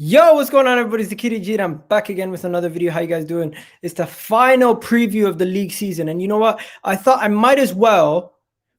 Yo, what's going on, everybody? It's the Kitty G, and I'm back again with another video. How you guys doing? It's the final preview of the league season, and you know what? I thought I might as well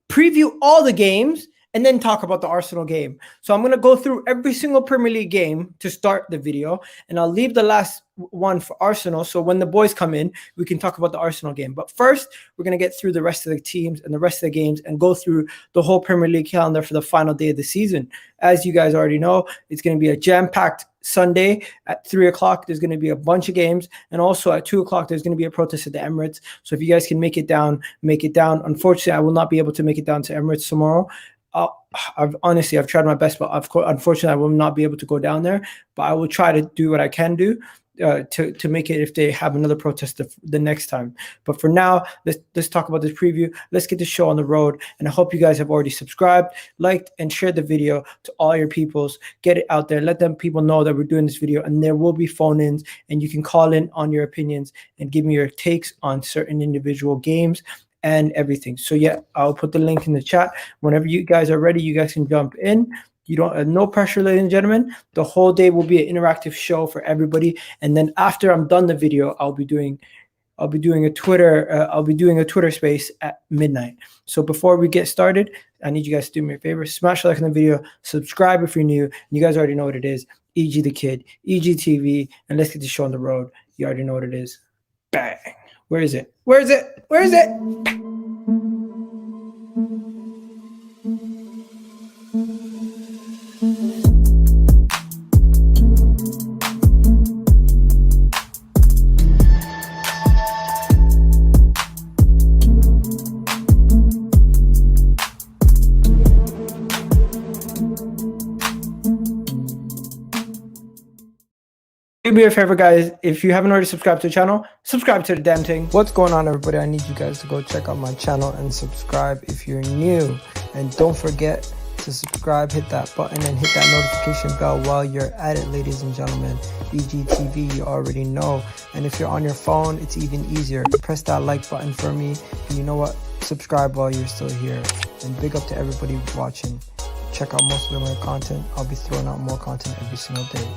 preview all the games and then talk about the Arsenal game. So I'm going to go through every single Premier League game to start the video, and I'll leave the last one for Arsenal. So when the boys come in, we can talk about the Arsenal game. But first, we're going to get through the rest of the teams and the rest of the games and go through the whole Premier League calendar for the final day of the season. As you guys already know, it's going to be a jam-packed Sunday at 3 o'clock. There's going to be a bunch of games, and also at 2 o'clock there's going to be a protest at the Emirates. So if you guys can make it down, make it down. Unfortunately, I will not be able to make it down to Emirates tomorrow. I've tried my best, but unfortunately I will not be able to go down there, but I will try to do what I can do to make it if they have another protest the next time. But for now, let's talk about this preview. Let's get the show on the road, and I hope you guys have already subscribed, liked, and shared the video to all your peoples. Get it out there. Let them people know that we're doing this video, and there will be phone-ins, and you can call in on your opinions and give me your takes on certain individual games and everything. So yeah, I'll put the link in the chat. Whenever you guys are ready, you guys can jump in. You don't have no pressure, ladies and gentlemen. The whole day will be an interactive show for everybody. And then after I'm done the video, I'll be doing a Twitter space at midnight. So before we get started, I need you guys to do me a favor. Smash a like on the video, subscribe if you're new. And you guys already know what it is. EG the Kid, EGTV, and let's get the show on the road. You already know what it is. Bang. Where is it? Where is it? Where is it? Do me a favor, guys. If you haven't already subscribed to the channel, subscribe to the damn thing. What's going on, everybody? I need you guys to go check out my channel and subscribe if you're new. And don't forget to subscribe, hit that button, and hit that notification bell while you're at it, ladies and gentlemen. EGTV, you already know. And if you're on your phone, it's even easier. Press that like button for me. And you know what? Subscribe while you're still here. And big up to everybody watching. Check out most of my content. I'll be throwing out more content every single day.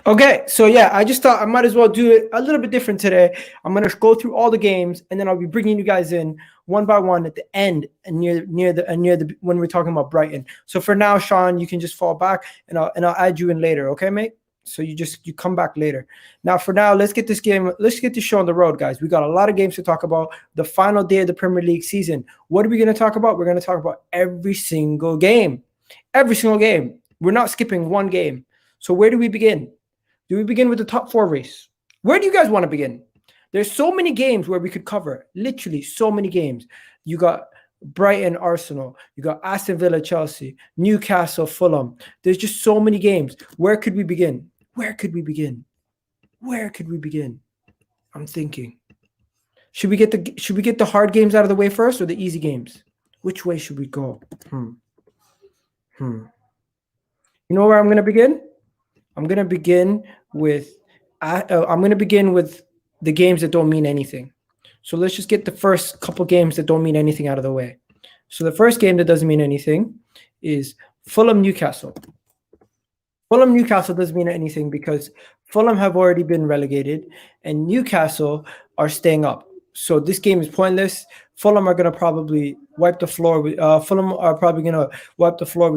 Okay, so yeah, I just thought I might as well do it a little bit different today. I'm gonna go through all the games, and then I'll be bringing you guys in one by one at the end and near the when we're talking about Brighton. So for now, Sean, you can just fall back, and I'll add you in later, okay, mate? So you come back later. Now, for now, let's get this show on the road, guys. We got a lot of games to talk about. The final day of the Premier League season. What are we gonna talk about? We're gonna talk about every single game. Every single game. We're not skipping one game. So where do we begin? Do we begin with the top 4 race? Where do you guys want to begin? There's so many games where we could cover. Literally so many games. You got Brighton, Arsenal. You got Aston Villa, Chelsea. Newcastle, Fulham. There's just so many games. Where could we begin? Where could we begin? Where could we begin? I'm thinking. Should we get the hard games out of the way first or the easy games? Which way should we go? You know where I'm going to begin? I'm going to begin with the games that don't mean anything. So let's just get the first couple games that don't mean anything out of the way. So the first game that doesn't mean anything is Fulham Newcastle. Fulham Newcastle doesn't mean anything because Fulham have already been relegated and Newcastle are staying up. So this game is pointless. Fulham are going to probably wipe the floor with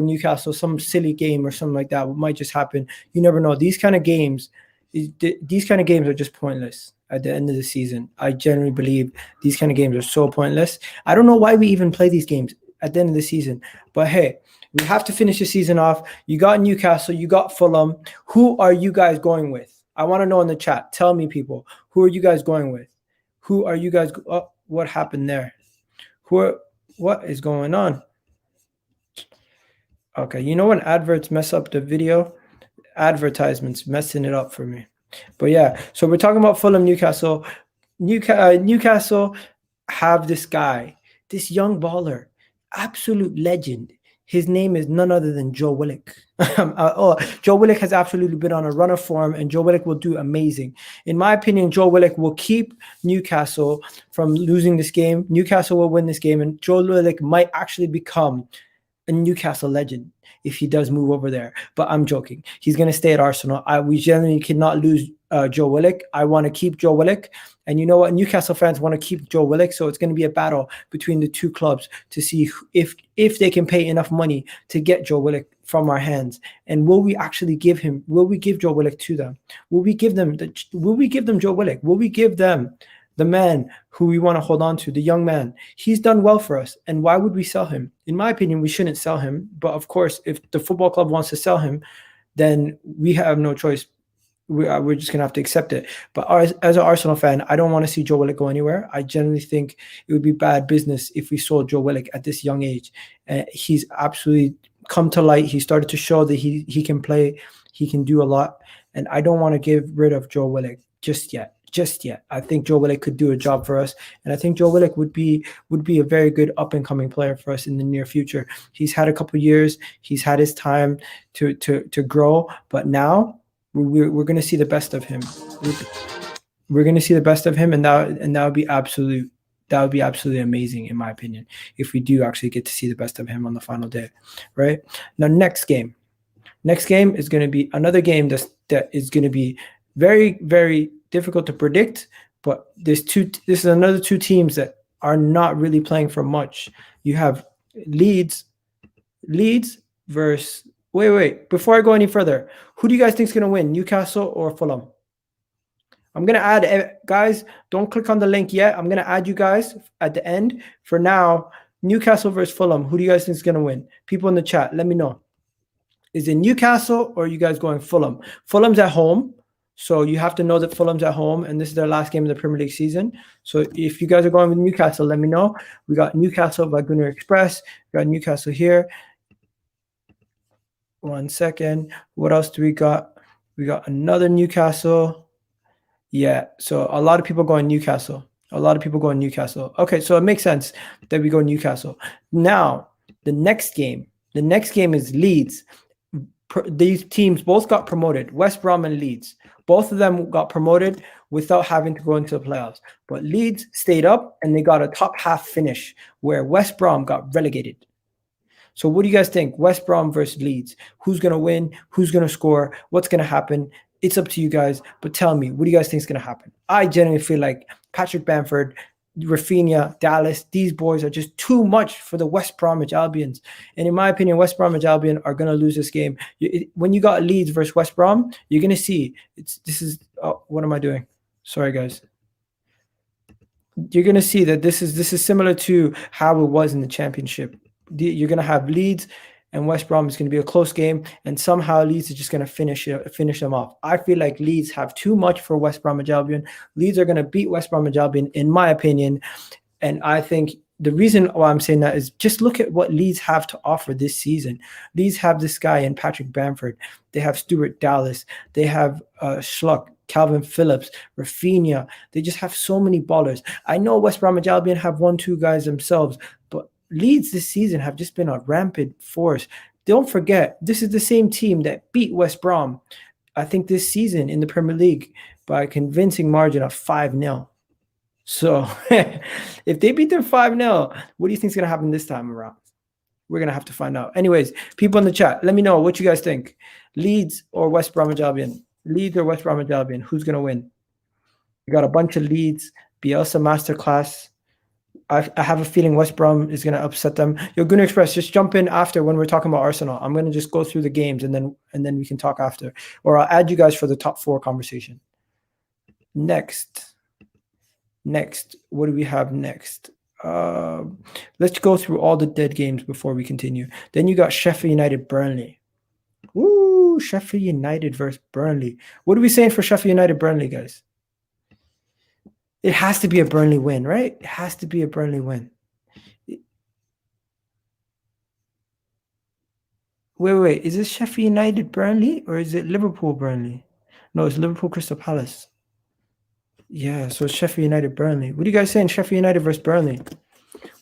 Newcastle. Some silly game or something like that might just happen. You never know. These kind of games are just pointless at the end of the season. I generally believe these kind of games are so pointless. I don't know why we even play these games at the end of the season. But hey, we have to finish the season off. You got Newcastle, you got Fulham. Who are you guys going with? I want to know in the chat. Tell me, people. Who are you guys going with? Who are you guys? Oh, what happened there? What is going on? Okay, you know when adverts mess up the video? Advertisements messing it up for me. But yeah, so we're talking about Fulham, Newcastle. Newcastle have this guy, this young baller, absolute legend. His name is none other than Joe Willock. Joe Willock has absolutely been on a run of form, and Joe Willock will do amazing. In my opinion, Joe Willock will keep Newcastle from losing this game. Newcastle will win this game, and Joe Willock might actually become a Newcastle legend if he does move over there. But I'm joking. He's going to stay at Arsenal. We generally cannot lose Joe Willock. I want to keep Joe Willock. And you know what? Newcastle fans want to keep Joe Willock. So it's going to be a battle between the two clubs to see if they can pay enough money to get Joe Willock from our hands. And will we actually give him? Will we give Joe Willock to them? Will we give them Joe Willock? Will we give them the man who we want to hold on to, the young man? He's done well for us. And why would we sell him? In my opinion, we shouldn't sell him. But of course, if the football club wants to sell him, then we have no choice. We're just going to have to accept it. But as an Arsenal fan, I don't want to see Joe Willock go anywhere. I generally think it would be bad business if we sold Joe Willock at this young age. He's absolutely come to light. He started to show that he can play. He can do a lot. And I don't want to get rid of Joe Willock just yet. I think Joe Willock could do a job for us, and I think Joe Willock would be a very good up and coming player for us in the near future. He's had a couple of years, he's had his time to grow, but now we're going to see the best of him. We're going to see the best of him, and that would be absolutely amazing in my opinion if we do actually get to see the best of him on the final day, right? Now, next game is going to be another game that is going to be very, very difficult to predict, but this is another two teams that are not really playing for much. You have Leeds versus wait, before I go any further, who do you guys think is going to win, Newcastle or Fulham? I'm going to add, guys, don't click on the link yet. I'm going to add you guys at the end. For now, Newcastle versus Fulham, who do you guys think is going to win? People in the chat, let me know. Is it Newcastle or are you guys going Fulham? Fulham's at home. So you have to know that Fulham's at home, and this is their last game of the Premier League season. So if you guys are going with Newcastle, let me know. We got Newcastle by Gunner Express. We got Newcastle here. 1 second. What else do we got? We got another Newcastle. Yeah, so a lot of people going Newcastle. Okay, so it makes sense that we go Newcastle. Now, the next game is Leeds. These teams both got promoted, West Brom and Leeds. Both of them got promoted without having to go into the playoffs. But Leeds stayed up and they got a top half finish where West Brom got relegated. So what do you guys think? West Brom versus Leeds. Who's going to win? Who's going to score? What's going to happen? It's up to you guys. But tell me, what do you guys think is going to happen? I genuinely feel like Patrick Bamford, Rafinha, Dallas, these boys are just too much for the West Bromwich Albions. And in my opinion, West Bromwich Albion are going to lose this game. When you got Leeds versus West Brom, you're going to see what am I doing? Sorry, guys. You're going to see that this is similar to how it was in the Championship. You're going to have Leeds and West Brom is going to be a close game, and somehow Leeds is just going to finish them off. I feel like Leeds have too much for West Bromwich Albion. Leeds are going to beat West Bromwich Albion, in my opinion, and I think the reason why I'm saying that is just look at what Leeds have to offer this season. Leeds have this guy in Patrick Bamford. They have Stuart Dallas. They have Schluck, Calvin Phillips, Rafinha. They just have so many ballers. I know West Bromwich Albion have 1-2 guys themselves, but Leeds this season have just been a rampant force. Don't forget, this is the same team that beat West Brom, I think, this season in the Premier League by a convincing margin of 5-0. So if they beat them 5-0, what do you think is going to happen this time around? We're going to have to find out. Anyways, people in the chat, let me know what you guys think. Leeds or West Bromwich Albion? Leeds or West Bromwich Albion? Who's going to win? We got a bunch of Leeds. Bielsa masterclass. I have a feeling West Brom is going to upset them. Yo, Gunner Express, just jump in after when we're talking about Arsenal. I'm going to just go through the games and then we can talk after. Or I'll add you guys for the top 4 conversation. Next, what do we have next? Let's go through all the dead games before we continue. Then you got Sheffield United, Burnley. Woo, Sheffield United versus Burnley. What are we saying for Sheffield United, Burnley, guys? It has to be a Burnley win, right? It has to be a Burnley win. Wait. Is this Sheffield United Burnley or is it Liverpool Burnley? No, it's Liverpool Crystal Palace. Yeah, so it's Sheffield United Burnley. What are you guys saying? Sheffield United versus Burnley.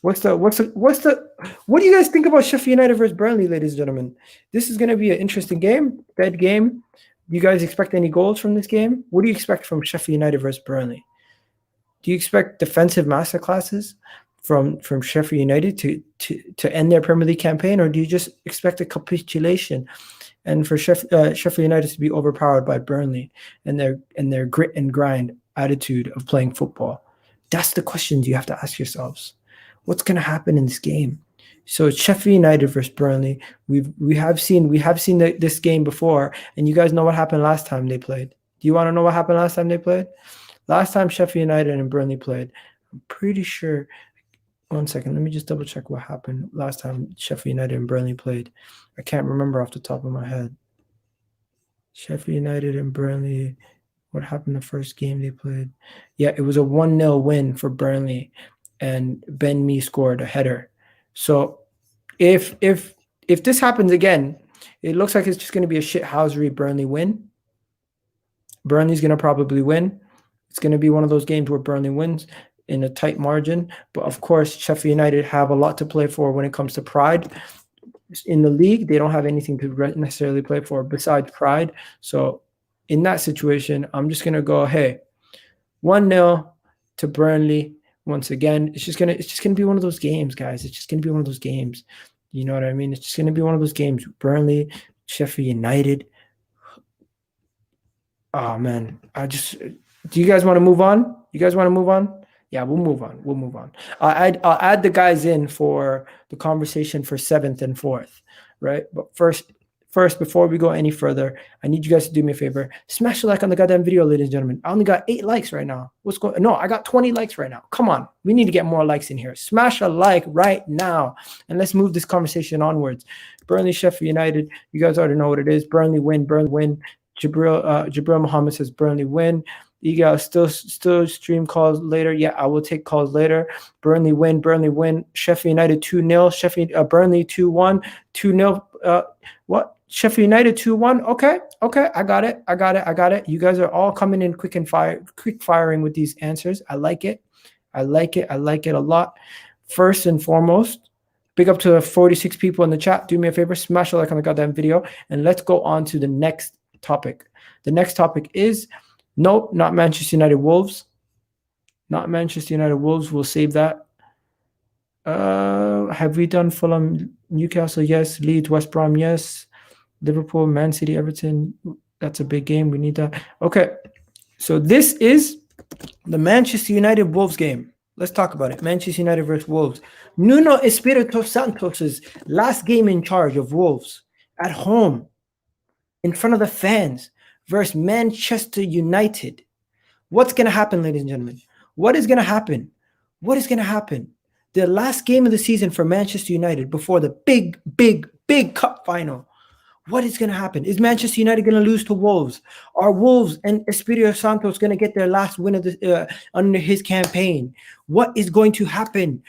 What do you guys think about Sheffield United versus Burnley, ladies and gentlemen? This is going to be an interesting game, dead game. You guys expect any goals from this game? What do you expect from Sheffield United versus Burnley? Do you expect defensive masterclasses from Sheffield United to end their Premier League campaign, or do you just expect a capitulation and for Sheffield United to be overpowered by Burnley and their grit and grind attitude of playing football? That's the questions you have to ask yourselves. What's going to happen in this game? So it's Sheffield United versus Burnley. We have seen this game before, and you guys know what happened last time they played. Do you want to know what happened last time they played? Last time Sheffield United and Burnley played, I'm pretty sure. One second, let me just double check what happened last time Sheffield United and Burnley played. I can't remember off the top of my head. Sheffield United and Burnley, what happened the first game they played? Yeah, it was a 1-0 win for Burnley, and Ben Mee scored a header. So if this happens again, it looks like it's just going to be a shithousery Burnley win. Burnley's going to probably win. It's going to be one of those games where Burnley wins in a tight margin. But of course, Sheffield United have a lot to play for when it comes to pride. In the league, they don't have anything to necessarily play for besides pride. So in that situation, I'm just going to go, hey, 1-0 to Burnley. Once again, it's just gonna be one of those games, guys. It's just gonna be one of those games. You know what I mean? It's just gonna be one of those games. Burnley, Sheffield United. Oh man, do you guys want to move on? You guys want to move on? Yeah, we'll move on. We'll move on. I'll add the guys in for the conversation for 7th and 4th, right? But first, before we go any further, I need you guys to do me a favor. Smash the like on the goddamn video, ladies and gentlemen. I only got 8 likes right now. What's going? No, I got 20 likes right now. Come on. We need to get more likes in here. Smash a like right now. And let's move this conversation onwards. Burnley, Sheffield United. You guys already know what it is. Burnley win. Burnley win. Jabril Muhammad says Burnley win. Egal still stream calls later. Yeah, I will take calls later. Burnley win. Burnley win. Sheffield United 2-0. Burnley 2-1. 2-0. What? Sheffield United 2-1. Okay. I got it. You guys are all coming in quick firing with these answers. I like it. I like it a lot. First and foremost, big up to the 46 people in the chat. Do me a favor, smash a like on the goddamn video, and let's go on to the next topic. The next topic is nope, not Manchester United Wolves. Not Manchester United Wolves. We'll save that. Have we done Fulham, Newcastle? Yes. Leeds, West Brom? Yes. Liverpool, Man City, Everton. That's a big game. We need that. Okay. So this is the Manchester United Wolves game. Let's talk about it. Manchester United versus Wolves. Nuno Espirito Santos's last game in charge of Wolves at home in front of the fans versus Manchester United. What's going to happen, ladies and gentlemen? What is going to happen? What is going to happen? The last game of the season for Manchester United before the big cup final. What is going to happen? Is Manchester United going to lose to Wolves? Are Wolves and Espirito Santos going to get their last win of under his campaign? What is going to happen?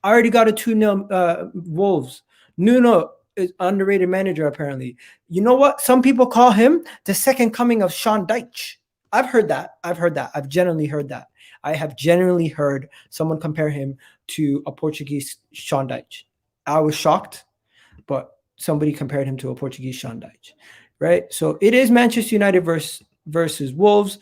I already got a 2-0 Wolves. Nuno is underrated manager, apparently. You know what? Some people call him the second coming of Sean Dyche. I've heard that. I've genuinely heard that. I have genuinely heard someone compare him to a Portuguese Sean Dyche. I was shocked, but somebody compared him to a Portuguese Sean Dyche, right? So it is Manchester United versus Wolves.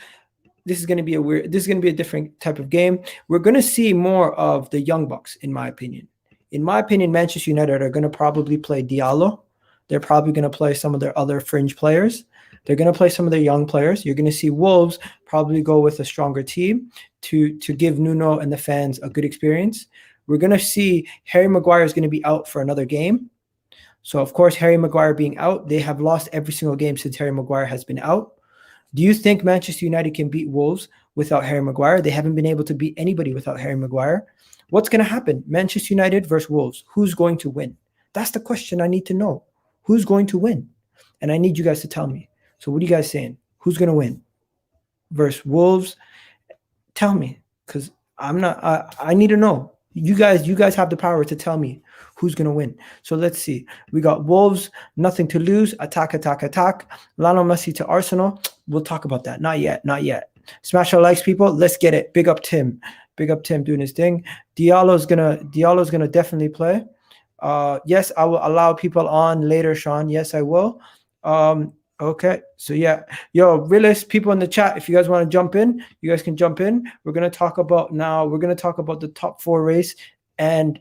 This is going to be a different type of game. We're going to see more of the Young Bucks, in my opinion. In my opinion, Manchester United are going to probably play Diallo. They're probably going to play some of their other fringe players. They're going to play some of their young players. You're going to see Wolves probably go with a stronger team to give Nuno and the fans a good experience. We're going to see Harry Maguire is going to be out for another game. So, of course, Harry Maguire being out, they have lost every single game since Harry Maguire has been out. Do you think Manchester United can beat Wolves without Harry Maguire? They haven't been able to beat anybody without Harry Maguire. What's going to happen? Manchester United versus Wolves. Who's going to win? That's the question I need to know. Who's going to win? And I need you guys to tell me. So what are you guys saying? Who's going to win versus Wolves? Tell me, because I need to know. You guys have the power to tell me who's going to win. So let's see. We got Wolves, nothing to lose. Attack. Lionel Messi to Arsenal. We'll talk about that. Not yet. Smash our likes, people. Let's get it. Big up Tim doing his thing. Diallo's gonna definitely play. Yes, I will allow people on later, Sean. Yes, I will. Okay, so yeah, realist people in the chat, if you guys want to jump in, you guys can jump in. We're gonna talk about the top 4 race and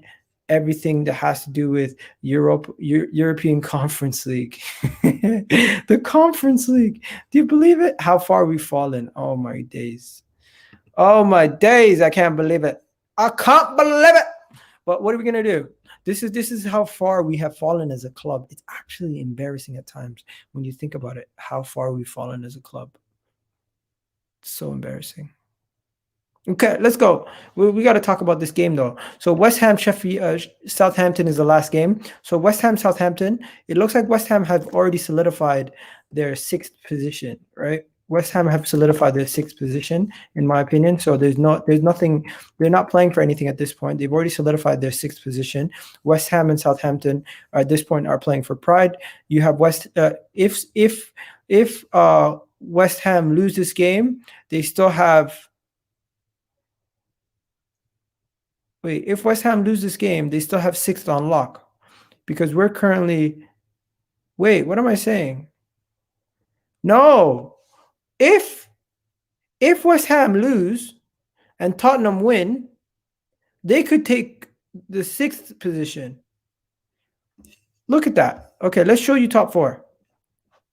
everything that has to do with European Conference League. The Conference League. Do you believe it? How far we've fallen. Oh my days. Oh my days. I can't believe it. I can't believe it. But what are we going to do? This is how far we have fallen as a club. It's actually embarrassing at times when you think about it, how far we've fallen as a club. It's so embarrassing. Okay, let's go. We got to talk about this game though. So West Ham, Sheffield, Southampton is the last game. So West Ham, Southampton. It looks like West Ham have already solidified their 6th position, right? West Ham have solidified their 6th position, in my opinion. So there's nothing. They're not playing for anything at this point. They've already solidified their 6th position. West Ham and Southampton at this point are playing for pride. You have if West Ham lose this game, they still have. Wait, if West Ham lose this game, they still have 6th on lock, because we're currently. Wait, what am I saying? No, if West Ham lose and Tottenham win, they could take the 6th position. Look at that. Okay, let's show you top 4.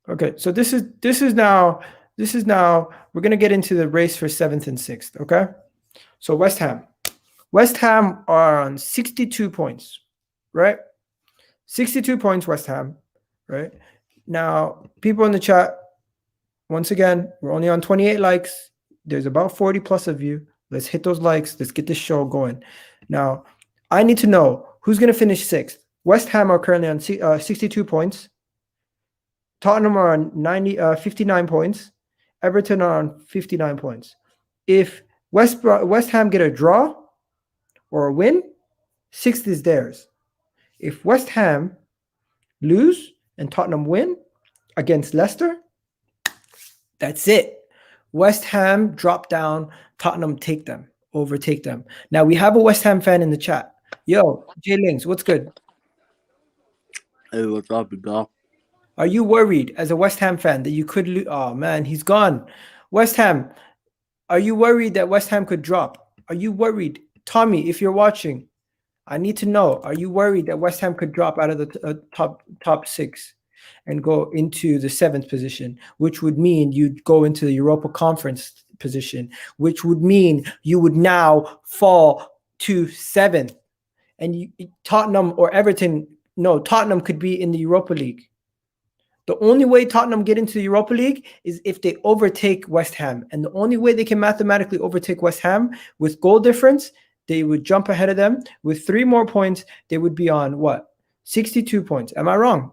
Okay, so this is now we're gonna get into the race for 7th and 6th. Okay, so West Ham are on 62 points, right? 62 points, West Ham, right? Now, people in the chat, once again, we're only on 28 likes. There's about 40 plus of you. Let's hit those likes. Let's get this show going. Now, I need to know who's going to finish 6th. West Ham are currently on 62 points. Tottenham are on 59 points. Everton are on 59 points. If West Ham get a draw or a win, 6th is theirs. If West Ham lose and Tottenham win against Leicester, that's it. West Ham drop down, Tottenham overtake them. Now we have a West Ham fan in the chat. Yo, Jay Lings, what's good? Hey, what's up, bro? Are you worried as a West Ham fan that you could lose? Oh man, he's gone. West Ham, are you worried that West Ham could drop? Are you worried? Tommy, if you're watching, I need to know, are you worried that West Ham could drop out of the top 6 and go into the 7th position, which would mean you'd go into the Europa Conference position, which would mean you would now fall to 7th, and Tottenham or Everton, no, Tottenham could be in the Europa League. The only way Tottenham get into the Europa League is if they overtake West Ham, and the only way they can mathematically overtake West Ham with goal difference, they would jump ahead of them with 3 more points. They would be on what? 62 points. Am I wrong?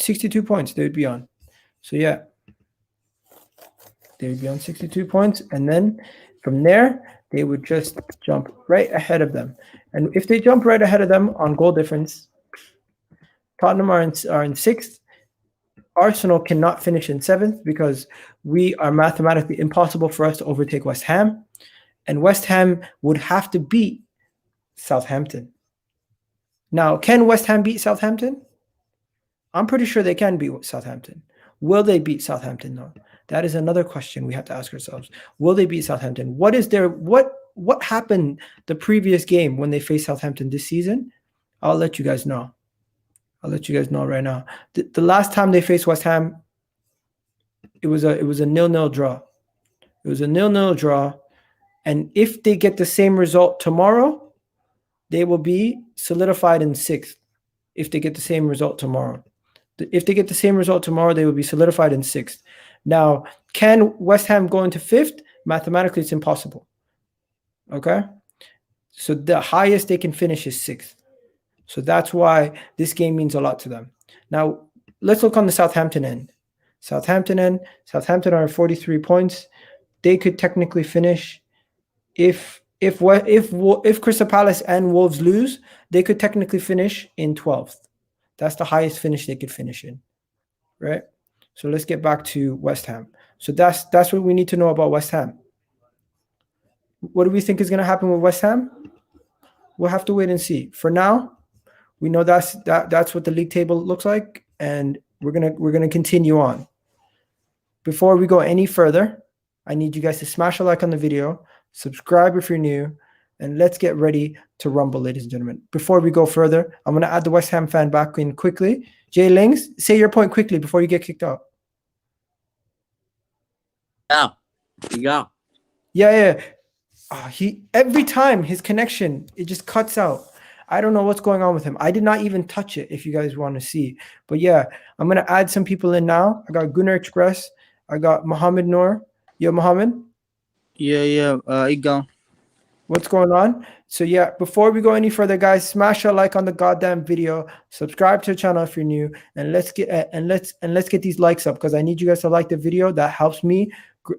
62 points they would be on. So yeah, they would be on 62 points. And then from there, they would just jump right ahead of them. And if they jump right ahead of them on goal difference, Tottenham are in 6th. Arsenal cannot finish in 7th because we are mathematically impossible for us to overtake West Ham. And West Ham would have to beat Southampton. Now, can West Ham beat Southampton? I'm pretty sure they can beat Southampton. Will they beat Southampton though? That is another question we have to ask ourselves. Will they beat Southampton? What happened the previous game when they faced Southampton this season? I'll let you guys know. I'll let you guys know right now. The last time they faced West Ham, it was a 0-0 draw. It was a 0-0 draw. And if they get the same result tomorrow, they will be solidified in 6th. If they get the same result tomorrow. If they get the same result tomorrow, they will be solidified in 6th. Now, can West Ham go into 5th? Mathematically, it's impossible. Okay? So the highest they can finish is 6th. So that's why this game means a lot to them. Now, let's look on the Southampton end. Southampton are 43 points. They could technically finish if Crystal Palace and Wolves lose, they could technically finish in 12th. That's the highest finish they could finish in, right? So let's get back to West Ham. So that's what we need to know about West Ham. What do we think is going to happen with West Ham? We'll have to wait and see. For now, we know that's what the league table looks like, and we're gonna continue on. Before we go any further, I need you guys to smash a like on the video, subscribe if you're new, and let's get ready to rumble, ladies and gentlemen. Before we go further, I'm going to add the West Ham fan back in quickly. Jay Lings, say your point quickly before you get kicked out. Yeah. Yeah. He every time his connection, it just cuts out. I don't know what's going on with him. I did not even touch it if you guys want to see. But yeah, I'm going to add some people in now. I got Gunnar Express. I got Mohammed Noor. Yo, Mohammed. Yeah. Ikaw. What's going on? So yeah, before we go any further, guys, smash a like on the goddamn video, subscribe to the channel if you're new, and let's get these likes up, because I need you guys to like the video. That helps me,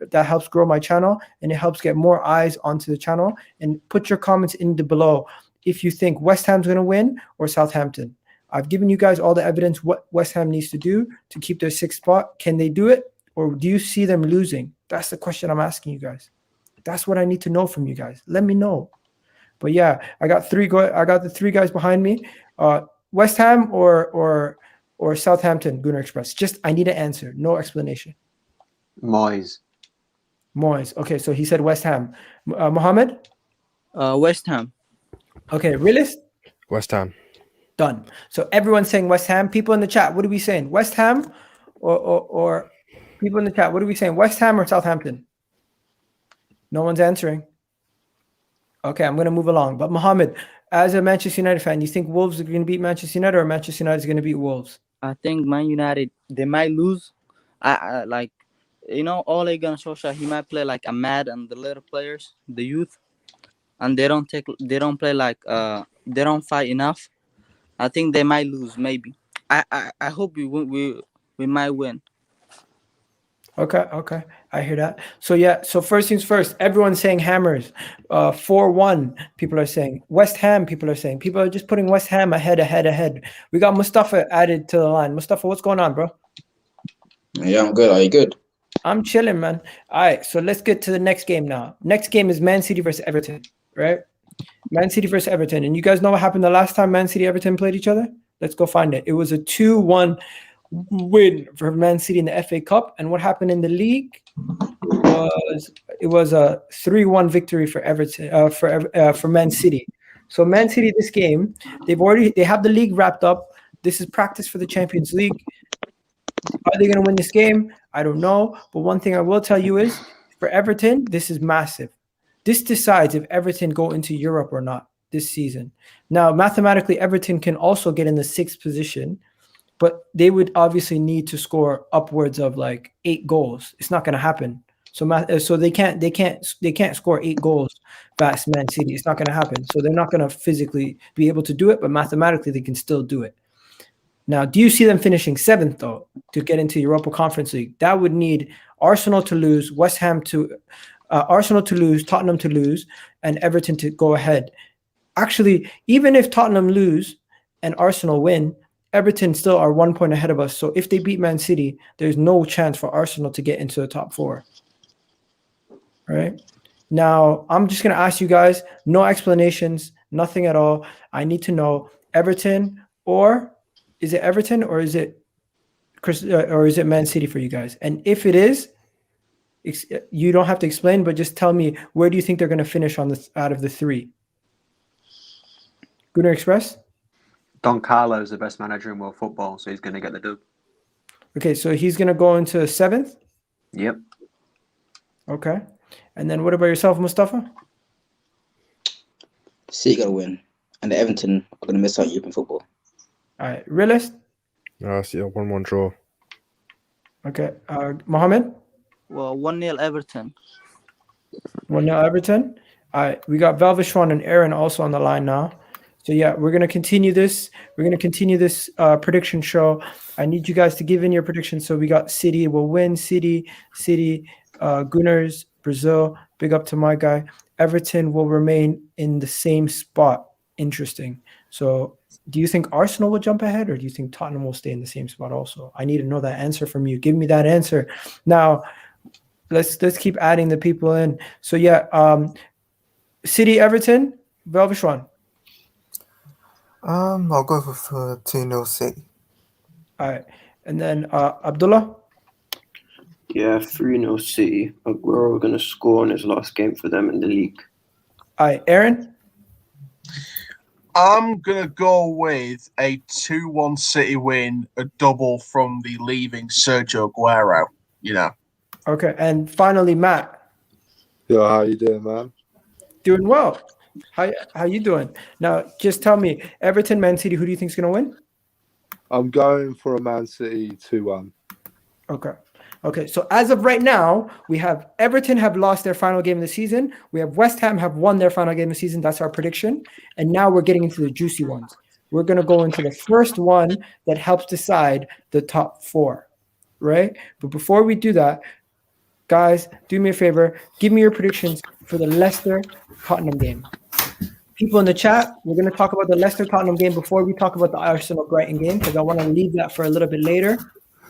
that helps grow my channel, and it helps get more eyes onto the channel. And put your comments in the below if you think West Ham's going to win or Southampton. I've given you guys all the evidence what West Ham needs to do to keep their 6th spot. Can they do it, or do you see them losing? That's the question I'm asking you guys. That's what I need to know from you guys. Let me know. But yeah, I got the 3 guys behind me. West Ham or Southampton, Gunnar Express. Just I need an answer, no explanation. Moyes. Okay, so he said West Ham. Mohammed? West Ham. Okay, realist? West Ham. Done. So everyone's saying West Ham. People in the chat, what are we saying? West Ham or people in the chat, what are we saying? West Ham or Southampton? No one's answering. Okay, I'm going to move along. But Mohammed, as a Manchester United fan, you think Wolves are going to beat Manchester United, or Manchester United is going to beat Wolves? I think Man United, they might lose. I like, Ole Gunnar Solskjaer, he might play like Ahmad and the little players, the youth, and they don't play like they don't fight enough. I think they might lose. Maybe. I hope we might win. Okay. I hear that. So yeah, so first things first, everyone's saying Hammers. 4-1, people are saying. West Ham, people are saying. People are just putting West Ham ahead. We got Mustafa added to the line. Mustafa, what's going on, bro? Yeah, I'm good. Are you good? I'm chilling, man. All right, so let's get to the next game now. Next game is Man City versus Everton, right? Man City versus Everton. And you guys know what happened the last time Man City Everton played each other? Let's go find it. It was a 2-1 win for Man City in the FA Cup. And what happened in the league it was a 3-1 victory for Everton for Man City. So Man City, this game, they have the league wrapped up. This is practice for the Champions League. Are they going to win this game? I don't know. But one thing I will tell you is, for Everton, this is massive. This decides if Everton go into Europe or not this season. Now, mathematically, Everton can also get in the 6th position, but they would obviously need to score upwards of like 8 goals. It's not going to happen. So they can't score 8 goals past Man City. It's not going to happen. So they're not going to physically be able to do it, but mathematically they can still do it. Now, do you see them finishing 7th though to get into Europa Conference League? That would need Arsenal to lose, West Ham to Arsenal to lose, Tottenham to lose, and Everton to go ahead. Actually, even if Tottenham lose and Arsenal win, Everton still are 1 point ahead of us. So if they beat Man City, there's no chance for Arsenal to get into the top 4. Right? Now, I'm just going to ask you guys, no explanations, nothing at all. I need to know Everton, or is it Everton, or is it Man City for you guys? And if it is, you don't have to explain, but just tell me, where do you think they're going to finish on this out of the 3? Gunnar Express? Don Carlo is the best manager in world football, so he's going to get the dub. Okay, so he's going to go into 7th? Yep. Okay. And then what about yourself, Mustafa? City got to win, and the Everton are going to miss out European football. All right. Realist? I see a 1-1 draw. Okay. Mohammed? Well, 1-0 Everton. 1-0 Everton. All right. We got Velvishwan and Aaron also on the line now. So yeah, we're gonna continue this. We're gonna continue this prediction show. I need you guys to give in your predictions. So we got City will win. City. Gunners, Brazil. Big up to my guy. Everton will remain in the same spot. Interesting. So, do you think Arsenal will jump ahead, or do you think Tottenham will stay in the same spot also? I need to know that answer from you. Give me that answer. Now, let's keep adding the people in. So yeah, City, Everton, Velvishwan. I'll go with 2-0 City. All right. And then Abdullah? Yeah, 3-0 City. Aguero going to score on his last game for them in the league. All right. Aaron? I'm going to go with a 2-1 City win, a double from the leaving Sergio Aguero, you know. Okay, and finally, Matt. Yo, how you doing, man? Doing well. How you doing? Now, just tell me, Everton, Man City, who do you think is going to win? I'm going for a Man City 2-1. Okay. So as of right now, we have Everton have lost their final game of the season. We have West Ham have won their final game of the season. That's our prediction. And now we're getting into the juicy ones. We're going to go into the first one that helps decide the top 4, right? But before we do that, guys, do me a favor. Give me your predictions for the Leicester-Tottenham game. People in the chat, we're going to talk about the Leicester-Tottenham game before we talk about the Arsenal-Brighton game because I want to leave that for a little bit later,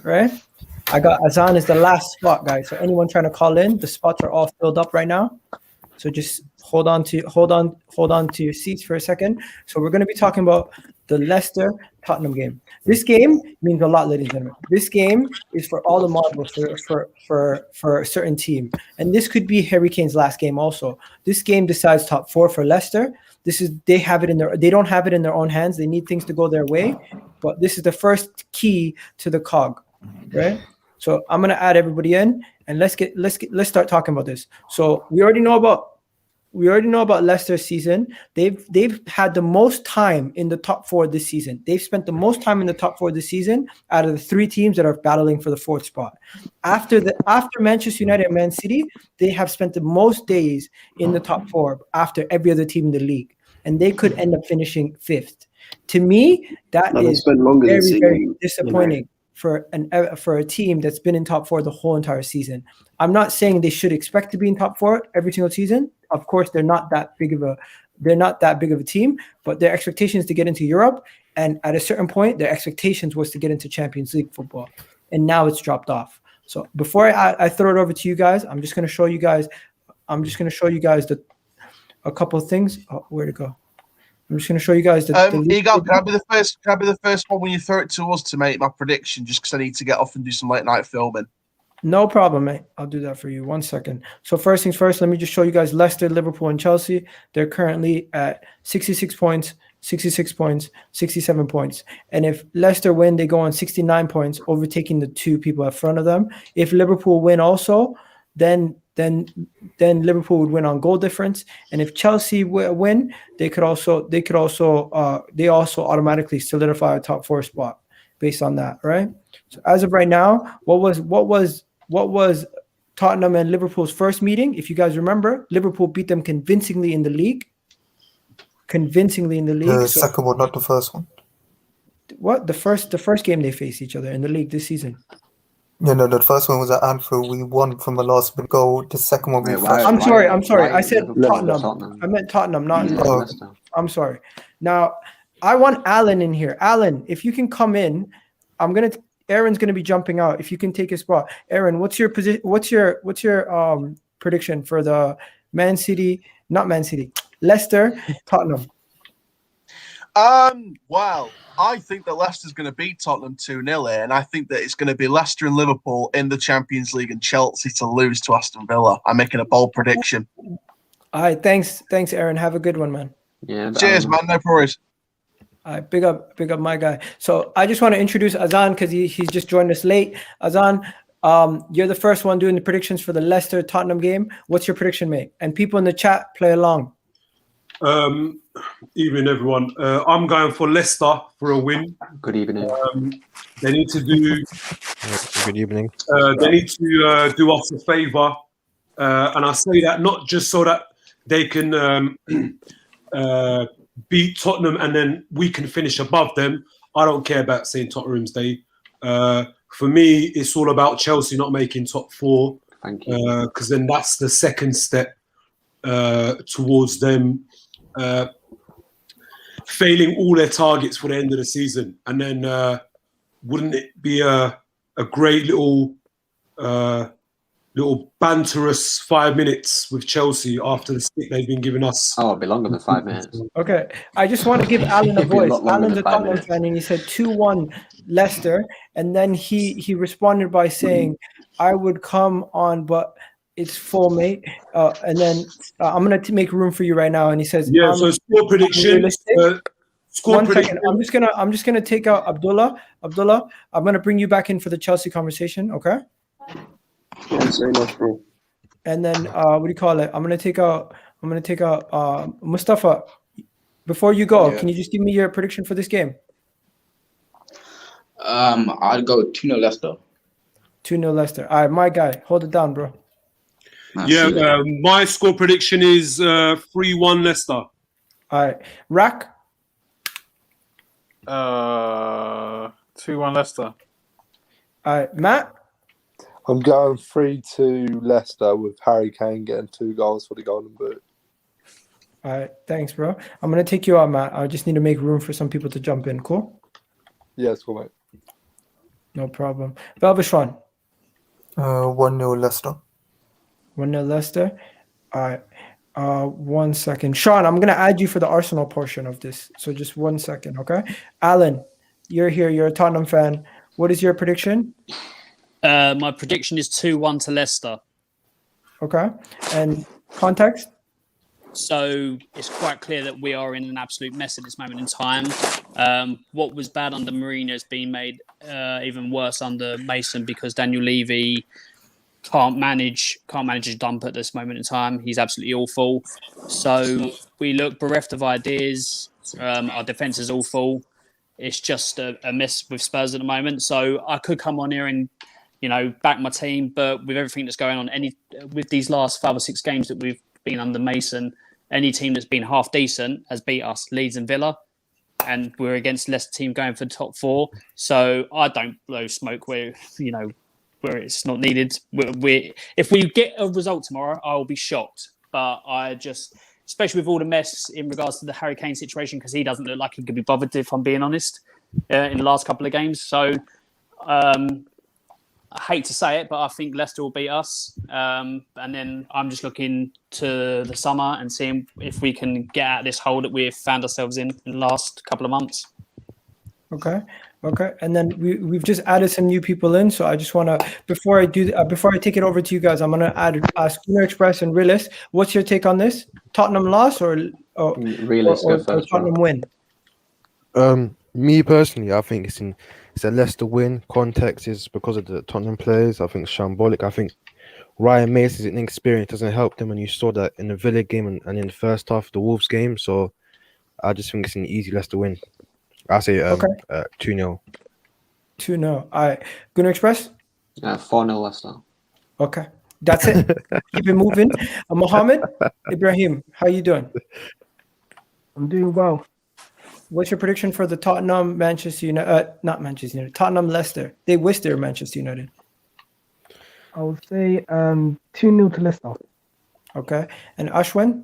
right? I got Azan as the last spot, guys. So anyone trying to call in, the spots are all filled up right now. So just hold on to your seats for a second. So we're going to be talking about the Leicester-Tottenham game. This game means a lot, ladies and gentlemen. This game is for all the marbles for a certain team, and this could be Harry Kane's last game. Also, this game decides top 4 for Leicester. They don't have it in their own hands. They need things to go their way, but this is the first key to the cog, right? So I'm gonna add everybody in, and let's start talking about this. So we already know about Leicester's season. They've had the most time in the top 4 this season. They've spent the most time in the top 4 this season out of the 3 teams that are battling for the 4th spot. After Manchester United and Man City, they have spent the most days in the top 4 after every other team in the league, and they could end up finishing 5th. To me, that is very, very disappointing for a team that's been in top 4 the whole entire season. I'm not saying they should expect to be in top 4 every single season. Of course, they're not that big of a team, but their expectation is to get into Europe. And at a certain point, their expectations was to get into Champions League football, and now it's dropped off. So before I throw it over to you guys, I'm just going to show you guys. A couple of things. Oh, where'd it go? I'm just going to show you guys Eagle, can I be the first one when you throw it to us to make my prediction, just because I need to get off and do some late night filming? No problem, mate. I'll do that for you. 1 second. So first things first, let me just show you guys Leicester, Liverpool, and Chelsea. They're currently at 66 points, 66 points, 67 points. And if Leicester win, they go on 69 points, overtaking the 2 people in front of them. If Liverpool win also, then Liverpool would win on goal difference. And if Chelsea win, they also automatically solidify a top 4 spot based on that, right? So as of right now, what was Tottenham and Liverpool's first meeting? If you guys remember, Liverpool beat them convincingly in the league. The second one, not the first one. What? The first game they faced each other in the league this season. No, the first one was at Anfield. We won from a last minute goal. The second one, I'm sorry. I said Tottenham. I meant Tottenham, not Leicester. I'm sorry. Now, I want Alan in here. Alan, if you can come in, Aaron's gonna be jumping out. If you can take his spot, Aaron, what's your position? What's your prediction for the Leicester, Tottenham? Well, I think that Leicester's going to beat Tottenham 2-0 here, and I think that it's going to be Leicester and Liverpool in the Champions League and Chelsea to lose to Aston Villa. I'm making a bold prediction. All right, thanks, Aaron. Have a good one, man. Yeah. Cheers, man. No worries. All right, big up my guy. So I just want to introduce Azan because he's just joined us late. Azan, you're the first one doing the predictions for the Leicester Tottenham game. What's your prediction, mate? And people in the chat, play along. Evening, everyone. I'm going for Leicester for a win. Good evening. They need to do. Good evening. They need to do us a favour, and I say that not just so that they can beat Tottenham and then we can finish above them. I don't care about St. Tottenham's Day. For me, it's all about Chelsea not making top 4. Thank you. Because then that's the second step towards them failing all their targets for the end of the season. And then wouldn't it be a great little banterous 5 minutes with Chelsea after the stick they've been giving us? Oh, it'll be longer than 5 minutes. Okay, I just want to give Alan a voice. Alan's a Tottenham fan, and he said 2-1 Leicester, and then he responded by saying, "I would come on, but it's full, mate." And then I'm gonna make room for you right now, and he says, "Yeah." So score prediction: Score One prediction. second. I'm just gonna take out Abdullah. Abdullah, I'm gonna bring you back in for the Chelsea conversation, okay? Yeah, say less, bro. And then what do you call it? I'm gonna take out Mustafa. Before you go, Yeah. can you just give me your prediction for this game? I'd go 2-0 Leicester. 2-0 Leicester. All right, my guy, hold it down, bro. Yeah, my score prediction is 3-1 Leicester. All right, Rack. 2-1 Leicester. All right, Matt. I'm going 3-2 Leicester with Harry Kane getting 2 goals for the Golden Boot. All right, thanks, bro. I'm gonna take you out, Matt. I just need to make room for some people to jump in. Cool. Yes, cool, mate. No problem. Velvishwan. 1-0 Leicester. 1-0 Leicester. All right. 1 second. Sean, I'm gonna add you for the Arsenal portion of this. So just 1 second, okay? Alan, you're here. You're a Tottenham fan. What is your prediction? My prediction is 2-1 to Leicester. Okay. And context? So it's quite clear that we are in an absolute mess at this moment in time. What was bad under Mourinho has been made even worse under Mason because Daniel Levy can't manage a dump at this moment in time. He's absolutely awful. So we look bereft of ideas. Our defence is awful. It's just a mess with Spurs at the moment. So I could come on here and back my team, but with everything that's going on, with these last 5 or 6 games that we've been under Mason, any team that's been half decent has beat us, Leeds and Villa, and we're against Leicester team going for the top 4. So I don't blow smoke where it's not needed. If we get a result tomorrow, I will be shocked. But I just, especially with all the mess in regards to the Harry Kane situation, because he doesn't look like he could be bothered, if I'm being honest, in the last couple of games. So I hate to say it, but I think Leicester will beat us. And then I'm just looking to the summer and seeing if we can get out of this hole that we've found ourselves in the last couple of months. Okay. And then we've just added some new people in. So I just want to, before I take it over to you guys, I'm going to ask Schooner Express and Realist, what's your take on this? Tottenham loss or Realist go first, Tottenham win? Me personally, I think it's a Leicester win. Context is because of the Tottenham players. I think it's shambolic. I think Ryan Mason's inexperience doesn't help them, and you saw that in the Villa game and in the first half of the Wolves game. So I just think it's an easy Leicester win. I say 2-0. 2-0. All right. Gunner Express? 4-0 Leicester. Okay. That's it. Keep it moving. Mohammed Ibrahim, how you doing? I'm doing well. What's your prediction for the Tottenham Manchester United? Not Manchester United. Tottenham Leicester. They Worcester Manchester United. I would say 2-0 to Leicester. Okay. And Ashwin?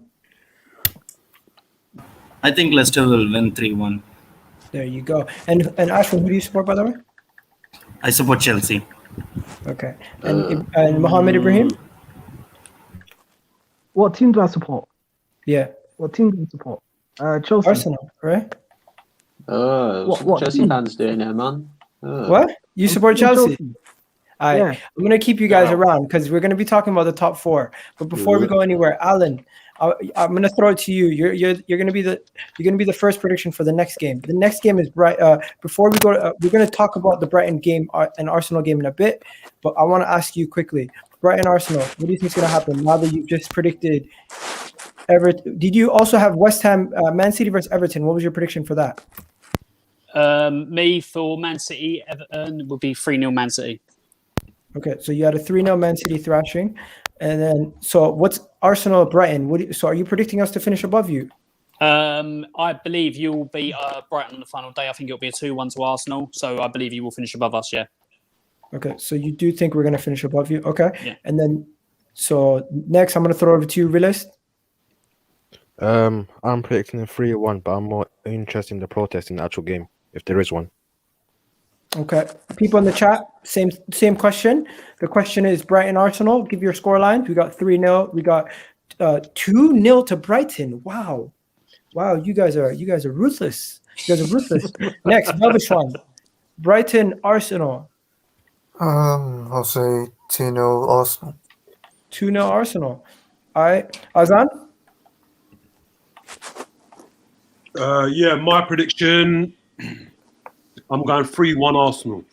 I think Leicester will win 3-1. There you go. And Ashwin, who do you support, by the way? I support Chelsea. Okay. And Mohammed Ibrahim? What team do I support? Yeah. What team do I support? Chelsea. Arsenal, right? What Chelsea team? fans doing it, man. What? You support Chelsea? All right. Yeah. I'm going to keep you guys around because we're going to be talking about the top 4. But before we go anywhere, Alan, I'm going to throw it to you. You're going to be the first prediction for the next game. The next game is before we go, we're going to talk about the Brighton game and Arsenal game in a bit. But I want to ask you quickly, Brighton Arsenal. What do you think is going to happen now that you've just predicted Everton? Did you also have West Ham, Man City versus Everton? What was your prediction for that? Me for Man City, Everton would be 3-0 Man City. Okay, so you had a 3-0 Man City thrashing. And then, so what's Arsenal Brighton? So are you predicting us to finish above you? I believe you will beat Brighton on the final day. I think it'll be a 2-1 to Arsenal. So I believe you will finish above us, yeah. Okay, so you do think we're going to finish above you? Okay. Yeah. And then, so next I'm going to throw over to you, Realist. I'm predicting a 3-1, but I'm more interested in the protest in the actual game, if there is one. Okay. People in the chat, same question. The question is Brighton Arsenal. Give your score lines. We got 3-0. We got 2-0 to Brighton. Wow. You guys are ruthless. Next, Velvishwan. Brighton Arsenal. I'll say 2-0 Arsenal. 2-0 Arsenal. All right. Azan? Yeah, my prediction. I'm going 3-1 Arsenal.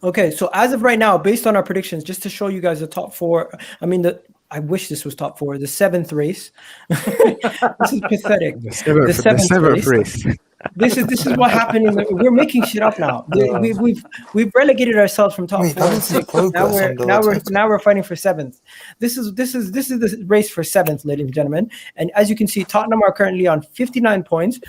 Okay, so as of right now, based on our predictions, just to show you guys the top four. I mean, I wish this was top four. The seventh race. This is pathetic. The seventh race. This is what happened. We're making shit up now. We've relegated ourselves from top four and six. Now we're fighting for seventh. This is the race for seventh, ladies and gentlemen. And as you can see, Tottenham are currently on 59 points.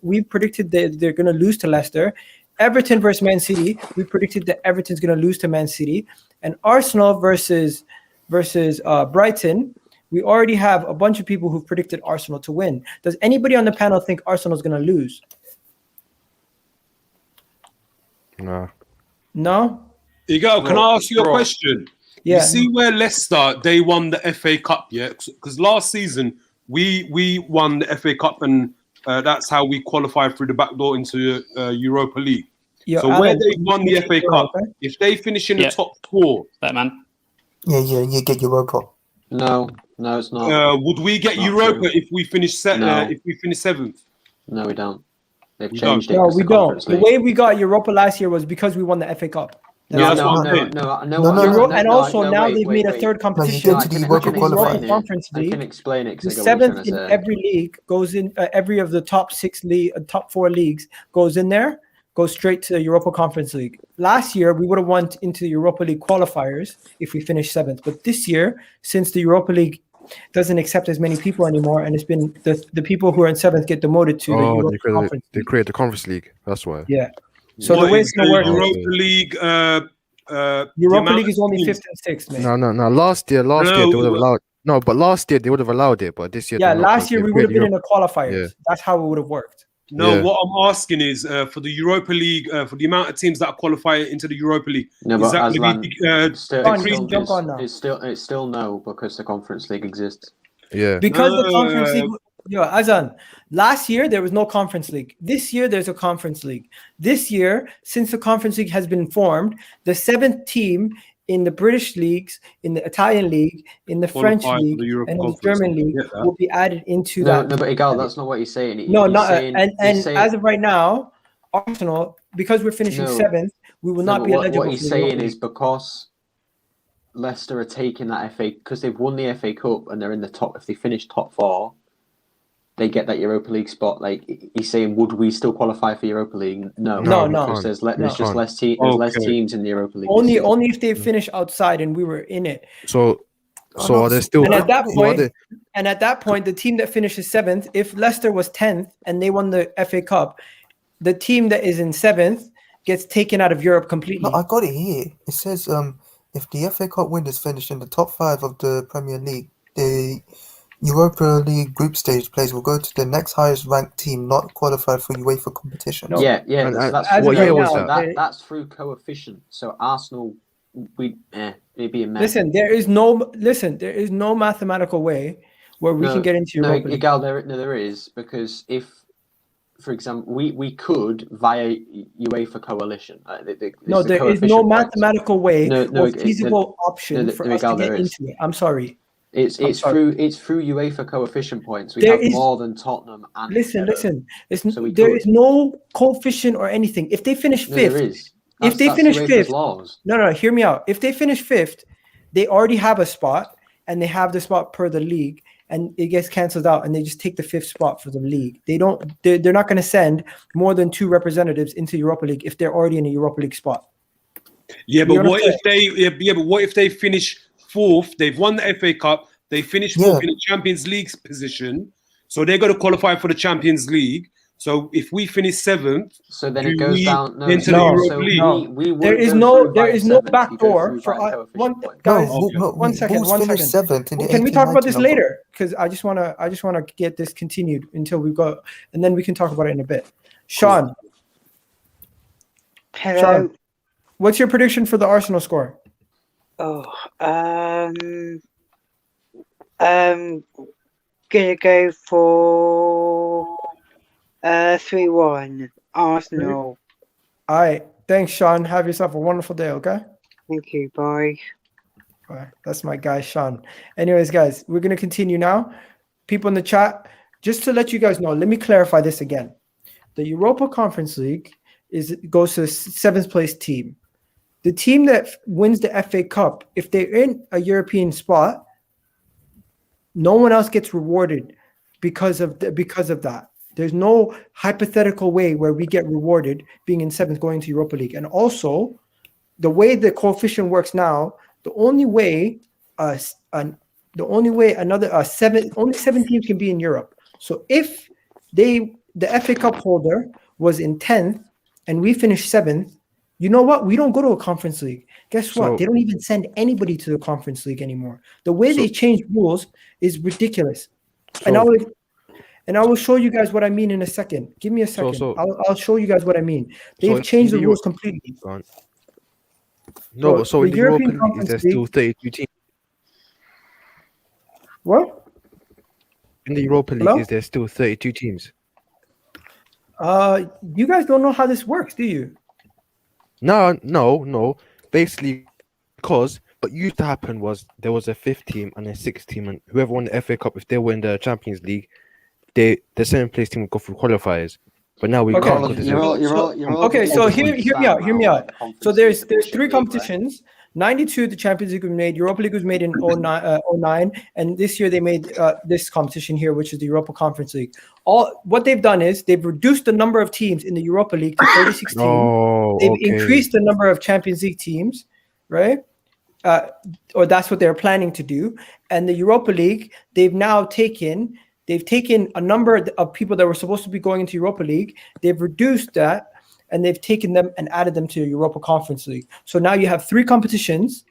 We've predicted that they're going to lose to Leicester. Everton versus Man City, we predicted that Everton's going to lose to Man City. And Arsenal versus Brighton, we already have a bunch of people who've predicted Arsenal to win. Does anybody on the panel think Arsenal's going to lose? No. No? You go. Can I ask you a question? Yeah. You see where Leicester, they won the FA Cup, yeah? Because last season, we won the FA Cup and that's how we qualified through the back door into Europa League. Yeah, so where they won the FA Cup, if they finish in the top four, that man. Yeah, you get Europa. No, it's not. Would we get Europa if we finish seventh? No, we don't. They've changed it. No, we don't. The way we got Europa last year was because we won the FA Cup. No. And also now they've made a third competition. No, you get to the Europa qualifier. Conference League. I can explain it. The seventh in every league goes in. Every of the top four leagues goes in there. Goes straight to the Europa Conference League. Last year we would have won into the Europa League qualifiers if we finished seventh. But this year, since the Europa League doesn't accept as many people anymore, and it's been the people who are in seventh get demoted to the Europa Conference. They create the Conference League. That's why. Yeah. So the way it's gonna work. Europa League. Europa League is only fifth and sixth, man. No. Last year they would have allowed. No, but last year they would have allowed it. But this year, last year we would have been in the qualifiers. Yeah. That's how it would have worked. No, what I'm asking is for the Europa League, for the amount of teams that qualify into the Europa League, is that going to be It's still no, because the Conference League exists. Yeah. Because the Conference League, Azan, last year there was no Conference League. This year there's a Conference League. This year, since the Conference League has been formed, the seventh team in the British leagues, in the Italian league, in the French league, and in the German league will be added into that. No, but Igal, that's not what he's saying. As of right now, Arsenal, because we're finishing seventh, we will not be eligible. What he's saying is because Leicester are taking that FA, because they've won the FA Cup and they're in the top. If they finish top four, they get that Europa League spot. Like he's saying, would we still qualify for Europa League? No, because there's just less teams in the Europa League. Only if they finish outside and we were in it. So are they still? And at that point, the team that finishes seventh, if Leicester was 10th and they won the FA Cup, the team that is in seventh gets taken out of Europe completely. No, I got it here. It says if the FA Cup winners finish in the top 5 of the Premier League, the Europa League group stage players will go to the next highest ranked team not qualified for UEFA competition. That's through coefficient. So Arsenal, maybe a listen. There is no mathematical way where we can get into Europa League. There is, because if, for example, we could via UEFA coalition. There is no mathematical way or feasible option for us to get into it. I'm sorry. It's through UEFA coefficient points. We have more than Tottenham. And listen. There is no coefficient or anything. If they finish fifth, hear me out. If they finish fifth, they already have a spot, and they have the spot per the league, and it gets cancelled out, and they just take the fifth spot for the league. They're not going to send more than 2 representatives into Europa League if they're already in a Europa League spot. Yeah, but what if they finish fourth? They've won the FA Cup. They finished fourth in the Champions League position, so they're going to qualify for the Champions League. So if we finish seventh, so then it goes down into the Europa League. There is no back door for one second. Can we talk about this later? Because I just want to get this continued until we've got, and then we can talk about it in a bit. Sean. Hello. Sean, what's your prediction for the Arsenal score? Gonna go for 3-1 Arsenal. All right, thanks, Sean. Have yourself a wonderful day. Okay. Thank you. Bye. Bye. That's my guy, Sean. Anyways, guys, we're gonna continue now. People in the chat, just to let you guys know, let me clarify this again. The Europa Conference League goes to the 7th place team. The team that wins the FA Cup, if they're in a European spot, no one else gets rewarded because of that. There's no hypothetical way where we get rewarded being in 7th going to Europa League. And also, the way the coefficient works now, only 7 teams can be in Europe. So if the FA Cup holder was in 10th and we finished 7th, you know what? We don't go to a conference league. Guess what? They don't even send anybody to the conference league anymore. The way they change rules is ridiculous. And I will show you guys what I mean in a second. Give me a second. I'll show you guys what I mean. They've changed the rules completely. No, so in the European League, is there still 32 teams? What? In the Europa League, is there still 32 teams? You guys don't know how this works, do you? No. Basically, because what used to happen was there was a 5th team and a 6th team, and whoever won the FA Cup, if they win the Champions League, the 7th place team would go through qualifiers. But now we can't. Okay, so hear me out. So there's 3 competitions. 92, the Champions League was made. Europa League was made in 09, and this year they made this competition here, which is the Europa Conference League. What they've done is they've reduced the number of teams in the Europa League to 36 teams. They've increased the number of Champions League teams, right? Or that's what they're planning to do. And the Europa League, they've taken a number of people that were supposed to be going into Europa League. They've reduced that, and they've taken them and added them to the Europa Conference League. So now you have 3 competitions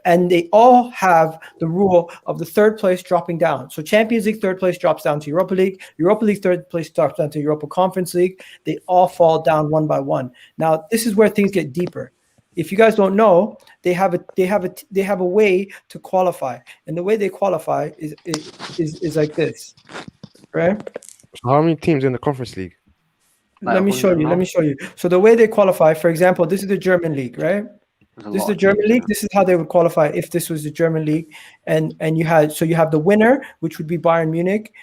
and they all have the rule of the 3rd place dropping down. So Champions League 3rd place drops down to Europa League 3rd place drops down to Europa Conference League. They all fall down one by one. Now this is where things get deeper. If you guys don't know, they have a way to qualify, and the way they qualify is like this, right? How many teams in the Conference League? Let me show you. So the way they qualify, for example, this is the German league, right? This is the German league. This is how they would qualify if this was the German league, and you have the winner, which would be Bayern Munich,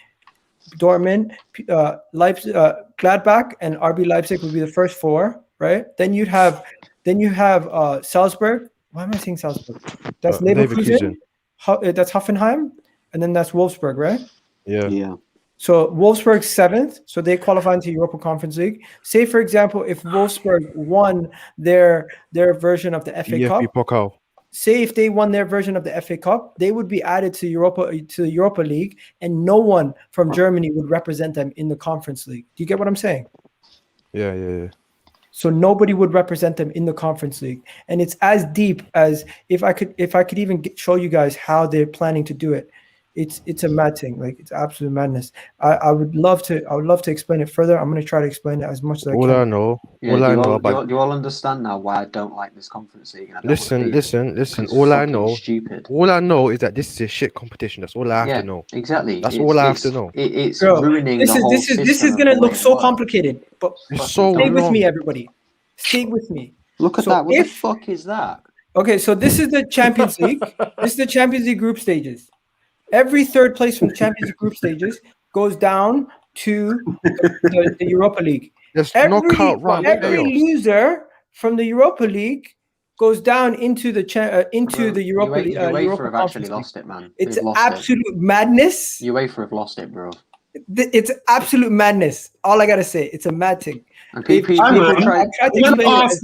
Dortmund, Leipzig, Gladbach, and RB Leipzig would be the first 4, right? Then you have Salzburg. Why am I saying Salzburg? That's Leverkusen. That's Hoffenheim, and then that's Wolfsburg, right? Yeah. So Wolfsburg's 7th, so they qualify into Europa Conference League. Say, for example, if Wolfsburg won their version of the FA Cup. Say if they won their version of the FA Cup, they would be added to the Europa League, and no one from Germany would represent them in the Conference League. Do you get what I'm saying? Yeah. So nobody would represent them in the Conference League, and it's as deep as if I could even show you guys how they're planning to do it. It's a mad thing. Like, it's absolute madness. I would love to explain it further. I'm going to try to explain it as much as I can. All I know you all understand now why I don't like this Conference League. Listen. All I know is that this is a shit competition. That's all I have to know. Exactly. That's all I have to know. It's ruining the whole system. This is going to look so complicated, but stay with me, everybody. Stay with me. Look at that. What the fuck is that? Okay, so this is the Champions League. This is the Champions League group stages. Every 3rd place from the Champions League group stages goes down to the Europa League. Every loser from the Europa League goes down into the Europa League. UEFA have actually lost it, man. It's absolute madness. UEFA have lost it, bro. It's absolute madness. All I gotta say, it's a mad thing. When I asked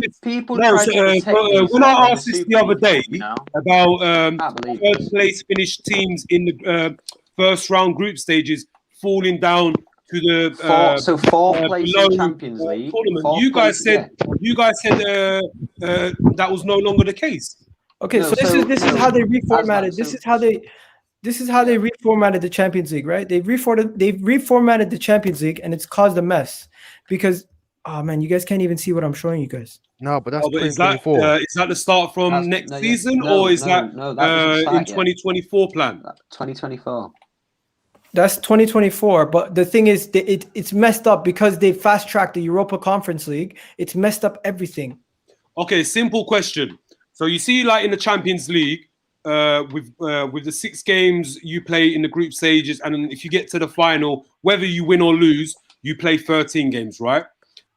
this the other day about 3rd place finished teams in the first round group stages falling down to the 4th place in Champions League. You guys said that was no longer the case. Okay, so this is how they reformatted. This is how they reformatted the Champions League, right? They've reformatted the Champions League, and it's caused a mess because, oh man, you guys can't even see what I'm showing you guys. No, but that's is that the start from next season, or is that in 2024 plan? 2024. That's 2024. But the thing is, it's messed up because they fast tracked the Europa Conference League. It's messed up everything. Okay, simple question. So you see, like in the Champions League, with the 6 games you play in the group stages, and then if you get to the final, whether you win or lose, you play 13 games, right?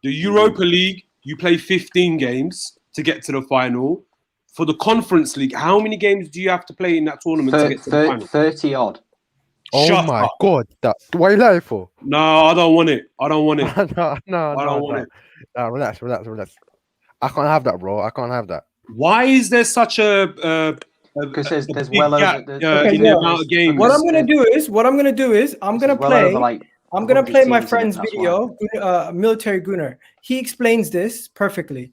The Europa League, you play 15 games to get to the final. For the Conference League, how many games do you have to play in that tournament to get to the final? 30 odd. Oh Shut my up. god! What are you lying for? No, I don't want it. I don't want it. No, I don't want it. No, relax. I can't have that, bro. I can't have that. Why is there such a because there's big well gap, over in the amount of games? What I'm gonna do is I'm gonna play. I'm gonna play my friend's video, Military Gunner. He explains this perfectly.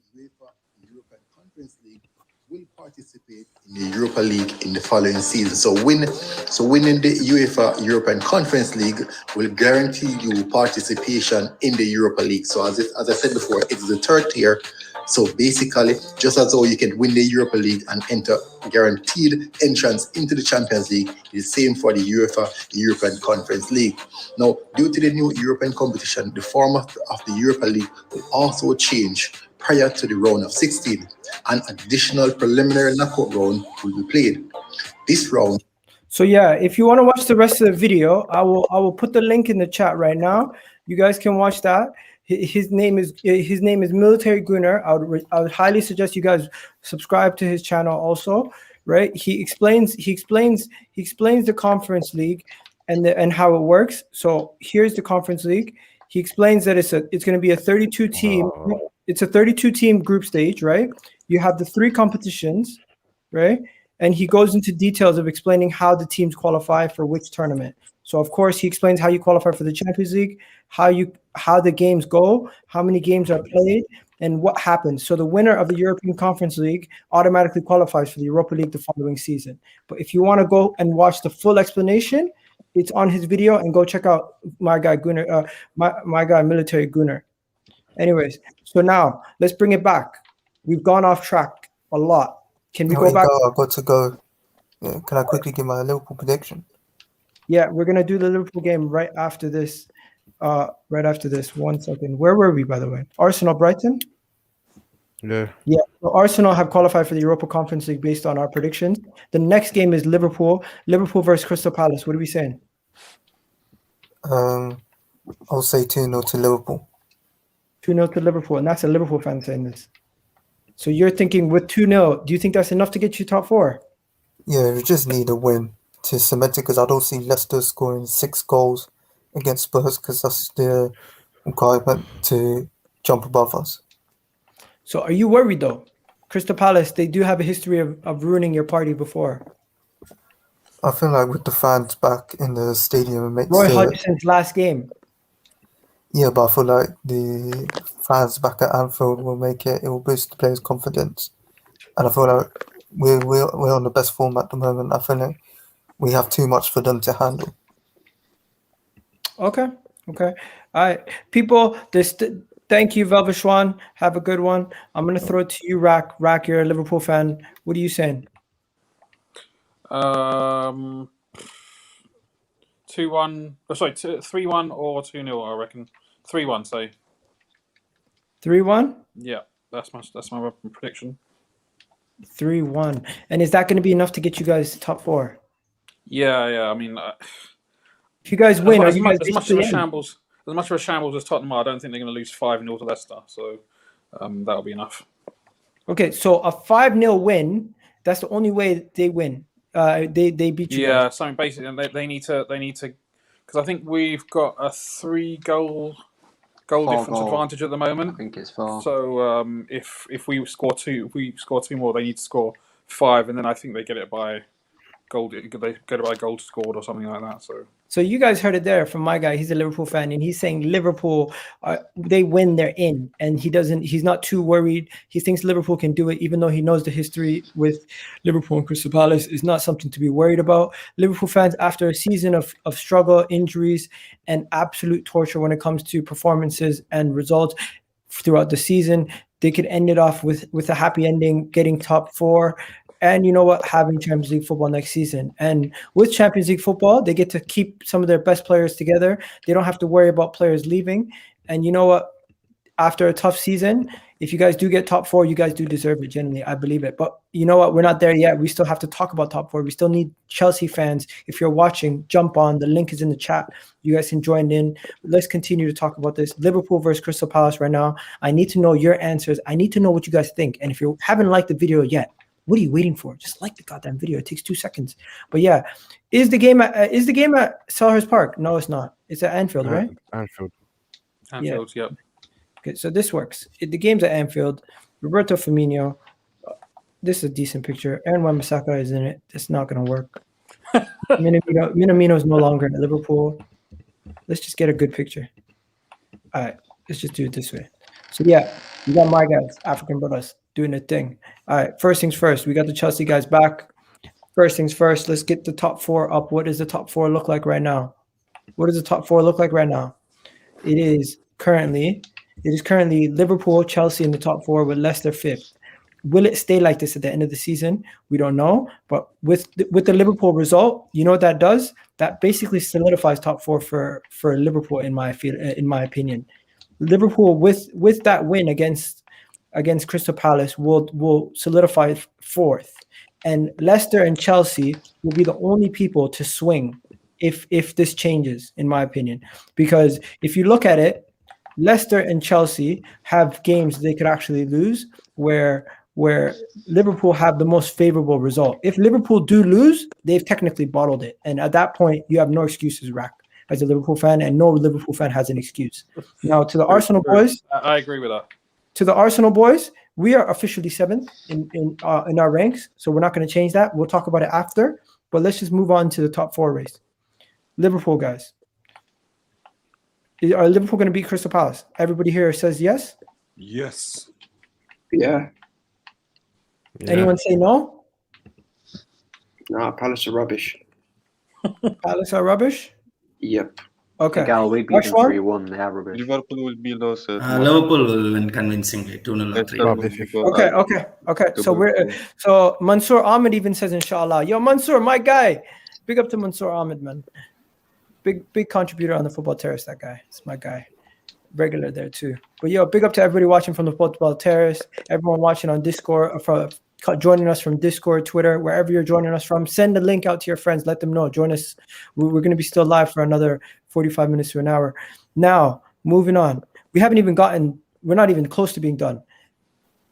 Will participate in the Europa League in the following season. So winning the UEFA European Conference League will guarantee you participation in the Europa League. So as I said before, it's the third tier. So basically, just as though you can win the Europa League and enter guaranteed entrance into the Champions League, it's the same for the UEFA European Conference League. Now, due to the new European competition, the format of the Europa League will also change. Prior to the round of 16, an additional preliminary knockout round will be played. This round. So yeah, if you want to watch the rest of the video, I will put the link in the chat right now. You guys can watch that. His name is Military Gunner. I would highly suggest you guys subscribe to his channel also. Right? He explains the Conference League and how it works. So here's the Conference League. He explains that it's going to be a 32 team. It's a 32 team group stage, right? You have the 3 competitions, right? And he goes into details of explaining how the teams qualify for which tournament. So of course he explains how you qualify for the Champions League, how the games go, how many games are played, and what happens. So the winner of the European Conference League automatically qualifies for the Europa League the following season. But if you want to go and watch the full explanation, it's on his video, and go check out my guy Gunner, my guy Military Gunner. Anyways, so now let's bring it back. We've gone off track a lot. Can we go back? I've got to go. Yeah, can I quickly give my Liverpool prediction? Yeah, we're gonna do the Liverpool game right after this. Right after this. 1 second. Where were we, by the way? Arsenal, Brighton. Yeah. Yeah. So Arsenal have qualified for the Europa Conference League based on our predictions. The next game is Liverpool. Liverpool versus Crystal Palace. What are we saying? I'll say 2-0 to Liverpool. 2-0 to Liverpool, and that's a Liverpool fan saying this. So you're thinking with 2-0, do you think that's enough to get you top 4? Yeah, we just need a win to cement it, because I don't see Leicester scoring 6 goals against Spurs, because that's the requirement to jump above us. So are you worried though? Crystal Palace, they do have a history of ruining your party before. I feel like with the fans back in the stadium, it makes Roy Hodgson's last game. Yeah, but I feel like the fans back at Anfield will make it. It will boost the players' confidence, and I feel like we're on the best form at the moment. I feel like we have too much for them to handle. Okay. All right, people. Thank you, Velvishwan. Have a good one. I'm gonna throw it to you, Rack. Rack, you're a Liverpool fan. What are you saying? 2-1. Sorry, 3-1 or 2-0. I reckon 3-1. Say 3-1. Yeah, that's my prediction. 3-1. And is that going to be enough to get you guys to top 4? Yeah. I mean, if you guys win, as much of a shambles as Tottenham are, I don't think they're going to lose 5-0 to Leicester. So that'll be enough. Okay, so a 5-0 win. That's the only way they win. They beat you. Yeah, so basically they need to because I think we've got a 3-goal difference advantage at the moment. I think it's 4. So if we score 2, more, they need to score 5, and then I think they get it by goal. They get it by goal scored or something like that. So you guys heard it there from my guy. He's a Liverpool fan, and he's saying Liverpool, they win, they're in, and he's not too worried. He thinks Liverpool can do it, even though he knows the history with Liverpool and Crystal Palace is not something to be worried about. Liverpool fans, after a season of struggle, injuries, and absolute torture when it comes to performances and results throughout the season, they could end it off with a happy ending, getting top 4. And you know what? Having Champions League football next season. And with Champions League football, they get to keep some of their best players together. They don't have to worry about players leaving. And you know what? After a tough season, If you guys do get top 4, you guys do deserve it. Genuinely, I believe it. But you know what? We're not there yet. We still have to talk about top 4. We still need Chelsea fans. If you're watching, jump on. The link is in the chat. You guys can join in. Let's continue to talk about this. Liverpool versus Crystal Palace right now. I need to know your answers. I need to know what you guys think. And if you haven't liked the video yet, what are you waiting for? Just like the goddamn video. It takes 2 seconds. But yeah, is the game at Selhurst Park? No, it's not. It's at Anfield, right? Anfield. Anfield, yep. Okay, so this works. The game's at Anfield. Roberto Firmino. This is a decent picture. Aaron Wan-Bissaka is in it. It's not going to work. Minamino is no longer at Liverpool. Let's just get a good picture. All right, let's just do it this way. So yeah, you got my guys, African brothers, doing their thing. All right, first things first. We got the Chelsea guys back. First things first, let's get the top 4 up. What does the top 4 look like right now? What does the top 4 look like right now? It is currently Liverpool, Chelsea in the top 4 with Leicester 5th. Will it stay like this at the end of the season? We don't know. But with the Liverpool result, you know what that does? That basically solidifies top 4 for Liverpool in my opinion. Liverpool with that win against Crystal Palace will solidify 4th. And Leicester and Chelsea will be the only people to swing if this changes, in my opinion. Because if you look at it, Leicester and Chelsea have games they could actually lose where Liverpool have the most favorable result. If Liverpool do lose, they've technically bottled it. And at that point, you have no excuses, Rack, as a Liverpool fan, and no Liverpool fan has an excuse. Now, to the Arsenal boys. I agree with that. To the Arsenal boys, we are officially 7th in our ranks, so we're not going to change that. We'll talk about it after, but let's just move on to the top 4 race. Liverpool, guys. Are Liverpool going to beat Crystal Palace? Everybody here says yes? Yes. Yeah. Anyone say no? Nah, Palace are rubbish. Palace are rubbish? Yep. Okay. Gal, we beat them 3-1. They are rubbish. Liverpool will be lost. Liverpool will win convincingly, 2-0 or 3. Okay. So Mansour Ahmed even says inshallah. Yo, Mansour, my guy. Big up to Mansour Ahmed, man. Big contributor on the Football Terrace, that guy. It's my guy. Regular there too. But yo, big up to everybody watching from the Football Terrace, everyone watching on Discord, joining us from Discord, Twitter, wherever you're joining us from. Send the link out to your friends. Let them know. Join us. We're going to be still live for another 45 minutes to an hour. Now, moving on. We're not even close to being done.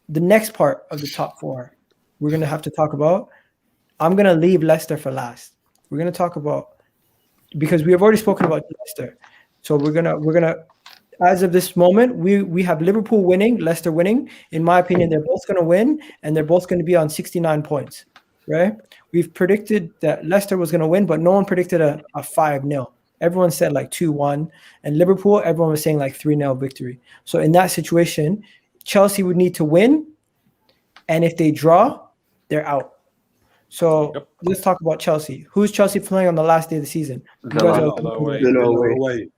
The next part of the top 4, we're going to have to talk about. I'm going to leave Leicester for last. We're going to talk about, because we have already spoken about Leicester. So we're gonna as of this moment, we have Liverpool winning, Leicester winning. In my opinion, they're both gonna win, and they're both gonna be on 69 points. Right? We've predicted that Leicester was gonna win, but no one predicted a 5-0. Everyone said like 2-1, and Liverpool, everyone was saying like 3-0 victory. So in that situation, Chelsea would need to win, and if they draw, they're out. So let's talk about Chelsea. Who's Chelsea playing on the last day of the season? Villa away.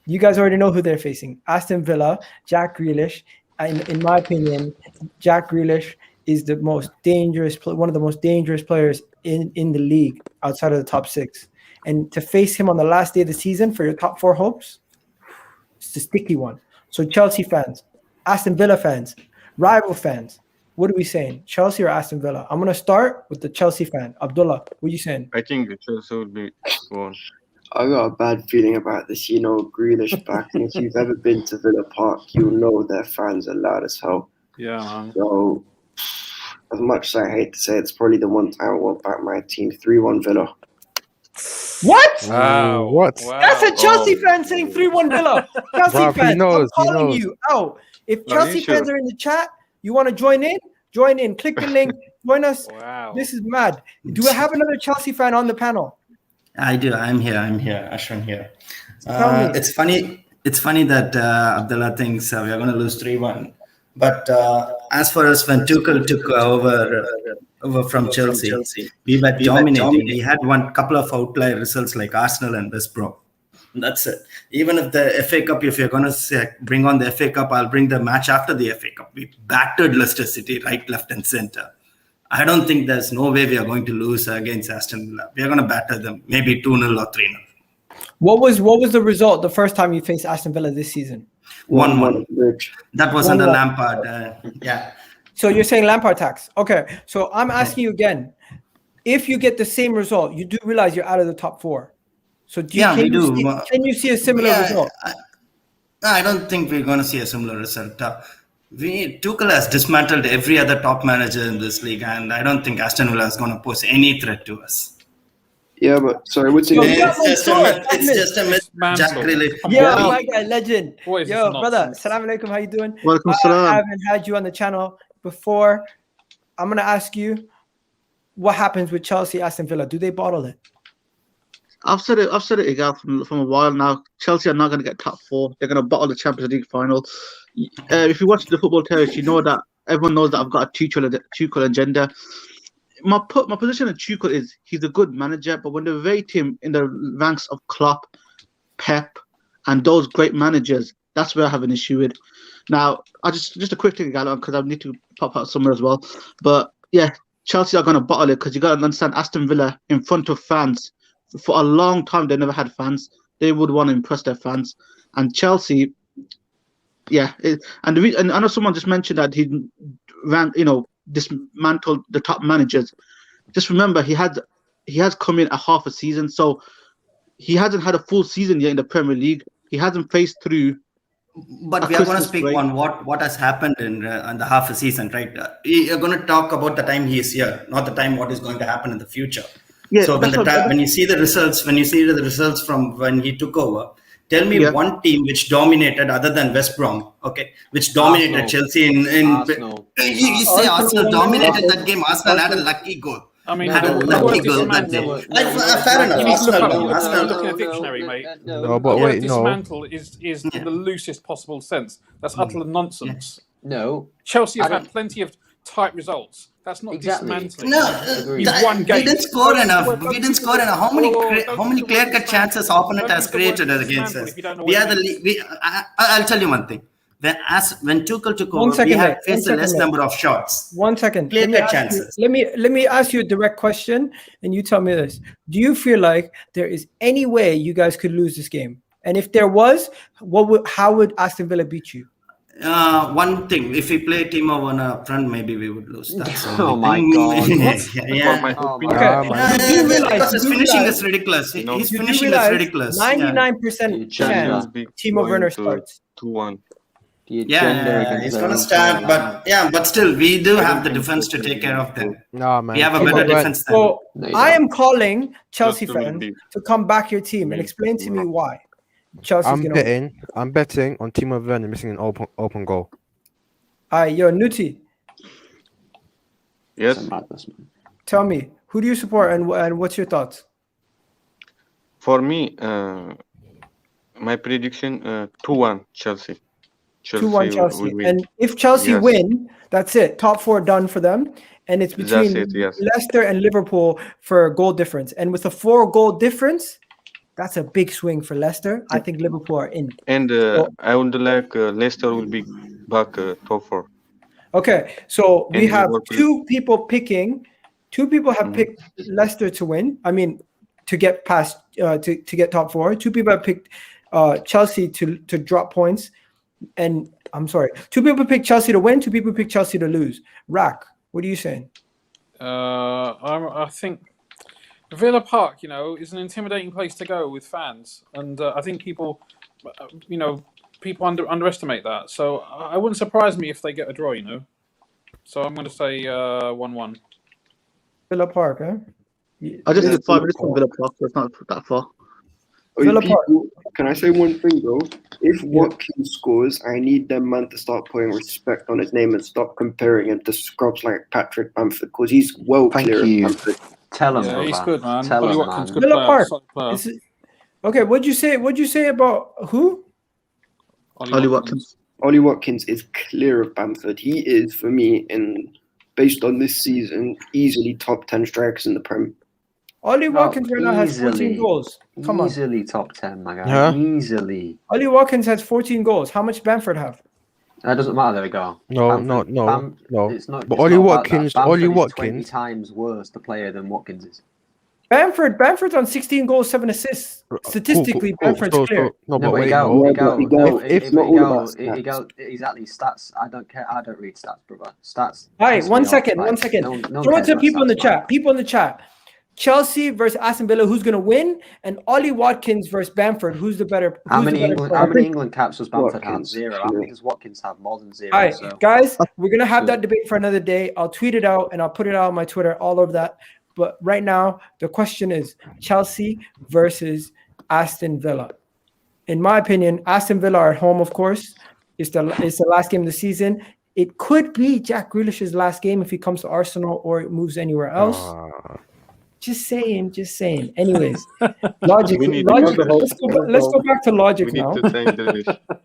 You guys already know who they're facing. Aston Villa, Jack Grealish. In my opinion, Jack Grealish is the most dangerous, one of the most dangerous players in the league outside of the top 6. And to face him on the last day of the season for your top 4 hopes, it's a sticky one. So Chelsea fans, Aston Villa fans, rival fans, what are we saying? Chelsea or Aston Villa? I'm going to start with the Chelsea fan. Abdullah, what are you saying? I think Chelsea will be one. I got a bad feeling about this. Grealish back. And if you've ever been to Villa Park, you'll know their fans are loud as hell. Yeah, man. So, as much as I hate to say, it's probably the one time I want back my team. 3-1 Villa. What? Wow. What? That's a Chelsea fan saying 3-1 Villa. Chelsea fans, I'm calling you out. If Chelsea fans are in the chat, you want to join in? Join in. Click the link. Join us. Wow. This is mad. Do I have another Chelsea fan on the panel? I do. I'm here. Ashwin here. Tell me. It's funny that Abdullah thinks we are going to lose 3-1. But as far as when Tuchel took over from Chelsea, we were dominating. We had one couple of outlier results like Arsenal and West Brom. That's it. Even if the FA Cup, if you're going to bring on the FA Cup, I'll bring the match after the FA Cup. We battered Leicester City right, left, and center. I don't think there's no way we are going to lose against Aston Villa. We are going to batter them, maybe 2-0 or 3-0. What was the result the first time you faced Aston Villa this season? 1-1. That was under 1-1. Lampard. Yeah. So you're saying Lampard tax? Okay. So I'm asking you again. If you get the same result, you do realize you're out of the top 4. So We do. Can you see a similar result? I don't think we're going to see a similar result. Tuchel has dismantled every other top manager in this league, and I don't think Aston Villa is going to pose any threat to us. Yeah, but sorry, what's it? It's just a myth. Jack Grealish. Yo, my guy, legend. Boys, Yo, brother, salam alaikum. How you doing? Welcome I salam. haven't had you on the channel before. I'm gonna ask you, what happens with Chelsea, Aston Villa? Do they bottle it? I've said it again from a while now. Chelsea are not going to get top 4. They're going to bottle the Champions League final. If you watch the football terrace, you know that everyone knows that I've got a Tuchel agenda. My position on Tuchel is he's a good manager, but when they rate him in the ranks of Klopp, Pep, and those great managers, that's where I have an issue with. Now, I just a quick thing, because I need to pop out somewhere as well. But yeah, Chelsea are going to bottle it because you got to understand Aston Villa in front of fans. For a long time, they never had fans. They would want to impress their fans. And Chelsea, and I know someone just mentioned that he ran, dismantled the top managers. Just remember, he has come in a half a season, so he hasn't had a full season yet in the Premier League. He hasn't faced through. But we are going to speak on what has happened in the half a season, right? We are going to talk about the time he is here, not the time what is going to happen in the future. Yeah, so when you see the results from when he took over, tell me one team which dominated other than West Brom, which dominated Arsenal. Chelsea in Arsenal. You say Arsenal dominated that game. Arsenal had a lucky goal. I mean, had a lucky goal that day. Fair enough. Arsenal. Look at a dictionary, mate. No, but wait, no. Dismantle is in the loosest possible sense. That's utter nonsense. No. Chelsea have had plenty of tight results. That's not dismantling. No, You've won games. we didn't score enough. How many clear-cut chances opponent has created against us? I'll tell you one thing. When Tuchel took over, we had faced a less number of shots. 1 second. Clear-cut chances. Let me ask you a direct question, and you tell me this: do you feel like there is any way you guys could lose this game? And if there was, how would Aston Villa beat you? One thing, if we play Timo Werner up front, maybe we would lose. That's Oh my god. Because his finishing is ridiculous. His finishing is ridiculous. 99% chance Timo Werner starts. 2-1. Yeah, he's gonna start, but still, we do have the defense to take care of them. No, man. We have a better defense than. So I am calling Chelsea fans to come back your team and explain to me why. I'm betting on Timo Werner missing an open goal. Yo, Nuti. Yes. Tell me, who do you support and what's your thoughts? For me, my prediction 2-1 Chelsea. 2-1 Chelsea. And if Chelsea win, that's it. Top 4 done for them. And it's between Leicester and Liverpool for goal difference. And with a 4-goal difference, that's a big swing for Leicester. I think Liverpool are in. And I would like Leicester will be back top 4. Okay, so we have two people have picked Leicester to win. I mean, to get past, to get top 4. 2 people have picked Chelsea to drop points. And I'm sorry, 2 people picked Chelsea to win. 2 people picked Chelsea to lose. Rack, what are you saying? I think Villa Park, is an intimidating place to go with fans, and I think people, underestimate that. So I wouldn't surprise me if they get a draw. So I'm going to say 1-1. Villa Park, huh? I just did 5 minutes from Villa Park, so it's not that far. Can I say one thing though? If Watkins scores, I need them man to start putting respect on his name and stop comparing him to scrubs like Patrick Bamford, because he's well clear of Bamford. Tell him, he's good, man. Tell him, Watkins, man. good Villa player, Park. Okay, what'd you say about who? Ollie Watkins. Ollie Watkins is clear of Bamford. He is, for me, based on this season, easily top 10 strikers in the Prem. Ollie Watkins right now has 14 goals. Come on. Easily top 10, my guy. Yeah. Easily. Ollie Watkins has 14 goals. How much Bamford have? That doesn't matter. There we go. No. It's not. But it's Ollie not Watkins, about that. Ollie Bamford is 20 Watkins. times worse the player than Watkins is. Bamford's on 16 goals, 7 assists. Statistically, Bamford's clear. No, No, but but wait, Igal, no. Igal, not all about Igal, exactly. Stats. I don't care. I don't read stats, brother. Stats. All right, piss one me off. second. Like, One second. No one Throw it cares to about people in the stats, man. chat. People in the chat. Chelsea versus Aston Villa, who's going to win? And Ollie Watkins versus Bamford, who's the better? How who's the many better England? player? How many England caps does Bamford have? Watkins, 0. How many does Watkins have? More than 0. All right, So guys, we're going to have that debate for another day. I'll tweet it out and I'll put it out on my Twitter, all of that. But right now, the question is Chelsea versus Aston Villa. In my opinion, Aston Villa are at home, of course. It's the last game of the season. It could be Jack Grealish's last game if he comes to Arsenal or it moves anywhere else. Just saying. Anyways, logic. Let's go back to logic now.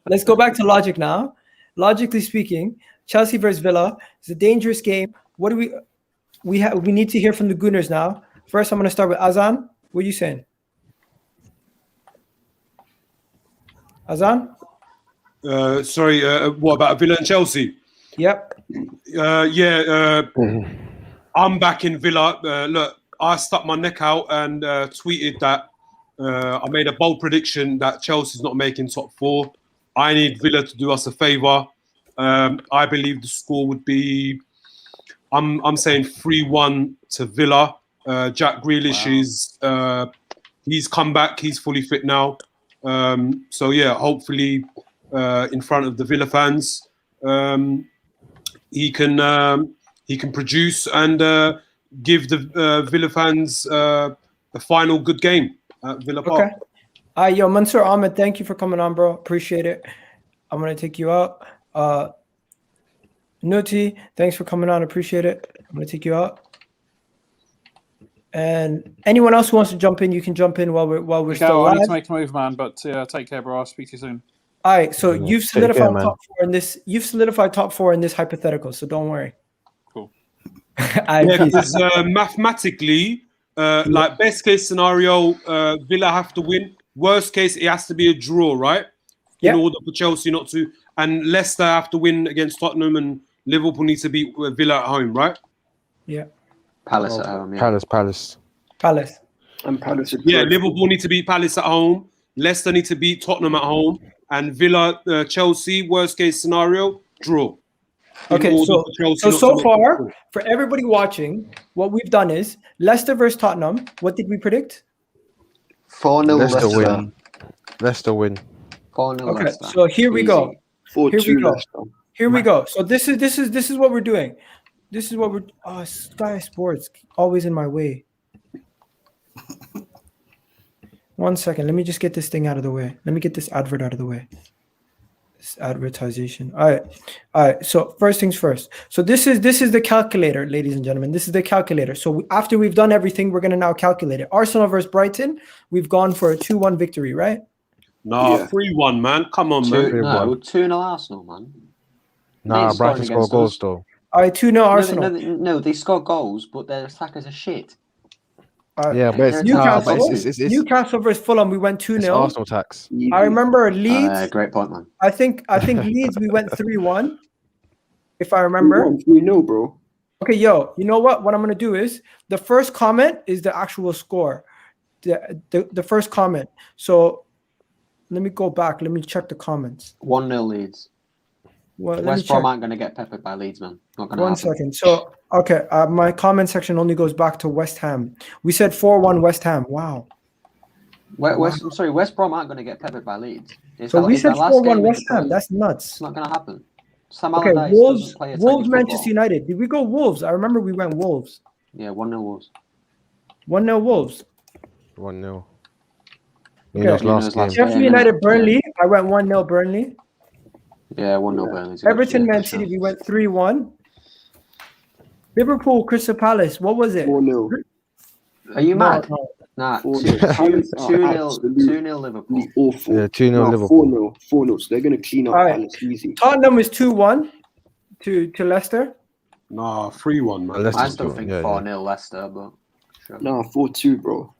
Let's go back to logic now. Logically speaking, Chelsea versus Villa is a dangerous game. What do we need to hear from the Gooners now. First, I'm going to start with Azan. What are you saying? Azan? Sorry, what about Villa and Chelsea? Yep. I'm back in Villa. Look, I stuck my neck out and tweeted that I made a bold prediction that Chelsea's not making top 4. I need Villa to do us a favour. I believe the score would be, I'm saying 3-1 to Villa. Jack Grealish is he's come back. He's fully fit now. So yeah, hopefully in front of the Villa fans, he can produce and give the Villa fans a final good game at Villa Park. Okay. Yo, Mansour Ahmed, thank you for coming on, bro. Appreciate it. I'm gonna take you out. Nuti, thanks for coming on. Appreciate it. I'm gonna take you out. And anyone else who wants to jump in, you can jump in while we're still I live. need to make a move, man. But take care, bro. I'll speak to you soon. All right, so you've Take care, solidified man. top 4 in this. You've solidified top 4 in this hypothetical, so don't worry. Cool. Because mathematically, like best case scenario, Villa have to win. Worst case, it has to be a draw, right? In order for Chelsea not to, and Leicester have to win against Tottenham, and Liverpool needs to beat Villa at home, right? Yeah. Palace at home. Palace. And Palace. Yeah, Liverpool need to beat Palace at home. Leicester need to beat Tottenham at home, and Villa, Chelsea. Worst case scenario, draw. Okay, so far for everybody watching, what we've done is Leicester versus Tottenham. What did we predict? 4-0 Leicester Leicester. win. Leicester win. 4-0 Okay, Leicester. so here we go. 4-2 Leicester. Here we go. So this is what we're doing. This is what we're. Oh, Sky Sports always in my way. 1 second. Let me just get this thing out of the way. Let me get this advert out of the way. This advertisement. All right. So first things first. So this is the calculator, ladies and gentlemen. This is the calculator. So after we've done everything, we're gonna now calculate it. Arsenal versus Brighton. We've gone for a 2-1 victory, right? Nah, 3-1, man. Come on, man. 2-0 Arsenal, man. Nah, Brighton score goals though. All right, 2-0 Arsenal. No, they score goals, but their attackers are shit. Yeah, but it's Newcastle versus Fulham. We went 2-0. Arsenal tax. I remember Leeds. Great point, man. I think Leeds. We went 3-1. If I remember. 3-0, bro. Okay, yo. You know what? What I'm gonna do is the first comment is the actual score. The first comment. So let me go back. Let me check the comments. 1-0 Leeds. Well, West Brom aren't going to get peppered by Leeds, man. Not gonna One happen. second. So, okay, my comment section only goes back to West Ham. We said 4-1 West Ham. Wow. I'm sorry, West Brom aren't going to get peppered by Leeds. So we said 4-1 West Ham. That's nuts. It's not going to happen. Sam Okay, Allardyce Wolves, doesn't play Wolves, attacking Manchester football. United. Did we go Wolves? I remember we went Wolves. Yeah, 1-0 Wolves. 1-0 Wolves. 1-0. Okay. Last game. Sheffield United, Burnley. I went 1-0 Burnley. Yeah, 1-0 Burnley. Everton, Man City, we went 3-1. Liverpool, Crystal Palace. What was it? 4-0. Are you mad? No. Nah, 4-0. 2-0 Liverpool. Awful. Yeah, 2-0 Liverpool. 4-0. So they're going to clean up All right. Palace easy. Tottenham is 2-1 to Leicester. Nah, 3-1, man. I still think 4-0 Leicester, but sure. No, 4-2, bro.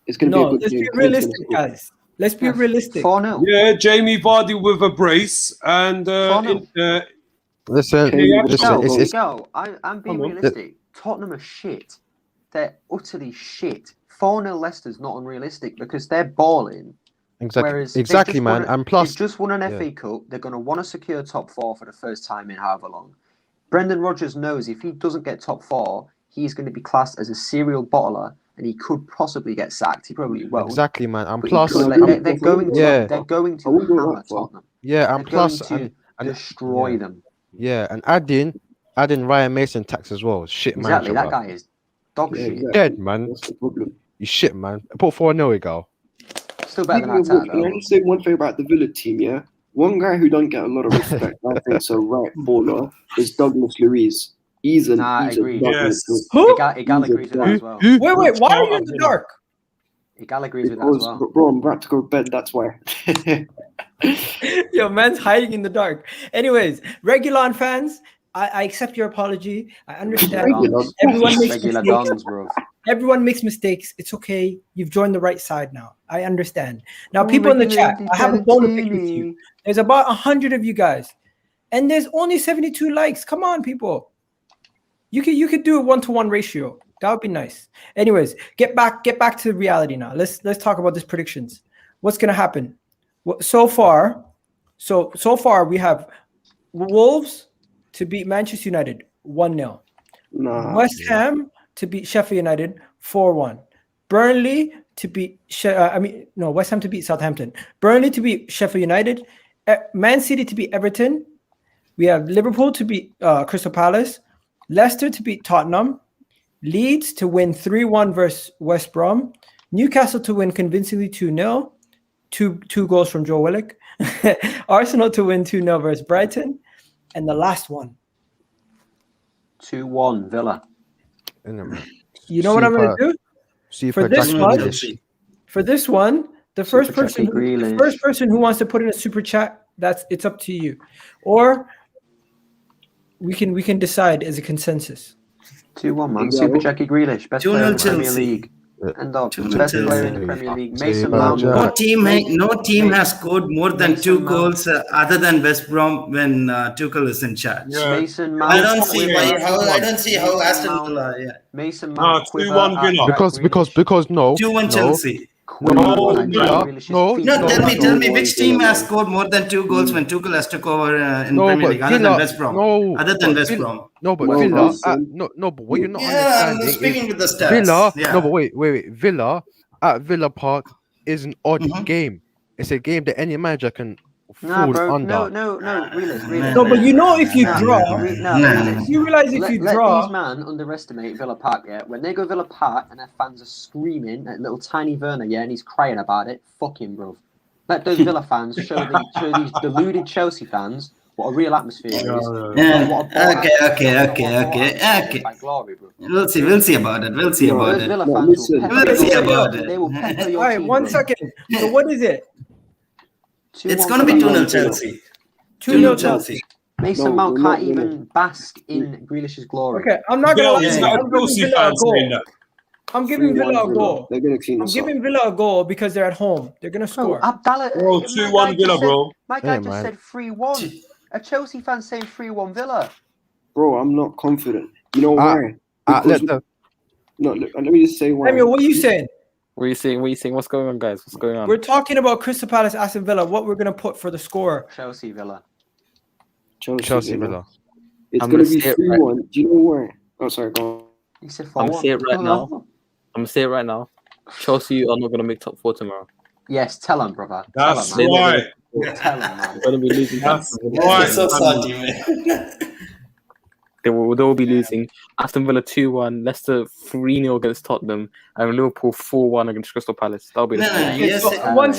It's going to No, be a good let's game. be realistic, guys. Let's be realistic. 4-0. Yeah, Jamie Vardy with a brace and Listen, I'm being come on. realistic. Tottenham are shit. they're utterly shit. 4-0 Leicester's not unrealistic because they're balling. Whereas Exactly, man. And plus, they've just won an FA Cup. They're going to want to secure top 4 for the first time in however long. Brendan Rodgers knows if he doesn't get top 4, he's going to be classed as a serial bottler, and he could possibly get sacked. He probably will. Exactly, man. And But plus, they're going to hammer Tottenham. Yeah, and They're plus, going to destroy them. Yeah, and adding Ryan Mason tax as well. Shit, man. Exactly, that guy is dog shit. Dead, man. You shit, man. Put 4-0 we go. Still better than Can I just say one thing about the Villa team, yeah? One guy who don't get a lot of respect, I think, so right baller, is Douglas Luiz. He's a agree. Douglas Luiz. Igal agrees with that as well. Wait, why are you in the dark? Igal agrees with that as well. Bro, I'm about to go to bed, that's why. Yo, man's hiding in the dark. Anyways, Regulon fans, I accept your apology. I understand. Everyone makes mistakes. Everyone makes mistakes. It's okay. You've joined the right side now. I understand. Now, people in the chat, I have a bonus pick with you. There's about 100 of you guys, and there's only 72 likes. Come on, people. You could do a 1-to-1 ratio. That would be nice. Anyways, get back to reality now. Let's talk about these predictions. What's gonna happen? So far, we have Wolves to beat Manchester United 1-0. West Ham to beat Sheffield United 4-1. Burnley to beat West Ham to beat Southampton. Burnley to beat Sheffield United. Man City to beat Everton. We have Liverpool to beat Crystal Palace. Leicester to beat Tottenham. Leeds to win 3-1 versus West Brom. Newcastle to win convincingly 2-0. Two goals from Joe Willock. Arsenal to win 2-0 versus Brighton. And the last one. 2-1 Villa. You know what I'm going to do? For this one, the first person who wants to put in a super chat, it's up to you. Or we can decide as a consensus. 2-1, man. Super Jackie Grealish, best player in the Premier League. And best player in the Premier League. Mason Mount. No team has scored more than 2 goals other than West Brom when Tuchel is in charge. Mason Mount. I don't see how Aston Villa. Yeah. Mason Mount. 2-1 Villa. Because no. 2-1 Chelsea. No. Tell me which team has scored more than 2 goals when Tuchel has took over in Premier League other than West Brom. Other than West Brom. No, but Villa. But what you're not understanding. I'm speaking with the stats. Villa. Yeah. No, but wait. Villa at Villa Park is an odd game. It's a game that any manager can fall under. No, really. No, but you know if you draw, you realize if you draw. Let these man underestimate Villa Park, yeah? When they go Villa Park and their fans are screaming at little tiny Werner, yeah, and he's crying about it, fuck him, bro. Let those Villa fans show these deluded Chelsea fans what a real atmosphere is. Okay. Glory, bro. We'll see about it. They will pepper your All right, team, 1 bro. second. So what is it? It's going to be 2-0 Chelsea. 2-0 Chelsea. Mason Mount can't even bask in Grealish's glory. Okay, I'm not going to lie. I'm giving Villa a goal. They're going to clean I'm giving Villa a goal because they're at home. They're going to score. Abdallah, 2-1 Villa, bro. My guy just said 3-1. A Chelsea fan saying 3-1 Villa. Bro, I'm not confident. You know why? Let me just say why. Samuel, what are you saying? What are you saying? What's going on, guys? What's going on? We're talking about Crystal Palace, Aston Villa. What we're going to put for the score? Chelsea Villa. Chelsea Villa. It's going to be 3-1. Do you know why? Oh, sorry, go on. You said 4-1. I'm going to say it right now. Chelsea are not going to make top 4 tomorrow. Yes, tell them, brother. That's right. Tell them, man. They're going to be losing. That's right. So salty, man. They will be losing. Aston Villa 2-1, Leicester 3-0 against Tottenham, and Liverpool 4-1 against Crystal Palace. That'll be the so one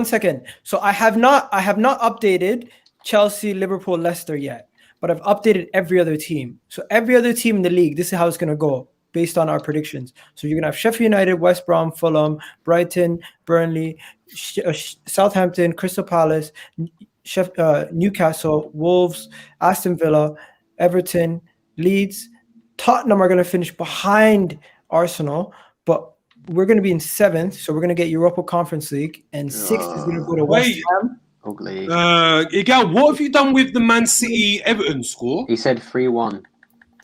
second. So I have not updated Chelsea, Liverpool, Leicester yet, but I've updated every other team. So every other team in the league, this is how it's gonna go based on our predictions. So you're gonna have Sheffield United, West Brom, Fulham, Brighton, Burnley, Southampton, Crystal Palace, Newcastle, Wolves, Aston Villa, Everton, Leeds. Tottenham are going to finish behind Arsenal, but we're going to be in 7th, so we're going to get Europa Conference League, and 6th is going to go to West Ham. Ugly. Igal, what have you done with the Man City Everton score? He said 3-1.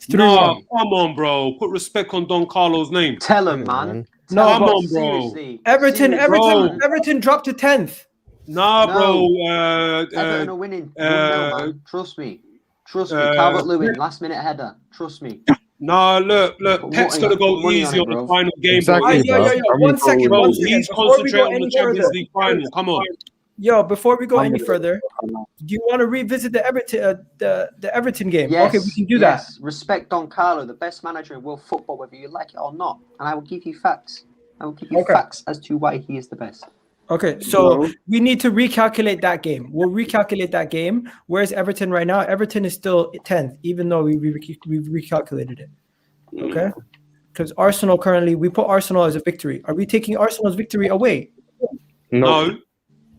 No, come on, bro. Put respect on Don Carlo's name. Tell him, man. No, Come but on, bro. Seriously. Everton dropped to 10th. Nah, bro. Everton are winning 1-0, man. Trust me. Calvert-Lewin, last minute header. Trust me. Nah, look. Pep's gonna go easy on the final game, Exactly, bro. yo. One second. He's Before we go concentrating on any the Champions further, League final. Come on. Yo, before we go any further, do you want to revisit the Everton the Everton game? Yes, okay, we can do that. Respect Don Carlo, the best manager in world football, whether you like it or not. And I will give you facts. I will give you facts as to why he is the best. Okay, so we need to recalculate that game. We'll recalculate that game. Where's Everton right now? Everton is still 10th, even though we recalculated it. Okay? Because Arsenal currently, we put Arsenal as a victory. Are we taking Arsenal's victory away? No.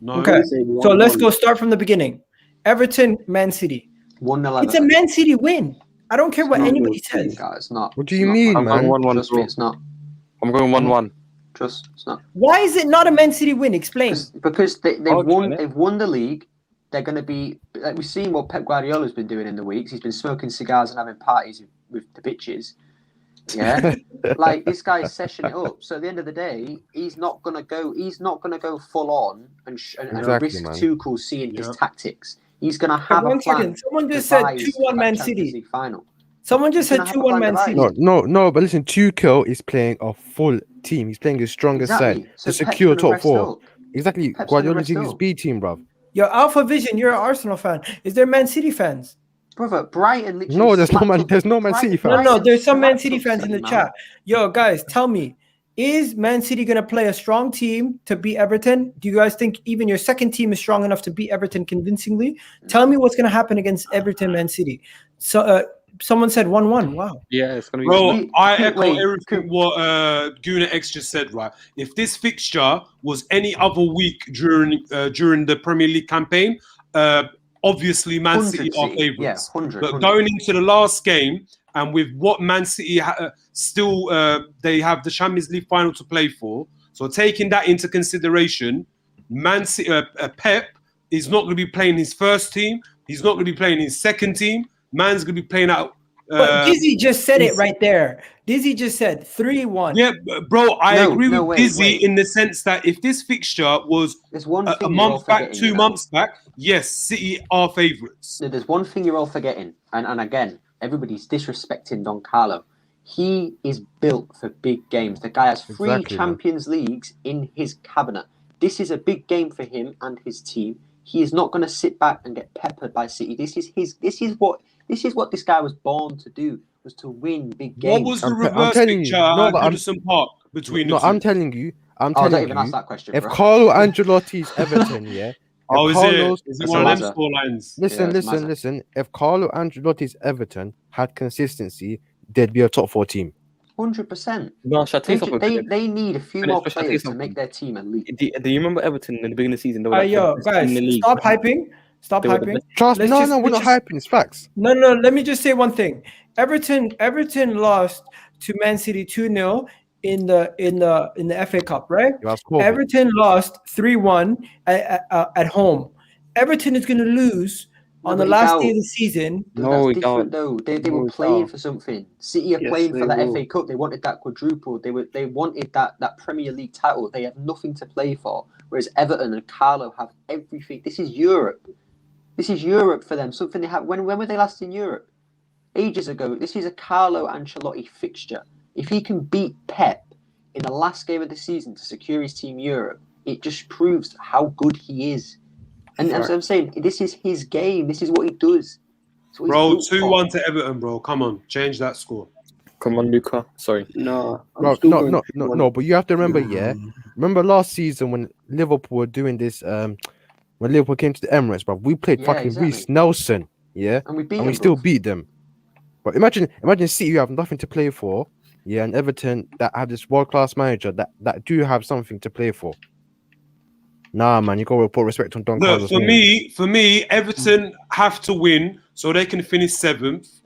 Okay, so let's go start from the beginning. Everton, Man City. 1-11. It's a Man City win. I don't care what anybody says. It's not. What do you mean, man? I'm going 1-1. Trust me, it's not. I'm going 1-1. Trust, it's not. Why is it not a Man City win? Explain. Because they've won the league. They're going to be like we've seen what Pep Guardiola's been doing in the weeks. He's been smoking cigars and having parties with the bitches. Yeah, like this guy's sessioning it up. So at the end of the day, he's not gonna go full on and risk Tuchel seeing his tactics. He's gonna have a plan. 1 second. Someone just said 2-1 Man City. Final. Someone just said 2-1 Man City. No. But listen, Tuchel is playing a full team. He's playing his strongest side to secure top 4. Exactly. Guardiola's in his B team, bruv. Yo, Alpha Vision, you're an Arsenal fan. Is there Man City fans? Brother, Brighton literally. No, there's no Man City fans. No, there's some Man City fans in the chat. Yo, guys, tell me, is Man City gonna play a strong team to beat Everton? Do you guys think even your second team is strong enough to beat Everton convincingly? Tell me what's gonna happen against Everton, Man City. So, someone said 1-1. Wow. Yeah, it's gonna be. Bro, I echo everything what Guna X just said. Right, if this fixture was any other week during the Premier League campaign, obviously Man City are favourites. But going into the last game and with what Man City they have the Champions League final to play for. So taking that into consideration, Man City Pep is not going to be playing his first team. He's not going to be playing his second team. Man's going to be playing out. But Dizzy just said it right there. Dizzy just said 3-1. Yeah, bro, I agree with Dizzy in the sense that if this fixture was a month back, 2 months back, yes, City are favourites. There's one thing you're all forgetting, and again, everybody's disrespecting Don Carlo. He is built for big games. The guy has 3 Champions Leagues in his cabinet. This is a big game for him and his team. He is not going to sit back and get peppered by City. This is what this guy was born to do, was to win big games. What was the reverse picture at Goodison Park between the two? I'm telling you. Don't even ask that question, if bro. Carlo Ancelotti's Everton, yeah. Is it one of them scorelines? Listen. If Carlo Ancelotti's Everton had consistency, they'd be a top 4 team. 100%. No, they need a few more players to make their team elite. Do you remember Everton in the beginning of the season? They were guys, stop hyping. Stop hyping. Trust me, we're not hyping. It's facts. No. Let me just say one thing. Everton lost to Man City 2-0 in the FA Cup, right? Everton lost 3-1 at home. Everton is going to lose on the last day of the season. No, that's different though. They were playing for something. City are playing for the FA Cup. They wanted that quadruple. They wanted that Premier League title. They have nothing to play for. Whereas Everton and Carlo have everything. This is Europe. This is Europe for them. Something they have. When were they last in Europe? Ages ago. This is a Carlo Ancelotti fixture. If he can beat Pep in the last game of the season to secure his team Europe, it just proves how good he is. And as I'm saying, this is his game. This is what he does. Bro, 2-1 to Everton, bro. Come on, change that score. Come on, Luca. Sorry. No. But you have to remember, remember last season when Liverpool were doing this, when Liverpool came to the Emirates, bro, we played Reece Nelson, and we still beat them. But imagine City, you have nothing to play for, and Everton that have this world-class manager that do have something to play for. Nah, man, you got to put respect on Don Carlos. For me, Everton have to win so they can finish 7th.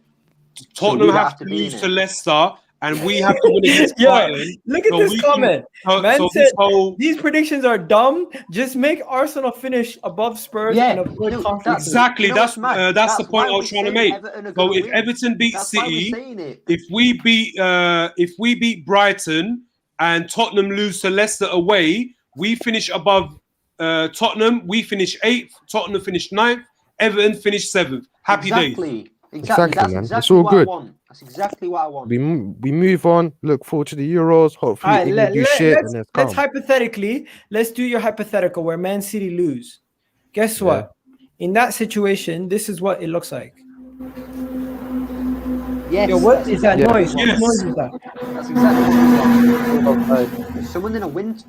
Tottenham have to lose to Leicester and we have to win against Yo, Brighton. look at so this we comment. Can, Man so said this whole these predictions are dumb. Just make Arsenal finish above Spurs and avoid conference. exactly You know that's what's mad? that's the That's why point I was we're trying to saying make. Everton are So gonna if win. Everton beat That's why we're City, saying it. if we beat Brighton and Tottenham lose to Leicester away, we finish above Tottenham. We finish 8th. Tottenham finish 9th. Everton finish 7th. Happy days. Exactly, That's man. exactly It's all what good. I want. That's exactly what I want. We move on. Look forward to the Euros. Hopefully, All right, England do shit and let's it's calm. hypothetically, let's do your hypothetical where Man City lose. Guess Yeah. what? In that situation, this is what it looks like. Yes. Yo, what is that Yeah. noise? Yes. Whose noise is that? That's exactly what we want. Someone in a wind.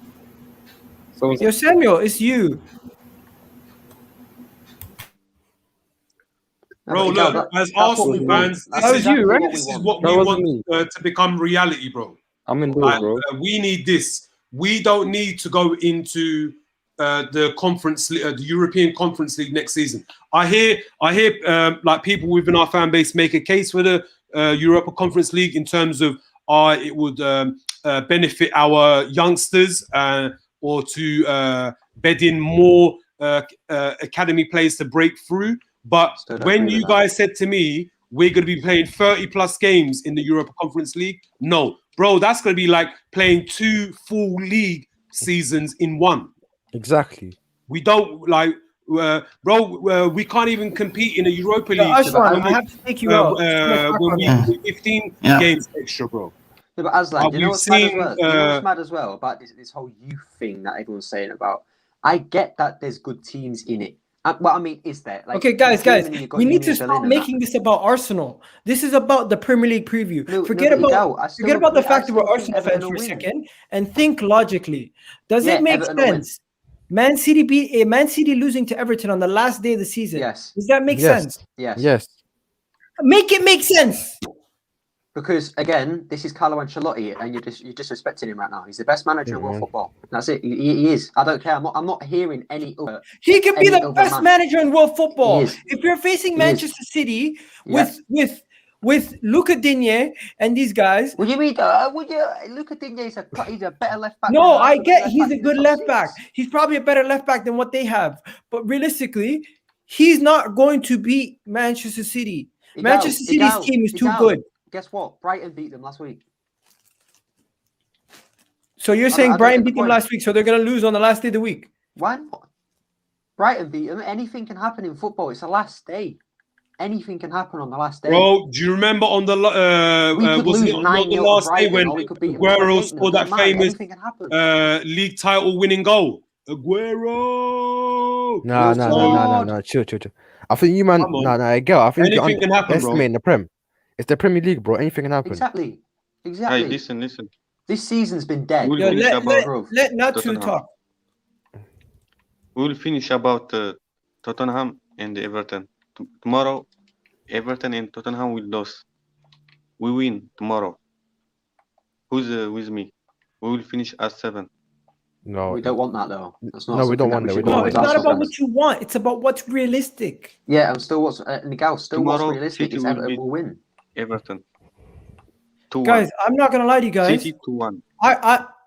Yo, Samuel, it's you. Bro, but look, that- as that's what Arsenal we want. fans, That's That was exactly you, right? what we this is want. what That we wasn't want me. to become reality, bro. I'm indoors, Like, bro. we need this. We don't need to go into the conference, the European Conference League next season. I hear, like people within our fan base make a case for the Europa Conference League in terms of it would benefit our youngsters or to bed in more academy players to break through. But don't when agree you with that. guys said to me, we're going to be playing 30 plus games in the Europa Conference League, no, bro, that's going to be like playing 2 full league seasons in one. Exactly. We don't like, bro. We can't even compete in a Europa Yo, League. Ashwan, I have to take you out. Too much talk When on we that. do 15 Yeah. games extra, bro. Yeah, but Aslan, you know we've what's mad as seen, well? You know what's mad as well about this whole youth thing that everyone's saying about? I get that there's good teams in it. Well, I mean, is there? Like, Okay, guys, Germany, you've got we need Union to Berlin stop and that. making this about Arsenal. This is about the Premier League preview. No, forget but about I still forget about the agree- I fact that we're still think Arsenal Everton fans will for a win. second and think logically. Does Yeah, it make Everton will win. sense? Man City losing to Everton on the last day of the season. Yes. Does that make Yes. sense? Yes. Yes. Make it make sense. Because again, this is Carlo Ancelotti, and you're disrespecting him right now. He's the best manager in world football. That's it. He is. I don't care. I'm not hearing any other. He could be any the other best man. manager in world football. He is. If you're facing He Manchester City with Luca Digne and these guys. Would you mean? Would you? Luca Digne he's a better left back. No, than I Arsenal get left he's back a in the good top left six. back. He's probably a better left back than what they have. But realistically, he's not going to beat Manchester City. Manchester City's team is too good. Guess what? Brighton beat them last week. So you're I saying don't Brighton get the beat them point. last week, so they're going to lose on the last day of the week? Why not? Brighton beat them. Anything can happen in football. It's the last day. Anything can happen on the last day. Bro, do you remember on the We could was lose it on the 9-0 last to day Brighton, when or we could beat them Aguero 28-0. scored that Doesn't matter. famous Anything can happen. league title winning goal? Aguero. No. Chill. I think you man. Come on. No, girl. I think Anything you're can happen, bro. underestimating the Prem. It's the Premier League, bro. Anything can happen. Exactly. Hey, listen. This season's been dead. We'll Yo, finish let not to Tottenham. talk. We'll finish about Tottenham and Everton. Tomorrow, Everton and Tottenham will lose. We win tomorrow. Who's with me? We will finish at 7. No, We don't want that though. That's not No, we don't something want that that. we We should don't No, want it's as not Arsenal about fans. what you want. It's about what's realistic. Yeah, and still what's Nigel, still what's Tomorrow, realistic City is will Everton beat will win. Everton. 2-1. Guys, I'm not gonna lie to you guys. City 2-1.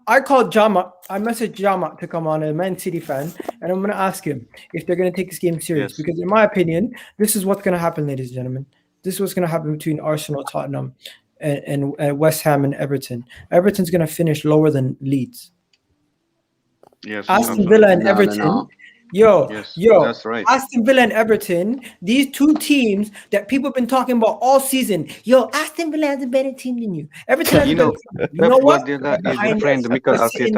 I called Jama. I messaged Jama to come on, a Man City fan, and I'm gonna ask him if they're gonna take this game serious. Yes. Because in my opinion, this is what's gonna happen, ladies and gentlemen. This is what's gonna happen between Arsenal, Tottenham, and West Ham and Everton. Everton's gonna finish lower than Leeds. Yes. Aston Villa and Everton. Yo, that's right. Aston Villa and Everton, these two teams that people have been talking about all season. Yo, Aston Villa has a better team than you. Everton has a better team. You know what? Guardiola is Behind the friend us. Mikel They're sitting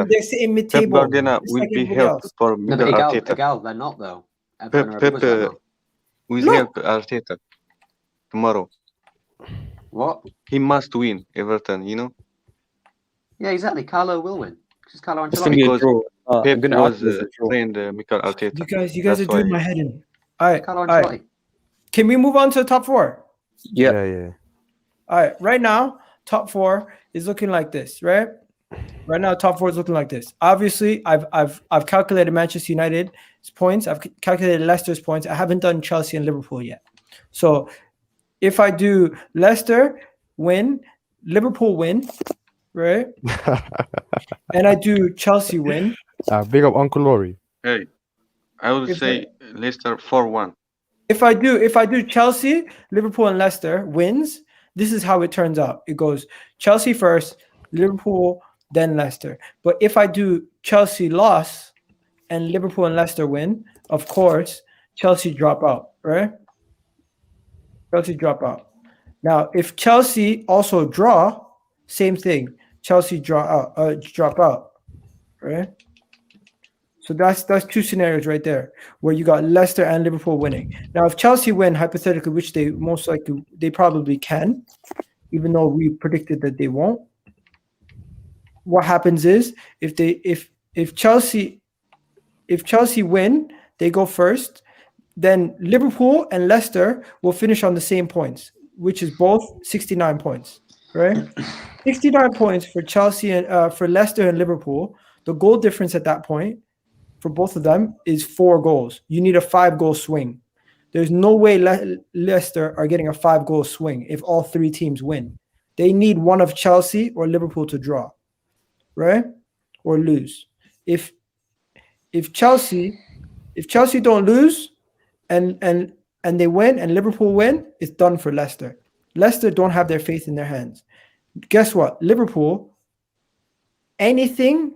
Arteta. mid-table. Pep Guardiola just will like be everybody helped else. for No, Mikel but Arteta. Egal, they're not though. Everton are Pep brothers right now. will Look. help Arteta tomorrow. What? He must win Everton, you know? Yeah, exactly. Carlo will win. Because Carlo It's gonna be a Ancelotti. draw. I'm Pep gonna was argue it's a draw. friend Mikel Arteta. You guys That's are doing why. my head in. All right. Carlo All right. Ancelotti. Can we move on to the top 4? Yeah. All right. Right now, top 4 is looking like this, right? Right now, top 4 is looking like this. Obviously, I've calculated Manchester United's points. I've calculated Leicester's points. I haven't done Chelsea and Liverpool yet. So if I do Leicester win Liverpool win, right? And I do Chelsea win. Big up Uncle Laurie. Hey, I would If say Leicester 4-1. If I do Chelsea, Liverpool, and Leicester wins, this is how it turns out. It goes Chelsea first, Liverpool, then Leicester. But if I do Chelsea loss and Liverpool and Leicester win, of course, Chelsea drop out, right? Chelsea drop out. Now, if Chelsea also draw, same thing. Chelsea drop out, right? So that's two scenarios right there where you got Leicester and Liverpool winning. Now, if Chelsea win, hypothetically, which they most likely they probably can, even though we predicted that they won't. What happens is if Chelsea win, they go first. Then Liverpool and Leicester will finish on the same points, which is both 69 points, right? 69 points for Chelsea and for Leicester and Liverpool. The goal difference at that point for both of them is 4 goals. You need a 5-goal swing. There's no way Leicester are getting a 5-goal swing if all 3 teams win. They need one of Chelsea or Liverpool to draw, right? Or lose. If Chelsea don't lose and they win and Liverpool win, it's done for Leicester. Leicester don't have their faith in their hands. Guess what? Liverpool, anything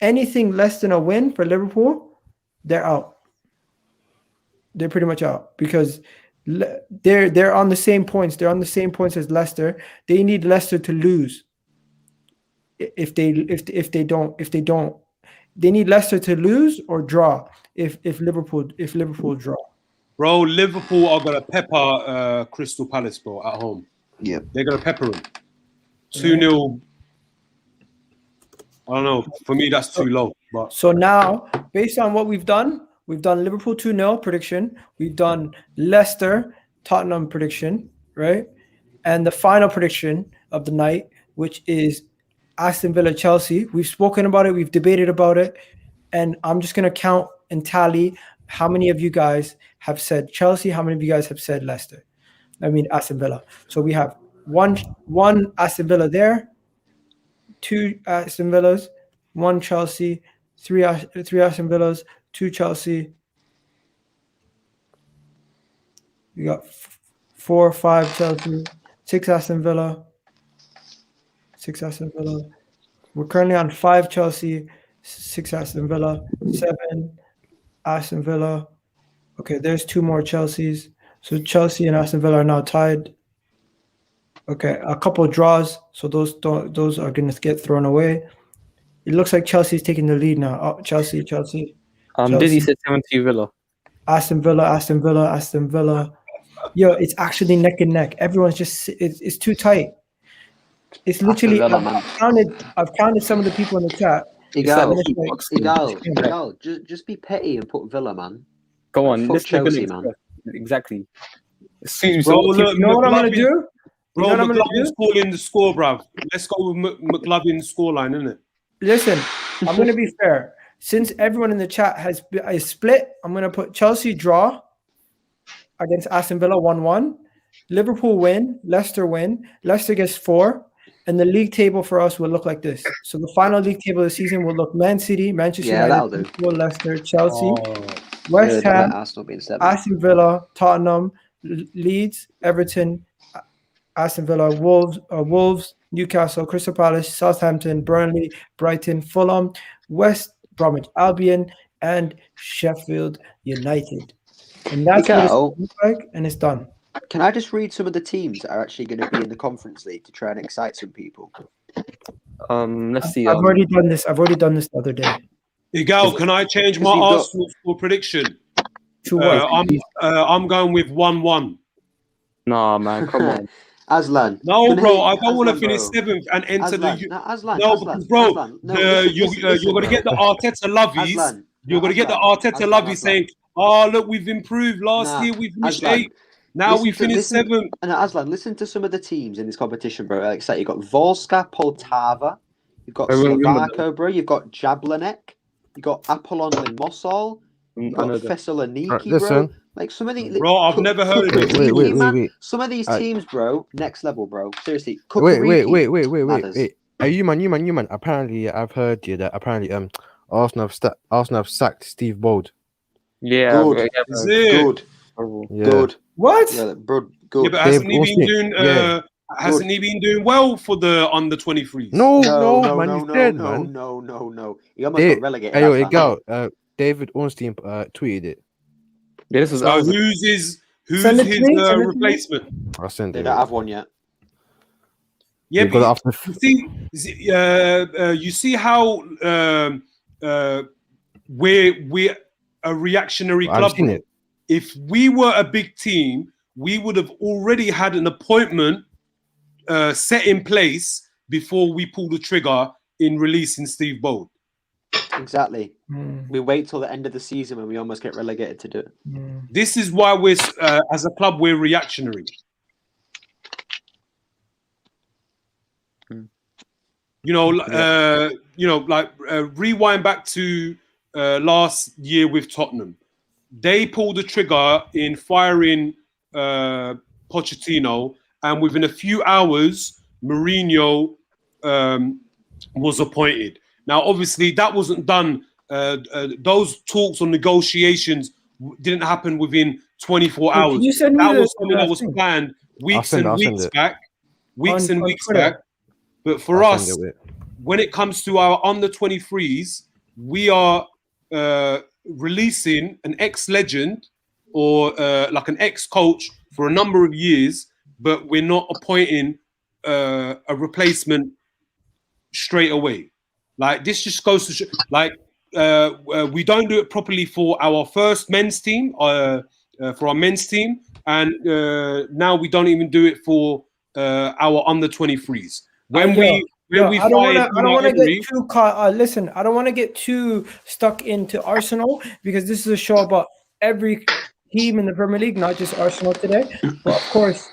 less than a win for Liverpool, they're out. They're pretty much out because they're on the same points. They're on the same points as Leicester. They need Leicester to lose. If they don't, they need Leicester to lose or draw. If Liverpool draw. Bro, Liverpool are gonna pepper Crystal Palace, bro, at home. Yeah, they're gonna pepper them. 2-0. I don't know. For me, that's too low. But so now, based on what we've done Liverpool 2-0 prediction. We've done Leicester Tottenham prediction, right? And the final prediction of the night, which is Aston Villa Chelsea. We've spoken about it. We've debated about it. And I'm just going to count and tally how many of you guys have said Chelsea, how many of you guys have said Leicester. I mean, Aston Villa. So we have one Aston Villa there, 2 Aston Villas, 1 Chelsea, 3 Aston Villas, 2 Chelsea. We got 4 or 5 Chelsea, 6 Aston Villa, 6 Aston Villa. We're currently on 5 Chelsea, 6 Aston Villa, 7 Aston Villa. Okay, there's 2 more Chelseas. So Chelsea and Aston Villa are now tied. Okay, a couple of draws. So those are going to get thrown away. It looks like Chelsea's taking the lead now. Oh, Chelsea. Dizzy said 70 Villa. Aston Villa. Yo, it's actually neck and neck. Everyone's just it's too tight. It's literally I've counted some of the people in the chat. Igal, just be petty and put Villa, man. Go on, fuck Chelsea, man. Exactly. Bro, look, you know what I'm gonna do? Bro, McLovin's calling the score, bruv. Let's go with McLovin's scoreline, innit? Listen, I'm gonna be fair. Since everyone in the chat has split, I'm gonna put Chelsea draw against Aston Villa 1-1. Liverpool win, Leicester win. Leicester gets 4. And the league table for us will look like this. So the final league table of the season will look Man City, Manchester United, Liverpool, Leicester, Chelsea, West Ham, Aston Villa, Tottenham, Leeds, Everton, Aston Villa, Wolves, Newcastle, Crystal Palace, Southampton, Burnley, Brighton, Fulham, West Bromwich Albion, and Sheffield United. And that's what it looks like, and it's done. Can I just read some of the teams that are actually going to be in the Conference League to try and excite some people? Let's see. I've already done this. the other day. Igal, can I change my Arsenal score prediction? To what? I'm going with 1-1. Nah, man, come on. Aslan. No, bro, I don't want to finish 7th and enter because, bro, you're going to get the Arteta lovies. You're going to get the Arteta lovies saying, oh, look, we've improved. Last year we finished 8th. Now we finished 7th. And Aslan, listen to some of the teams in this competition, bro. Like, you've got Volska, Poltava, you've got Slovaco, bro. You've got Jablanek, you've got Apollon Limassol, You I got know that. Thessaloniki, listen. bro. Like some of these, Bro, I've never heard of this. Wait. Some of these teams, bro, next level, bro. Seriously, Wait. ladders. Hey, you man. Apparently, I've heard that apparently Arsenal have sacked Steve Bold. Yeah, Good. yeah, Is it? Good. Yeah. Good. What? Yeah, bro, Yeah, good. but hasn't he David been Ornstein, doing? yeah. Hasn't he been doing well for the under 23s? No, man, he's dead, man. No. He almost got relegated. Hey, That's that. David Ornstein tweeted it. Yeah, this was So who's his Send it to me, send it to me. replacement? I'll send They it. don't have one yet. Yeah, They've got but it after. you see how we're a reactionary I've club. seen bro. it. If we were a big team, we would have already had an appointment set in place before we pull the trigger in releasing Steve Bold. Exactly. We wait till the end of the season when we almost get relegated to do it. This is why we're as a club we're reactionary. Rewind back to last year with Tottenham. They pulled the trigger in firing Pochettino, and within a few hours, Mourinho was appointed. Now, obviously, that wasn't done. Those talks or negotiations didn't happen within 24 hours. Can you send me That the was something that was thing? planned weeks I'll and send weeks it. back. Weeks and On weeks Twitter. back. But for I'll us, send it. when it comes to our under 23s, we are releasing an ex-legend or like an ex-coach for a number of years, but we're not appointing a replacement straight away. Like this just goes to show, we don't do it properly for our first men's team, for our men's team, and now we don't even do it for our under 23s. When we I don't want to Emery, get too caught. Listen, I don't want to get too stuck into Arsenal because this is a show about every team in the Premier League, not just Arsenal today. But of course,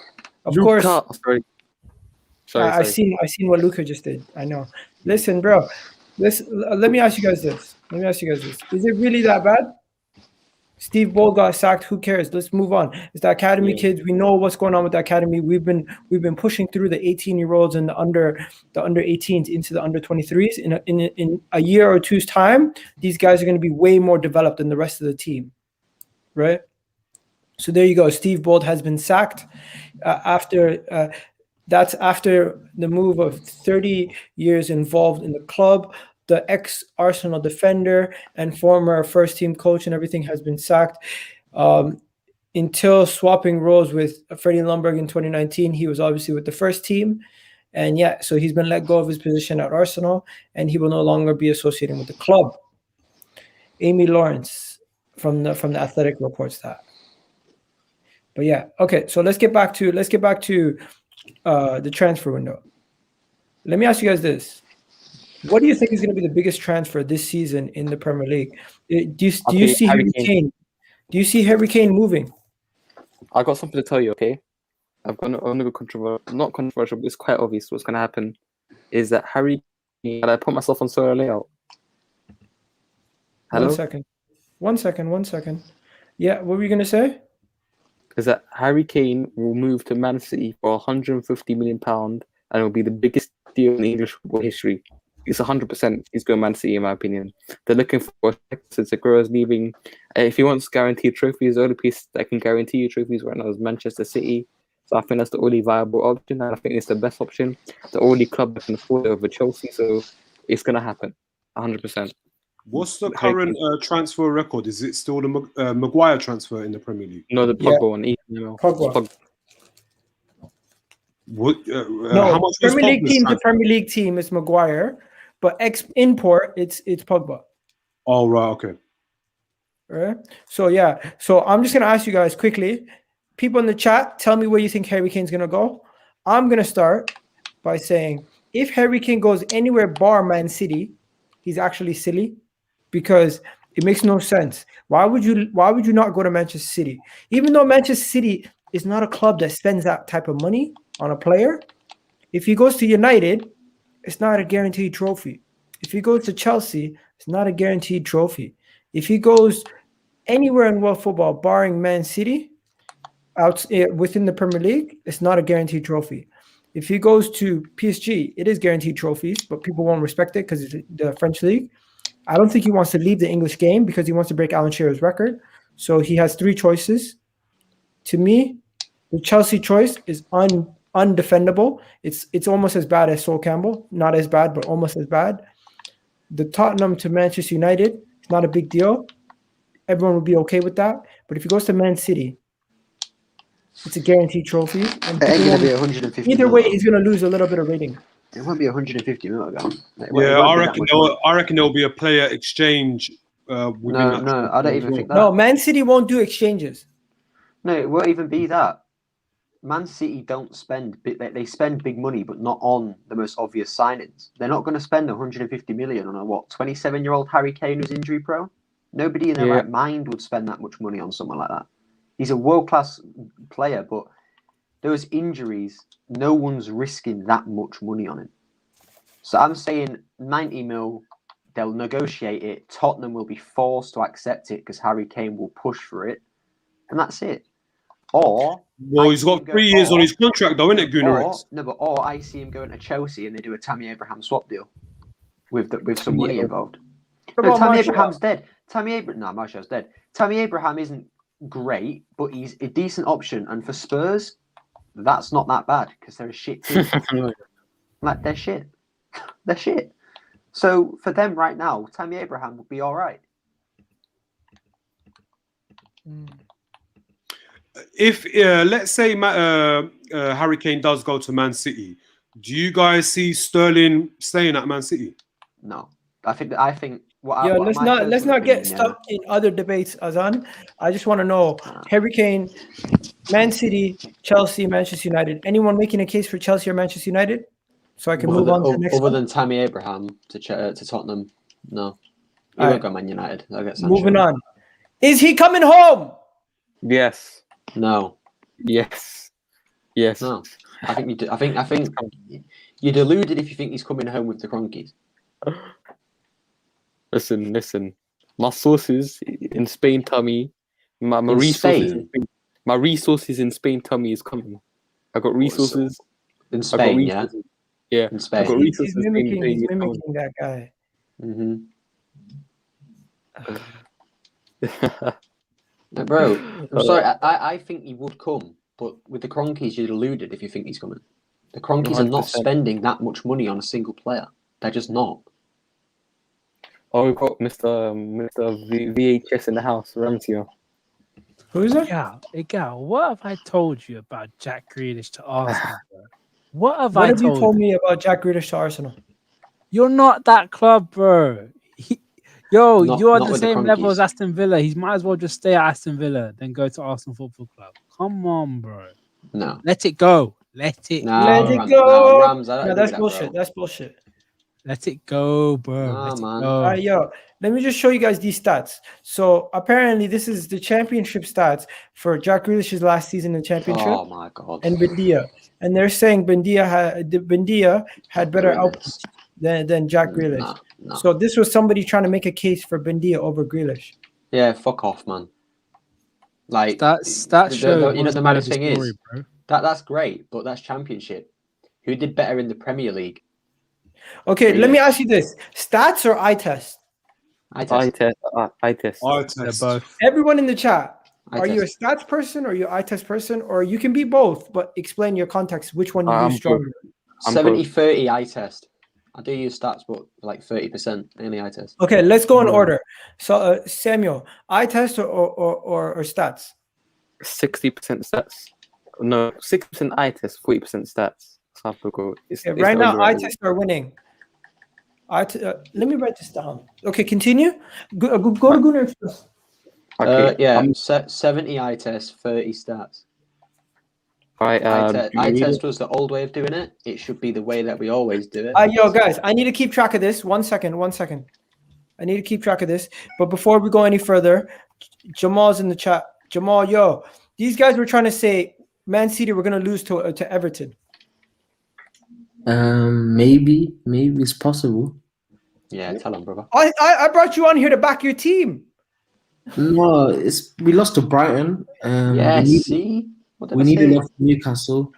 I seen what Luca just did. I know. Listen, bro. Let me ask you guys this. Is it really that bad? Steve Bold got sacked. Who cares? Let's move on. It's the academy kids. We know what's going on with the academy. We've been pushing through the 18-year-olds and the under 18s into the under 23s. In a year or two's time, these guys are going to be way more developed than the rest of the team, right? So there you go. Steve Bold has been sacked that's after the move of 30 years involved in the club. The ex-Arsenal defender and former first-team coach and everything has been sacked. Until swapping roles with Freddie Ljungberg in 2019, he was obviously with the first team. And so he's been let go of his position at Arsenal, and he will no longer be associating with the club. Amy Lawrence from the Athletic reports that. But okay. So let's get back to the transfer window. Let me ask you guys this. What do you think is going to be the biggest transfer this season in the Premier League? Do you see Harry Kane? Do you see Harry Kane moving? I got something to tell you, okay? I've got another not controversial, but it's quite obvious what's going to happen. Is that Harry Kane, I put myself on solo layout? Hello? 1 second. Yeah, what were you going to say? Is that Harry Kane will move to Man City for £150 million and it will be the biggest deal in English football history. It's 100% he's going Man City, in my opinion. They're looking for since Aguero's leaving. If he wants guaranteed trophies, the only piece that can guarantee you trophies right now is Manchester City. So I think that's the only viable option, and I think it's the best option. The only club that can afford it over Chelsea, so it's going to happen, 100%. what's the current transfer record? Is it still the Maguire transfer in the Premier League? No, the Pogba one. Pogba. What, No, how much Premier League Pogba's team to transfer? Premier League team is Maguire, but import it's Pogba. Oh right, okay. Right. So I'm just gonna ask you guys quickly. People in the chat, tell me where you think Harry Kane's gonna go. I'm gonna start by saying if Harry Kane goes anywhere bar Man City, he's actually silly because it makes no sense. Why would you not go to Manchester City? Even though Manchester City is not a club that spends that type of money on a player, if he goes to United, it's not a guaranteed trophy. If he goes to Chelsea, it's not a guaranteed trophy. If he goes anywhere in world football, barring Man City, within the Premier League, it's not a guaranteed trophy. If he goes to PSG, it is guaranteed trophies, but people won't respect it because it's the French league. I don't think he wants to leave the English game because he wants to break Alan Shearer's record. So he has 3 choices. To me, the Chelsea choice is undefendable. It's almost as bad as Sol Campbell. Not as bad, but almost as bad. The Tottenham to Manchester United, it's not a big deal. Everyone would be okay with that. But if he goes to Man City, it's a guaranteed trophy. And It ain't going to be 150 either mil. way, he's going to lose a little bit of rating. It won't be 150 mil again. Yeah, I reckon there'll be a player exchange. Within No, I don't even think that. No, Man City won't do exchanges. No, it won't even be that. Man City don't spend. They spend big money, but not on the most obvious signings. They're not going to spend 150 million on a 27-year-old Harry Kane who's injury prone. Nobody in their right mind would spend that much money on someone like that. He's a world-class player, but those injuries, no one's risking that much money on him. So I'm saying 90 mil, they'll negotiate it. Tottenham will be forced to accept it because Harry Kane will push for it. And that's it. Or... Well, he's got 3 years on his contract, though, isn't it, Gunnar? Or I see him going to Chelsea and they do a Tammy Abraham swap deal with some money involved. No, Tammy Abraham's dead. Martial's dead. Tammy Abraham isn't great, but he's a decent option. And for Spurs, that's not that bad because they're a shit team. Like, they're shit. They're shit. So for them right now, Tammy Abraham would be all right. If let's say Harry Kane does go to Man City, do you guys see Sterling staying at Man City? No, I think. Let's not get stuck in other debates, Azan. I just want to know Harry Kane, Man City, Chelsea, Manchester United. Anyone making a case for Chelsea or Manchester United? So I can move on to the next one. Other than Tammy Abraham to Tottenham, no. He won't go Man United. I'll get Sancho. Moving on. Is he coming home? Yes. No. Yes. Yes. No. I think you're deluded if you think he's coming home with the Cronkies. Listen. My sources in Spain tell me my resources in Spain tell me is coming. I got resources in Spain, yeah. In Spain. I got resources He's mimicking that guy. Mm-hmm. Bro, I'm sorry. I think he would come, but with the Cronkies, you're deluded if you think he's coming. The Cronkies are not spending that much money on a single player. They're just not. Oh, we've got Mr. VHS in the house, Ramsey. Who is that? Yeah, what have I told you about Jack Grealish to Arsenal? Bro? What have you told me about Jack Grealish to Arsenal? You're not that club, bro. You're the same level as Cronkies. Aston Villa. He might as well just stay at Aston Villa than go to Arsenal Football Club. Come on, bro. No. Let it go. Let it go. No, Rams, that's bullshit. That's bullshit. Let it go, bro. Let it go. All right, let me just show you guys these stats. So apparently this is the championship stats for Jack Grealish's last season in the championship. Oh my god. And Bendia. And they're saying Bendia had better output than Jack Grealish. No. So this was somebody trying to make a case for Bendia over Grealish. Yeah, fuck off, man. Like that show. You know the maddest thing is that's great, but that's championship. Who did better in the Premier League? Okay, let me ask you this: stats or eye test? Eye test. They're both. Everyone in the chat, are you a stats person or you eye test person, or you can be both, but explain your context. Which one you use stronger? 70-30 eye test. I do use stats, but like 30% in the eye test. Okay, let's go in order. So, Samuel, eye test or stats? 60% stats. No, 60% eye test, 40% stats. Right now, eye tests are winning. Let me write this down. Okay, continue. Go to Gunnar first. Okay. 70 eye test, 30 stats. Right, eye test was the old way of doing it. It should be the way that we always do it. Guys, I need to keep track of this. One second. I need to keep track of this. But before we go any further, Jamal's in the chat. Jamal, these guys were trying to say Man City were going to lose to Everton. Maybe it's possible. Yeah, tell them, brother. I brought you on here to back your team. No, we lost to Brighton. Yes, see? What did we I need say? enough Newcastle.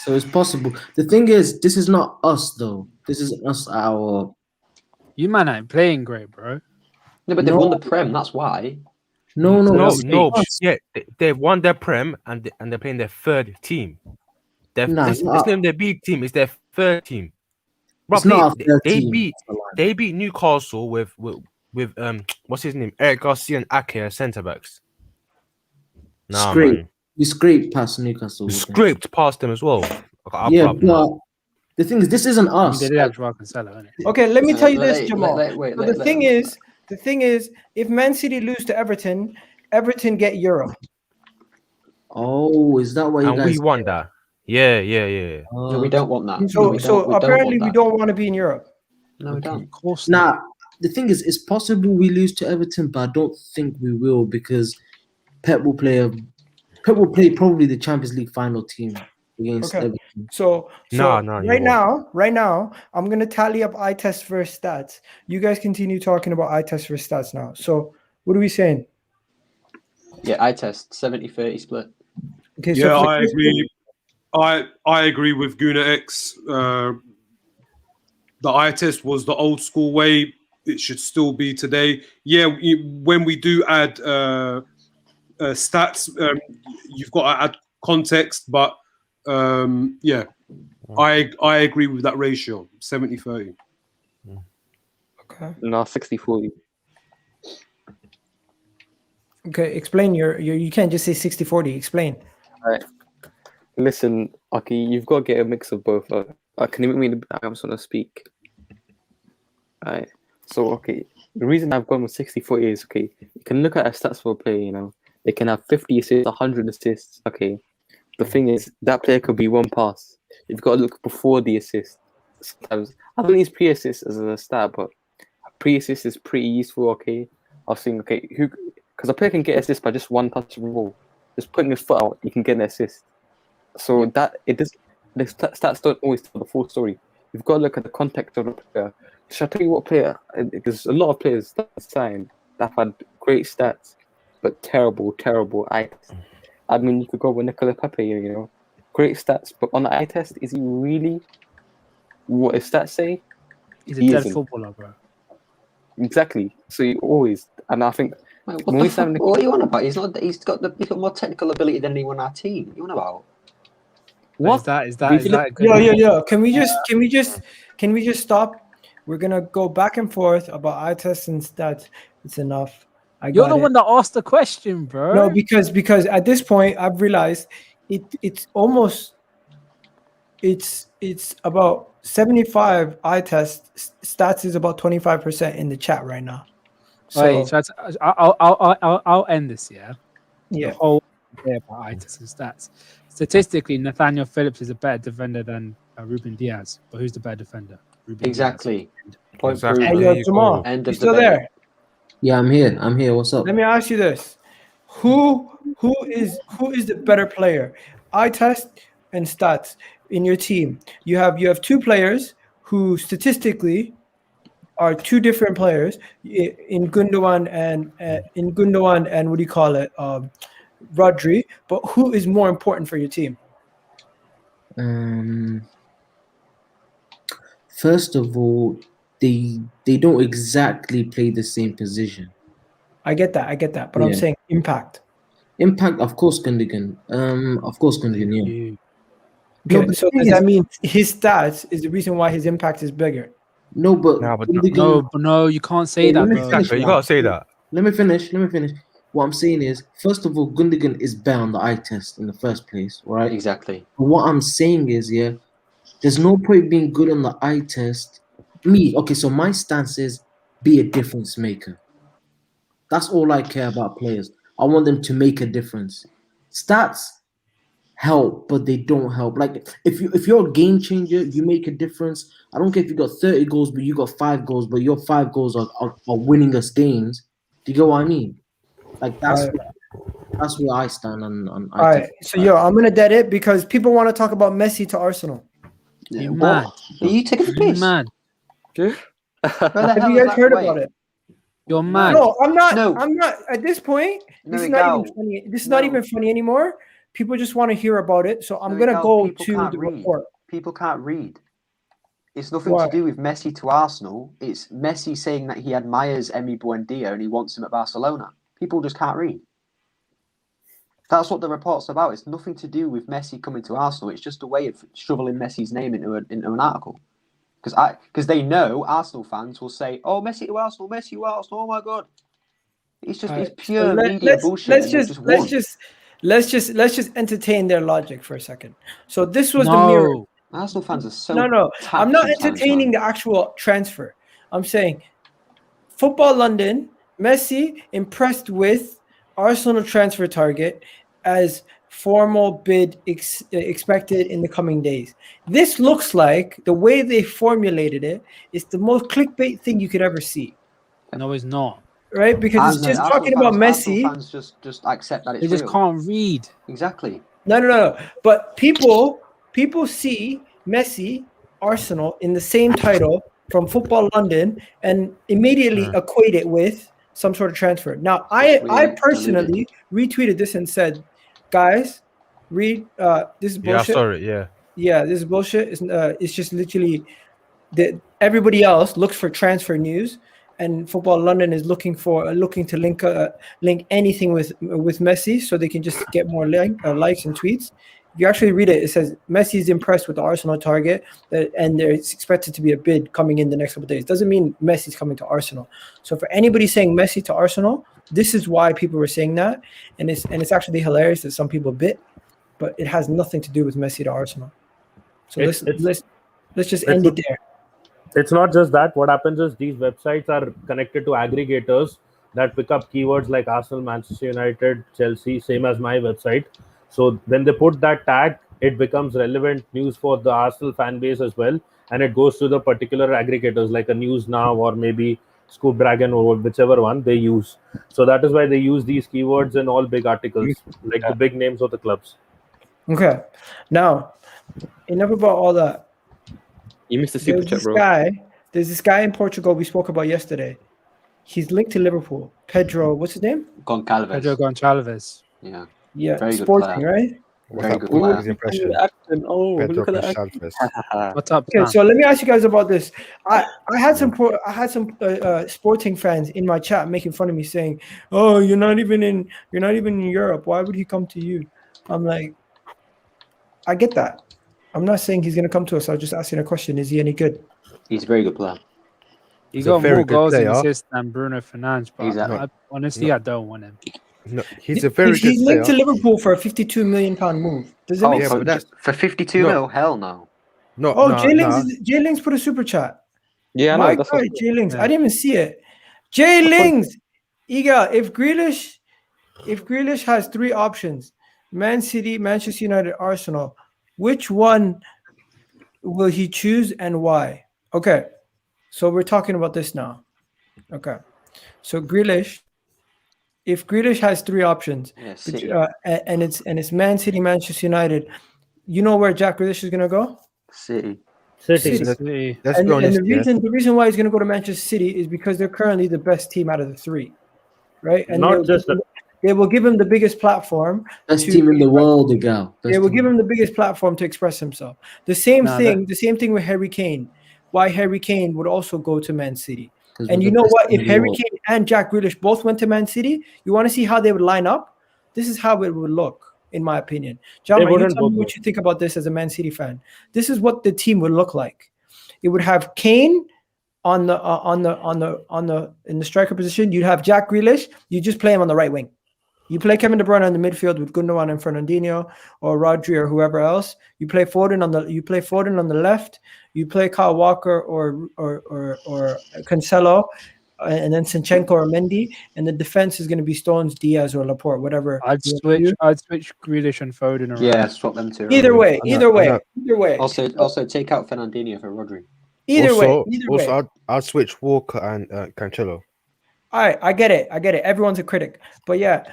So it's possible. The thing is, this is not us though. This is us You man ain't playing great, bro. No, but they've won the Prem, that's why. No, They've won their Prem and they're playing their third team. It's not their big team. It's their third team. Bro, It's not our third they team. beat Newcastle with what's his name, Eric Garcia and Ake as centre backs. Nah, man. We scraped past Newcastle. We scraped past them as well. Yeah, but the thing is, this isn't us. They did have Joao Cancelo, innit? Okay, let me tell you this, Wait, Jamal. wait, So the thing is, if Man City lose to Everton, Everton get Europe. Oh, is that why you and guys? we won that? Yeah. No, we don't want that. So apparently we don't want to be in Europe. No, we don't. Of course not. The thing is, it's possible we lose to Everton, but I don't think we will because Pep will play probably the Champions League final team against Everton. So right won't. now, I'm gonna tally up eye test versus stats. You guys continue talking about eye test versus stats now. So what are we saying? Yeah, eye test 70-30 split. Okay, yeah, I agree. I agree with Guna X. The eye test was the old school way. It should still be today. Yeah, when we do add stats, you've got to add context. But yeah, I agree with that ratio, 70-30. Okay. No, 60-40. Okay, explain your you can't just say 60-40. Explain. All right. Listen, Aki, you've got to get a mix of both. Can you make me? I just want to speak. Alright. So, okay, the reason I've gone with 60-40 is, okay, you can look at a stats for a player, you know. They can have 50 assists, 100 assists, okay. The thing is, that player could be one pass. You've got to look before the assist. Sometimes, I don't use pre-assist as a stat, but pre-assist is pretty useful, okay. I was saying, okay, because a player can get assist by just one touch of the ball. Just putting his foot out, you can get an assist. So the stats don't always tell the full story. You've got to look at the context of the player. Shall I tell you what player? Because a lot of players that signed that have had great stats, but terrible eye test. I mean, you could go with Nicola Pepe, you know, great stats, but on the eye test, is he really what his stats say? He's a dead footballer, bro. Exactly. So you always, and I think. Wait, what are you on about? He's got more technical ability than anyone on our team. What are you on about? What? Is that good? Yeah. Can we just stop? We're gonna go back and forth about eye tests and stats. It's enough. You're the one that asked the question, bro. No, because at this point I've realized it's about 75 eye test stats is about 25% in the chat right now. So I'll end this. Yeah. Yeah. The whole day about eye tests and stats. Statistically, Nathaniel Phillips is a better defender than Ruben Diaz. But who's the better defender? Ruben Exactly. Diaz. Hey, yo, Jamal, you still there? Yeah, I'm here. What's up? Let me ask you this: Who is the better player? Eye test and stats in your team. You have two players who statistically are two different players in Gundogan and what do you call it, Rodri. But who is more important for your team? First of all, they don't exactly play the same position. I get that, but I'm saying impact. Impact, of course, Gundogan. Yeah. Okay, so does that mean his stats is the reason why his impact is bigger? No, but no, you can't say that. Exactly, you can't say that. Let me finish. What I'm saying is, first of all, Gundogan is better on the eye test in the first place, right? Exactly. But what I'm saying is, there's no point being good on the eye test. So my stance is be a difference maker. That's all I care about players. I want them to make a difference. Stats help, but they don't help. Like if you're a game changer, you make a difference. I don't care if you got 30 goals, but you got 5 goals, but your 5 goals are winning us games. Do you get what I mean? Like that's where I stand on. All right, so I'm gonna dead it because people want to talk about Messi to Arsenal. You mad? Are you taking the piss? Man. Have you guys heard about it? You're mad. No, I'm not. No. I'm not. At this point, No, this is not even Miguel. funny. This is not No. even funny anymore. People just want to hear about it. So I'm No, gonna Miguel, go people to can't the read. report. People can't read. It's nothing Why? to do with Messi to Arsenal. It's Messi saying that he admires Emi Buendia and he wants him at Barcelona. People just can't read. That's what the report's about. It's nothing to do with Messi coming to Arsenal. It's just a way of shoveling Messi's name into an article. Because they know Arsenal fans will say, "Oh, Messi to Arsenal, Messi to Arsenal. Oh my God!" It's pure media bullshit. Let's just entertain their logic for a second. So this was the mirror. Arsenal fans are so No. I'm not tapped sometimes, entertaining man. the actual transfer. I'm saying Football London, Messi impressed with Arsenal transfer target as formal bid expected in the coming days. This looks like the way they formulated it is the most clickbait thing you could ever see. No, it's not. Right? Because it's just talking about Messi. Arsenal fans just accept that it's They just real. can't read. Exactly. No. But people see Messi, Arsenal in the same title from Football London and immediately equate it with some sort of transfer. Now, I personally retweeted this and said, guys, read this is bullshit. Yeah, sorry, yeah. Yeah, this is bullshit. It's just literally that everybody else looks for transfer news, and Football London is looking to link anything with Messi so they can just get more likes and tweets. If you actually read it, it says Messi is impressed with the Arsenal target, and there's expected to be a bid coming in the next couple of days. Doesn't mean Messi's coming to Arsenal. So for anybody saying Messi to Arsenal, this is why people were saying that, and it's actually hilarious that some people bid, but it has nothing to do with Messi to Arsenal. So let's just end it there. It's not just that. What happens is these websites are connected to aggregators that pick up keywords like Arsenal, Manchester United, Chelsea, same as my website. So when they put that tag, it becomes relevant news for the Arsenal fan base as well, and it goes to the particular aggregators like a News Now or maybe Scoop Dragon or whichever one they use. So that is why they use these keywords in all big articles, like the big names of the clubs. Okay, now enough about all that. You missed the super chat, bro. There's this guy in Portugal we spoke about yesterday. He's linked to Liverpool. Pedro, what's his name? Goncalves. Pedro Goncalves. Yeah. Yeah, Very good Sporting, player. right? Very good player. Look at that. What's up? Okay, so let me ask you guys about this. I had some Sporting fans in my chat making fun of me, saying, "Oh, you're not even in Europe. Why would he come to you?" I'm like, I get that. I'm not saying he's gonna come to us. I was just asking a question: is he any good? He's a very good player. He got more goals and assists than Bruno Fernandes, but Exactly. honestly, I don't want him. No, he's a very good He's linked to player. Liverpool for a £52 million move. Does it make yeah, sense? but that's For 52 mil? Hell no. Jay Lings put a super chat. Yeah, I know. My That's guy, Jay Lings. I didn't even see it. Jay Lings. Iga, if Grealish has three options, Man City, Manchester United, Arsenal, which one will he choose and why? Okay. So we're talking about this now. Okay. So Grealish, if Grealish has three options, and it's Man City, Manchester United, you know where Jack Grealish is gonna go? City. Let's be honest, the reason why he's gonna go to Manchester City is because they're currently the best team out of the three, right? And they will give him the biggest platform. Best team in the world, They will give him the biggest platform to express himself. The same thing with Harry Kane. Why Harry Kane would also go to Man City. And you know what? If Harry Kane and Jack Grealish both went to Man City, you want to see how they would line up? This is how it would look, in my opinion. John, you tell me what you think about this as a Man City fan. This is what the team would look like. It would have Kane in the striker position. You'd have Jack Grealish. You just play him on the right wing. You play Kevin De Bruyne in the midfield with Gundogan and Fernandinho or Rodri or whoever else. You play Foden on the left. You play Kyle Walker or Cancelo, and then Zinchenko or Mendy, and the defense is going to be Stones, Diaz, or Laporte, whatever. I'd switch Grealish and Foden around. Yeah, swap them two. Either way. Also take out Fernandinho for Rodri. Either way. I'd switch Walker and Cancelo. All right, I get it. Everyone's a critic, but yeah,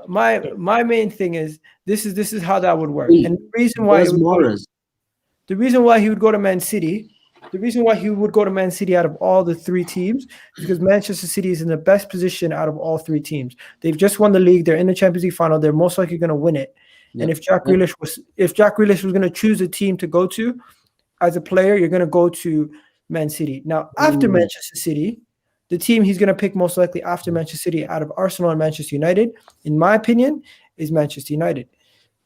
my main thing is this is how that would work. And the reason why he would go to Man City The reason why he would go to Man City out of all the three teams is because Manchester City is in the best position out of all three teams. They've just won the league. They're in the Champions League final. They're most likely going to win it. Yeah. And if Jack Grealish was going to choose a team to go to as a player, you're going to go to Man City. Now, after Manchester City, the team he's going to pick most likely after Manchester City out of Arsenal and Manchester United, in my opinion, is Manchester United.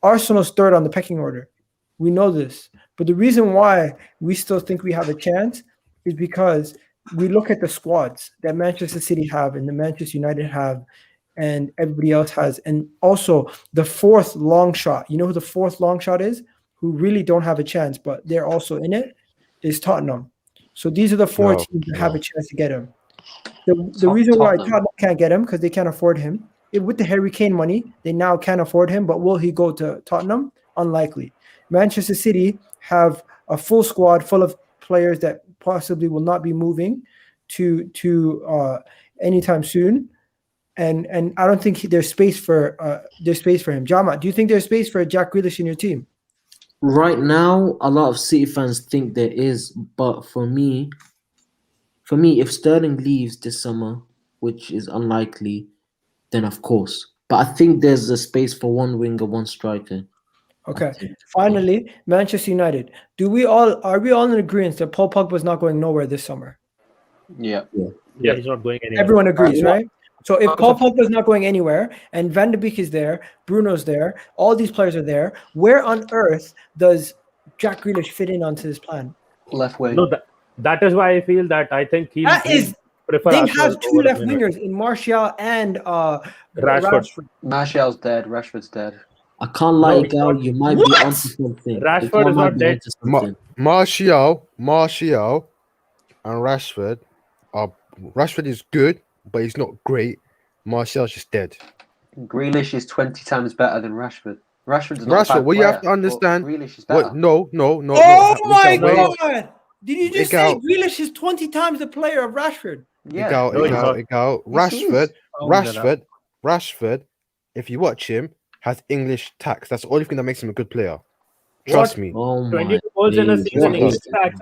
Arsenal's third on the pecking order. We know this. But the reason why we still think we have a chance is because we look at the squads that Manchester City have and the Manchester United have and everybody else has. And also the fourth long shot. You know who the fourth long shot is? Who really don't have a chance, but they're also in it, is Tottenham. So these are the four teams that have a chance to get him. The reason why Tottenham can't get him because they can't afford him. With the Harry Kane money, they now can't afford him, but will he go to Tottenham? Unlikely. Manchester City have a full squad full of players that possibly will not be moving to anytime soon, and I don't think there's space for him. Jama, do you think there's space for Jack Grealish in your team? Right now, a lot of City fans think there is, but for me, if Sterling leaves this summer, which is unlikely, then of course. But I think there's a space for one winger, one striker. Okay. Finally, Manchester United. Are we all in agreement that Paul Pogba is not going nowhere this summer? Yeah. Yeah, he's not going anywhere. Everyone agrees, right? So if Paul Pogba is not going anywhere and Van de Beek is there, Bruno's there, all these players are there, where on earth does Jack Grealish fit in onto this plan? Left wing. No, that is why I feel that I think he prefer. They have two left wingers in Martial and Rashford. Martial's dead. Rashford's dead. I can't lie, Gal. You might be onto something. Rashford is not dead. Martial, and Rashford are. Rashford is good, but he's not great. Martial's just dead. Grealish is 20 times better than Rashford. Rashford's not a bad what you have to player, understand. Grealish is better. No. Oh my God! Did you just say Grealish is 20 times the player of Rashford? Yeah. Rashford, if you watch him, has English tax. That's the only thing that makes him a good player. Trust me. Oh 22 goals in a season. English tax.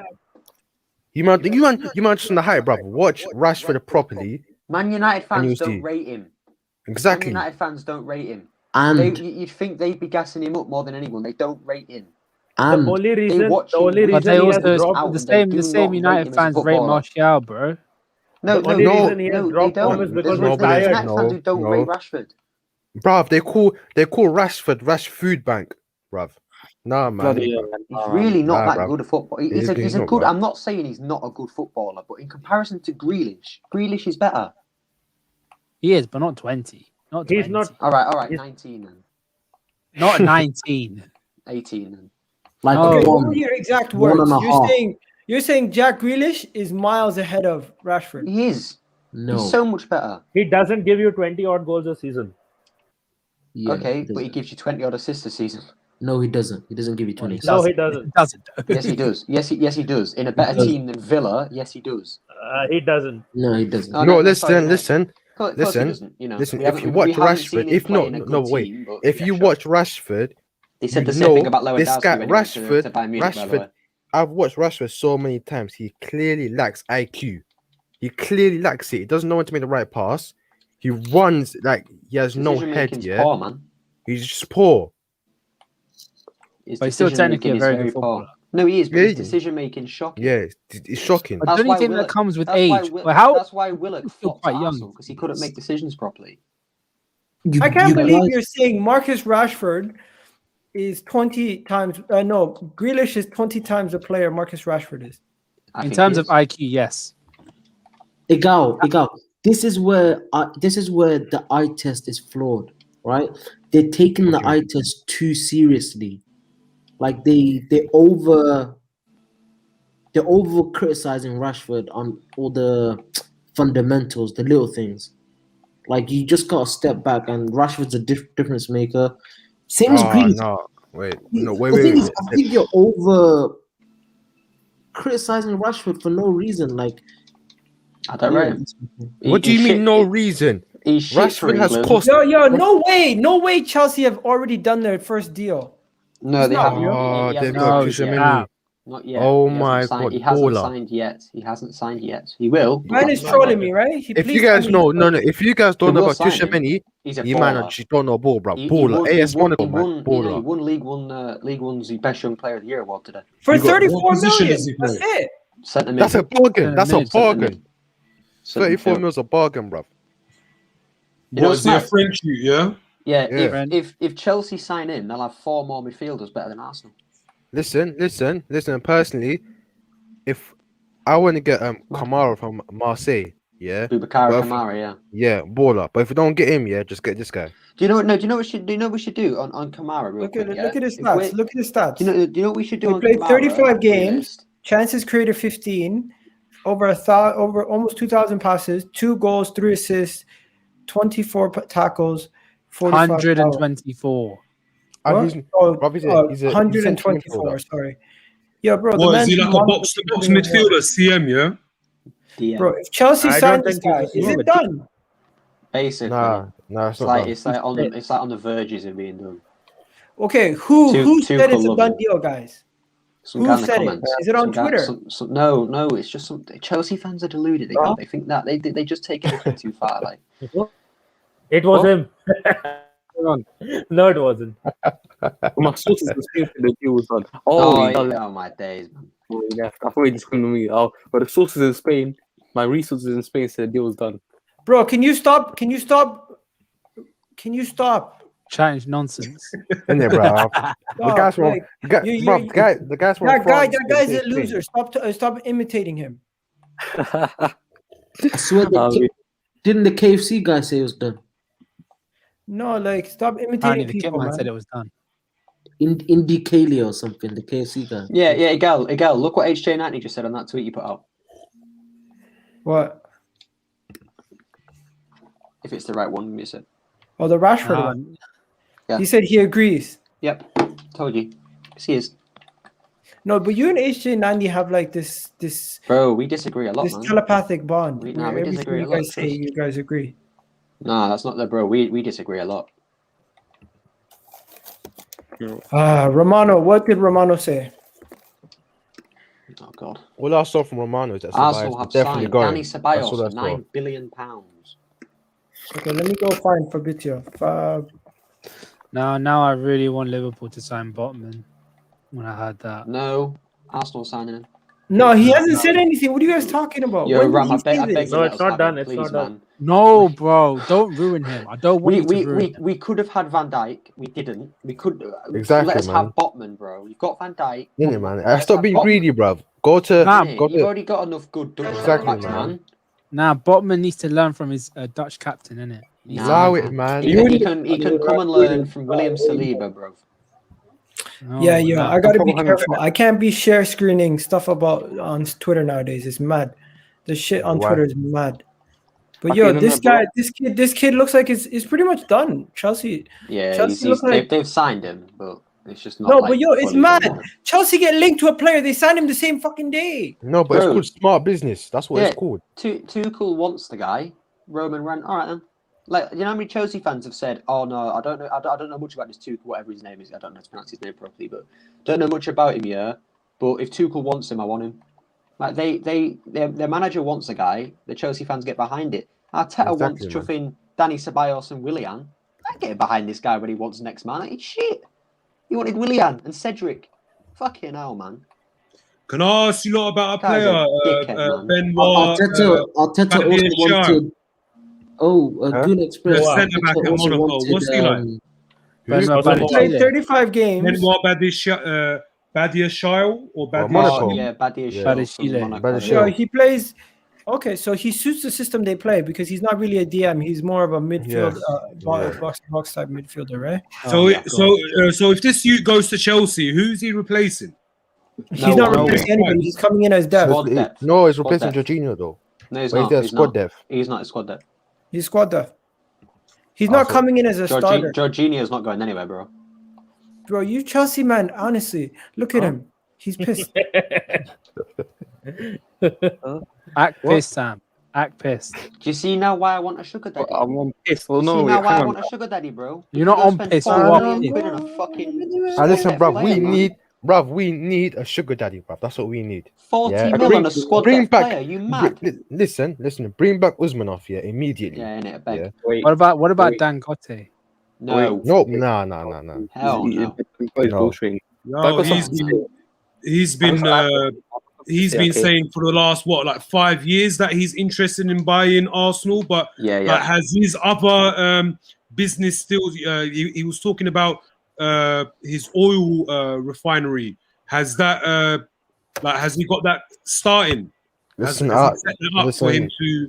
You might just on the hype, brother. Watch Rashford properly. Man United fans don't rate him. Exactly. Man United fans don't rate him. And you'd think they'd be gassing him up more than anyone. They don't rate him. And the only reason the same United fans rate Martial, bro. The only reason he has dropped form is because he's tired. United fans who don't rate Rashford. Bruv, they call Rashford Rash Food Bank, bruv. Nah, man. He's really not that good at football. He's a good. I'm not saying he's not a good footballer, but in comparison to Grealish is better. He is, but not 20. Not 20. He's not. All right. 19 then. Not 19. 18 then. Like okay, your exact words. You're saying Jack Grealish is miles ahead of Rashford. He is. No. He's so much better. He doesn't give you 20 odd goals a season. Yeah, okay, but he gives you 20 odd assists a season. No, he doesn't. He doesn't give you 20. No, he doesn't. He doesn't. Yes, he does. Yes, he does. In a better team than Villa, yes, he does. He doesn't. No, he doesn't. Listen. You know, Listen. If you watch Rashford, if you watch Rashford, they said the same thing about Lewandowski. This guy, Rashford. I've watched Rashford so many times. He clearly lacks IQ. He clearly lacks it. He doesn't know when to make the right pass. He runs like he has no head. Yeah, poor, man. He's just poor. But he's still technically a very good footballer. No, he is, but his decision making is shocking. Yeah, it's shocking. But don't you think that comes with age? That's why Willock flopped quite young because he couldn't make decisions properly. I can't believe you're saying Marcus Rashford is 20 times. No, Grealish is 20 times the player Marcus Rashford is. In terms of IQ, yes. Egal. This is where the eye test is flawed, right? They're taking the eye test too seriously. Like they over criticizing Rashford on all the fundamentals, the little things. Like you just gotta step back, and Rashford's a difference maker. Same as Grealish. No, wait. I think you're over criticizing Rashford for no reason. Like, I don't know. What do you mean, no reason? Rashford has cost. Yo, no way. Chelsea have already done their first deal. No, they haven't. They've got Not yet. Oh He hasn't my signed- god, He hasn't baller. signed yet. He hasn't signed yet. He will. but Man not is signed trolling yet. me, right? If you guys know, no, if you guys don't They know will about sign him. Tushemeni, He's a you man baller. just don't know ball, bro. He Baller. AS Monaco, he man. won, Baller. he won League One's the best young player of the year award today. For You got- 34 What position million. does he That's play? it. Centre mid. That's a bargain. That's a Centre mid. bargain. Centre 34 midfield. mil's a bargain, bro. You know What what's is he a mad? French you? Yeah. Yeah, Yeah. if Chelsea sign him, they'll have 4 more midfielders better than Arsenal. Listen. Personally, if I want to get Kamara from Marseille, yeah, Boubacar but if- Kamara, yeah. yeah, baller. But if we don't get him, yeah, just get this guy. Do you know what? No, do you know what we should do on Kamara real Look quick? at yeah? look at his If stats. we're- Look at his stats. Do you know what we should do He on played Kamara? 35 games, Realist? chances created 15, over almost 2,000 passes, 2 goals, 3 assists, 24 tackles, 45 fouls. 124. What? He's a 124. Sorry. Yeah, bro. What is man's he like a been box-to-box monitoring his work. midfielder? CM, yeah. Bro, if Chelsea I signed don't this think guy, he's is a it done? Basically, Nah, it's it's not like done. it's like on the verges of being done. Okay, who Tuchel said it's a done level. deal, guys? Some Who guy in the said it? comments. Is it on Some guy- Twitter? No, it's just some Chelsea fans are deluded. They think that they just take everything too far. Like It was What? him. No, it wasn't. My sources in Spain said the deal was done. oh, he done. yeah, oh my days, man. Oh, he left. I thought he just couldn't me. Oh, but the sources in Spain, my resources in Spain said the deal was done. Bro, can you stop? Can you stop? Can you stop? Chinese nonsense. In there, bro. The Stop, guys were, like, the guys were. That guy's a loser. Stop imitating him. I swear, didn't the KFC guy say it was done? No, like stop Apparently, imitating the people, Kitman man. said it was done. Indy Cayley or something, the KFC guy. Yeah, Egal. Look what HJ90 just said on that tweet you put out. What? If it's the right one, you said. Oh, the Rashford Ah. one. Yeah. He said he agrees. Yep. Told you. Yes, he is. No, but you and HJ90 have like this Bro, we disagree a lot, this man. telepathic bond. We where everything disagree a you lot, guys say, trust. you guys agree. Nah, that's not the bro. We disagree a lot. Romano, what did Romano say? Oh God. All I saw from Romano is that Arsenal Ceballos have is definitely signed going. Danny That's Ceballos all for I saw. £9 billion. Okay, let me go find Fabrizio. Now I really want Liverpool to sign Botman. When I heard that. No, Arsenal signing him. No, he hasn't said anything. What are you guys talking about? Yo, When did Ram, he I say beg this? you, No, let it's us not have done. him, It's please, not done. man. No, bro, don't ruin him. I don't want you to ruin him. We could have had Van Dijk. We didn't. We could. Exactly, Let us man. have Botman, bro. You've got Van Dijk. Yeah, man. Let us Stop have being Botman. greedy, bruv. Go to. Innit? You've already got enough good Dutch Exactly, backs, man. man. Nah, Botman needs to learn from his Dutch captain, innit? Allow it, man. He can come and learn from William Saliba, bro. Yeah, I gotta be careful. I can't be share screening stuff about on Twitter nowadays. It's mad. The shit on Why? Twitter is mad. But Okay, yo, no, this no, guy, this kid looks like it's pretty much done. Chelsea. Yeah, Chelsea look like they've signed him, but it's just not. no, like, but yo, it's fully mad. done. Chelsea get linked to a player. They signed him the same fucking day. No, but Bro. it's called smart business. That's what Yeah, it's called. Tuchel wants the guy. Roman ran. All right then. Like, you know how many Chelsea fans have said, "Oh no, I don't know. I don't know much about this Tuchel, whatever his name is. I don't know how to pronounce his name properly, but don't know much about him. Yeah, but if Tuchel wants him, I want him. Like their manager wants a guy. The Chelsea fans get behind it. Arteta wants to chuff in Danny Ceballos and Willian. I get behind this guy when he wants next man. It's shit. He wanted Willian and Cedric. Fucking hell, man. Can I ask you a lot about a Guy's a player? dickhead, man. Benoit. Arteta also Badia Shah. wanted. Goon Express. The centre back Arteta at also Monaco. wanted, What's he like? He played 35 games. Benoit Badia Shile or Badia Monaco. Shile? Yeah, Badia Yeah. Shah. Chile. Yeah, he plays. Okay, so he suits the system they play because he's not really a DM. He's more of a midfield, box type midfielder, right? So if this youth goes to Chelsea, who's he replacing? He's not replacing anybody. He's coming in as depth. No, he's replacing Jorginho though. No, he's But not. there He's squad not. depth. He's not a squad depth. He's squad depth. He's not coming in as a starter. Jorginho's not going anywhere, bro. Bro, you Chelsea man, honestly, look at him. He's pissed. Act pissed, Sam. Act pissed. Do you see now why I want a sugar daddy? I'm on piss. Well, no, see now wait, why I hang want on. a sugar daddy, bro? You're not Go on spend piss. 4 You are million pissed. quid on a fucking. Listen, bro, player, we man. need Bruv, we need a sugar daddy, bruv. That's what we need. 40 And mil on a squad bring depth back. player, you mad? Listen. Bring back Usmanov, immediately. Yeah, innit, beg. Yeah. Wait, What about wait. Dangote? No. Nope. Nah. Hell no. No. No, he's been saying for the last 5 years that he's interested in buying Arsenal, but like has his other business still? He was talking about his oil refinery. Has that has he got that starting? Listen, has he set that up for him to?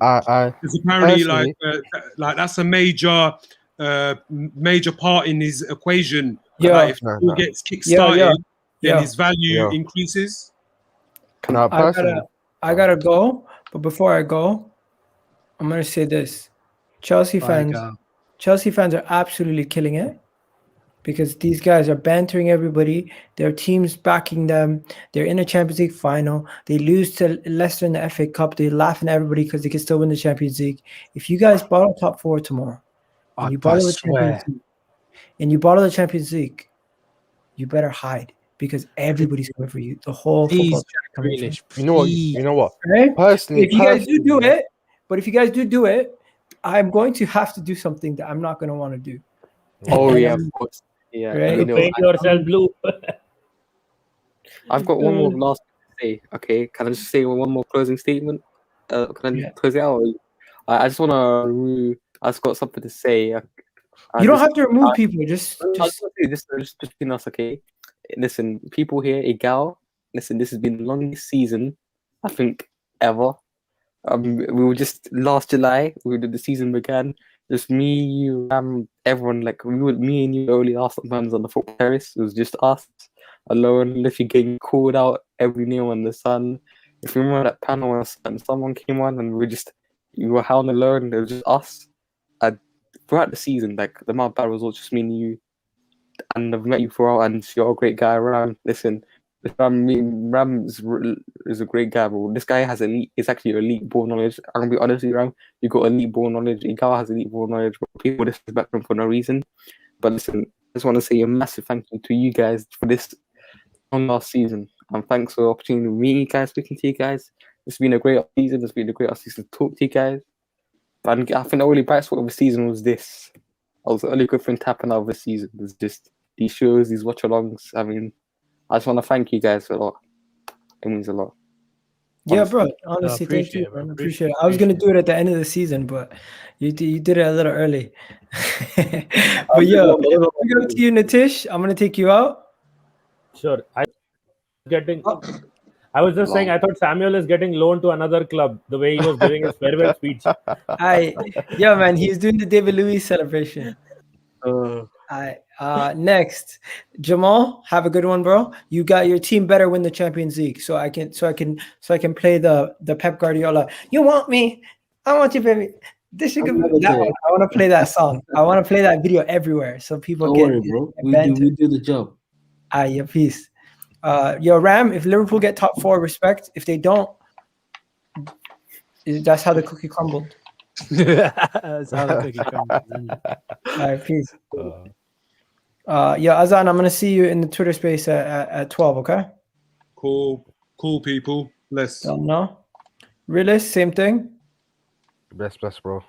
Because apparently, like that's a major part in his equation. Like if it all gets kick-started, then his value increases. I gotta go, but before I go, I'm gonna say this: Chelsea fans are absolutely killing it because these guys are bantering everybody. Their team's backing them. They're in a Champions League final. They lose to Leicester in the FA Cup. They're laughing at everybody because they can still win the Champions League. If you guys bottle top 4 tomorrow, and you bottle the Champions League, you better hide. Because everybody's coming for you. The whole football coming for you. You know what? Right? Personally, if you guys do it, I'm going to have to do something that I'm not going to want to do. Oh yeah, of course. Yeah, right? You paint yourself blue. I've got one more last thing to say. Okay, can I just say one more closing statement? Can I close it out? I just want to. I just got something to say. You don't have to remove people. Just between us, okay? Listen, people here, Egal. Listen, this has been the longest season, I think, ever. We were just last July. The season began. Just me, you, everyone. Like me and you, only Arsenal fans on the football terrace. It was just us alone. Literally getting called out every name on the sun. If you remember that panel and someone came on and you were howling alone. It was just us. Throughout the season, like the amount of bad results, just me and you. And I've met you for a while, and you're a great guy, Ram. Listen, Ram is a great guy, bro. This guy has it's actually elite ball knowledge. I'm gonna be honest with you, Ram. You got elite ball knowledge. Igal has elite ball knowledge. Bro. People disrespect him for no reason. But listen, I just want to say a massive thank you to you guys for this last season, and thanks for the opportunity to meet you guys, speaking to you guys. It's been a great season. It's been a great season to talk to you guys. And I think the only bright spot of the season was this. The only good thing to happen out of the season was just these shows, these watch-alongs. I mean, I just want to thank you guys a lot. It means a lot. Yeah, bro. Honestly, thank you. I appreciate it. I was gonna do it at the end of the season, but you did it a little early. But yo, we go to you, Nitish. I'm gonna take you out. Sure. I was just saying, I thought Samuel is getting loaned to another club the way he was giving his farewell speech. Yeah, man, he's doing the David Luiz celebration. Next, Jamal, have a good one, bro. You got your team better win the Champions League, so I can play the Pep Guardiola. You want me? I want you, baby. This should be that one. I want to play that song. I want to play that video everywhere so people Don't worry, bro. We do the job. Yeah, peace. Yo, Ram, if Liverpool get top 4, respect. If they don't, that's how the cookie crumbled. That's how the cookie crumbled. All right, peace. Azan, I'm gonna see you in the Twitter space at 12. Okay. Cool people. Let's. No. Realist, same thing. Best, bro.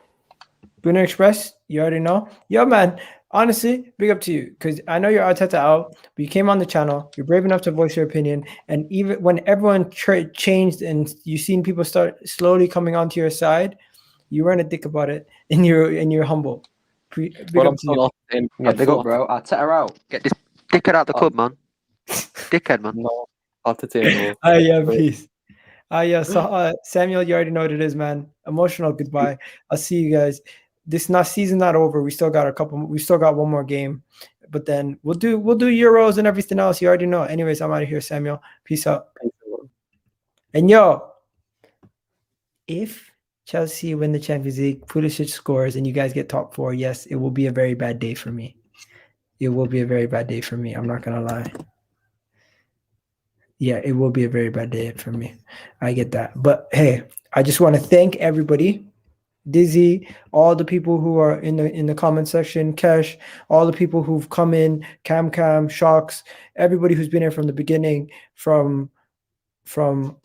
Bruno Express, you already know. Yo, man. Honestly, big up to you because I know you're Arteta out, but you came on the channel. You're brave enough to voice your opinion, and even when everyone changed and you've seen people start slowly coming onto your side, you weren't a dick about it, and you're humble. Big up to you. Yeah, big up, bro. Arteta out. Get this dickhead out the club, man. Dickhead, man. No, Arteta. Yeah, peace. So Samuel, you already know what it is, man. Emotional goodbye. I'll see you guys. This season's not over. We still got one more game, but then we'll do Euros and everything else. You already know. Anyways, I'm out of here, Samuel. Peace out. And yo, if Chelsea win the Champions League, Pulisic scores, and you guys get top 4, yes, it will be a very bad day for me. It will be a very bad day for me. I'm not gonna lie. Yeah, it will be a very bad day for me. I get that. But hey, I just want to thank everybody Dizzy, all the people who are in the comment section, Kesh, all the people who've come in, Cam, Shocks, everybody who's been here from the beginning, from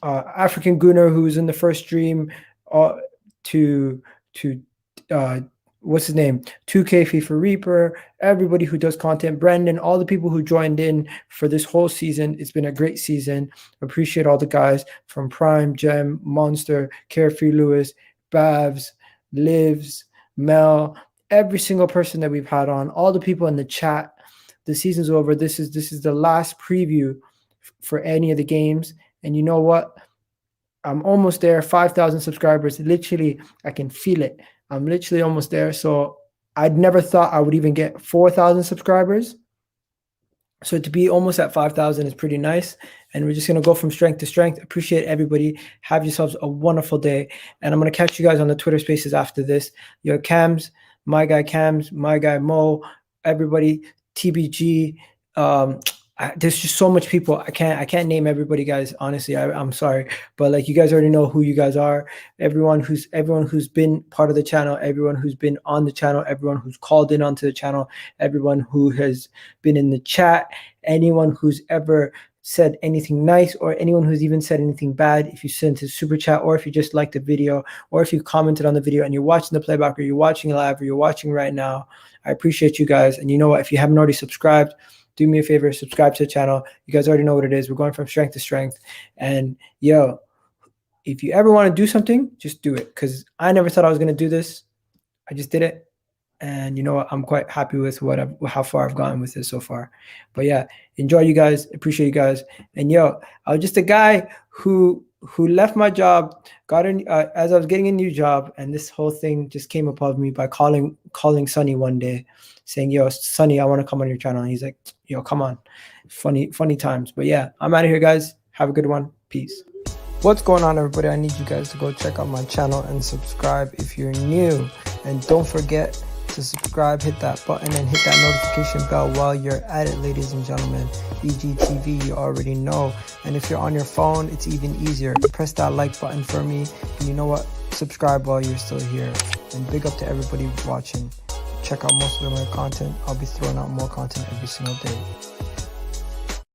African Gunner, who was in the first stream, to what's his name, 2K FIFA Reaper, everybody who does content, Brendan, all the people who joined in for this whole season. It's been a great season. Appreciate all the guys from Prime, Gem, Monster, Carefree Lewis, Bavs, Lives, Mel, every single person that we've had on, all the people in the chat. The season's over. This is the last preview for any of the games. And you know what? I'm almost there. 5,000 subscribers. Literally, I can feel it. I'm literally almost there. So I'd never thought I would even get 4,000 subscribers. So to be almost at 5,000 is pretty nice. And we're just going to go from strength to strength. Appreciate everybody. Have yourselves a wonderful day. And I'm going to catch you guys on the Twitter spaces after this. Your Cams, my guy Mo, everybody, TBG. There's just so much people. I can't name everybody, guys. Honestly, I'm sorry, but like, you guys already know who you guys are. Everyone who's been part of the channel, everyone who's been on the channel, everyone who's called in onto the channel, everyone who has been in the chat, anyone who's ever said anything nice, or anyone who's even said anything bad. If you sent a super chat, or if you just liked the video, or if you commented on the video and you're watching the playback, or you're watching live, or you're watching right now, I appreciate you guys. And you know what? If you haven't already subscribed, do me a favor, subscribe to the channel. You guys already know what it is. We're going from strength to strength. And yo, if you ever want to do something, just do it. Because I never thought I was going to do this. I just did it. And you know what? I'm quite happy with how far I've gotten with this so far. But yeah, enjoy, you guys. Appreciate you guys. And yo, I was just a guy who left my job, got in as I was getting a new job, and this whole thing just came above me by calling Sonny one day, saying, yo, Sonny, I want to come on your channel. And he's like, yo, come on. Funny times. But yeah, I'm out of here, guys. Have a good one. Peace. What's going on, everybody? I need you guys to go check out my channel and subscribe if you're new. And don't forget to subscribe, hit that button, and hit that notification bell while you're at it, ladies and gentlemen. EGTV, you already know. And if you're on your phone, it's even easier. Press that like button for me. And you know what? Subscribe while you're still here. And big up to everybody watching. Check out most of my content. I'll be throwing out more content every single day.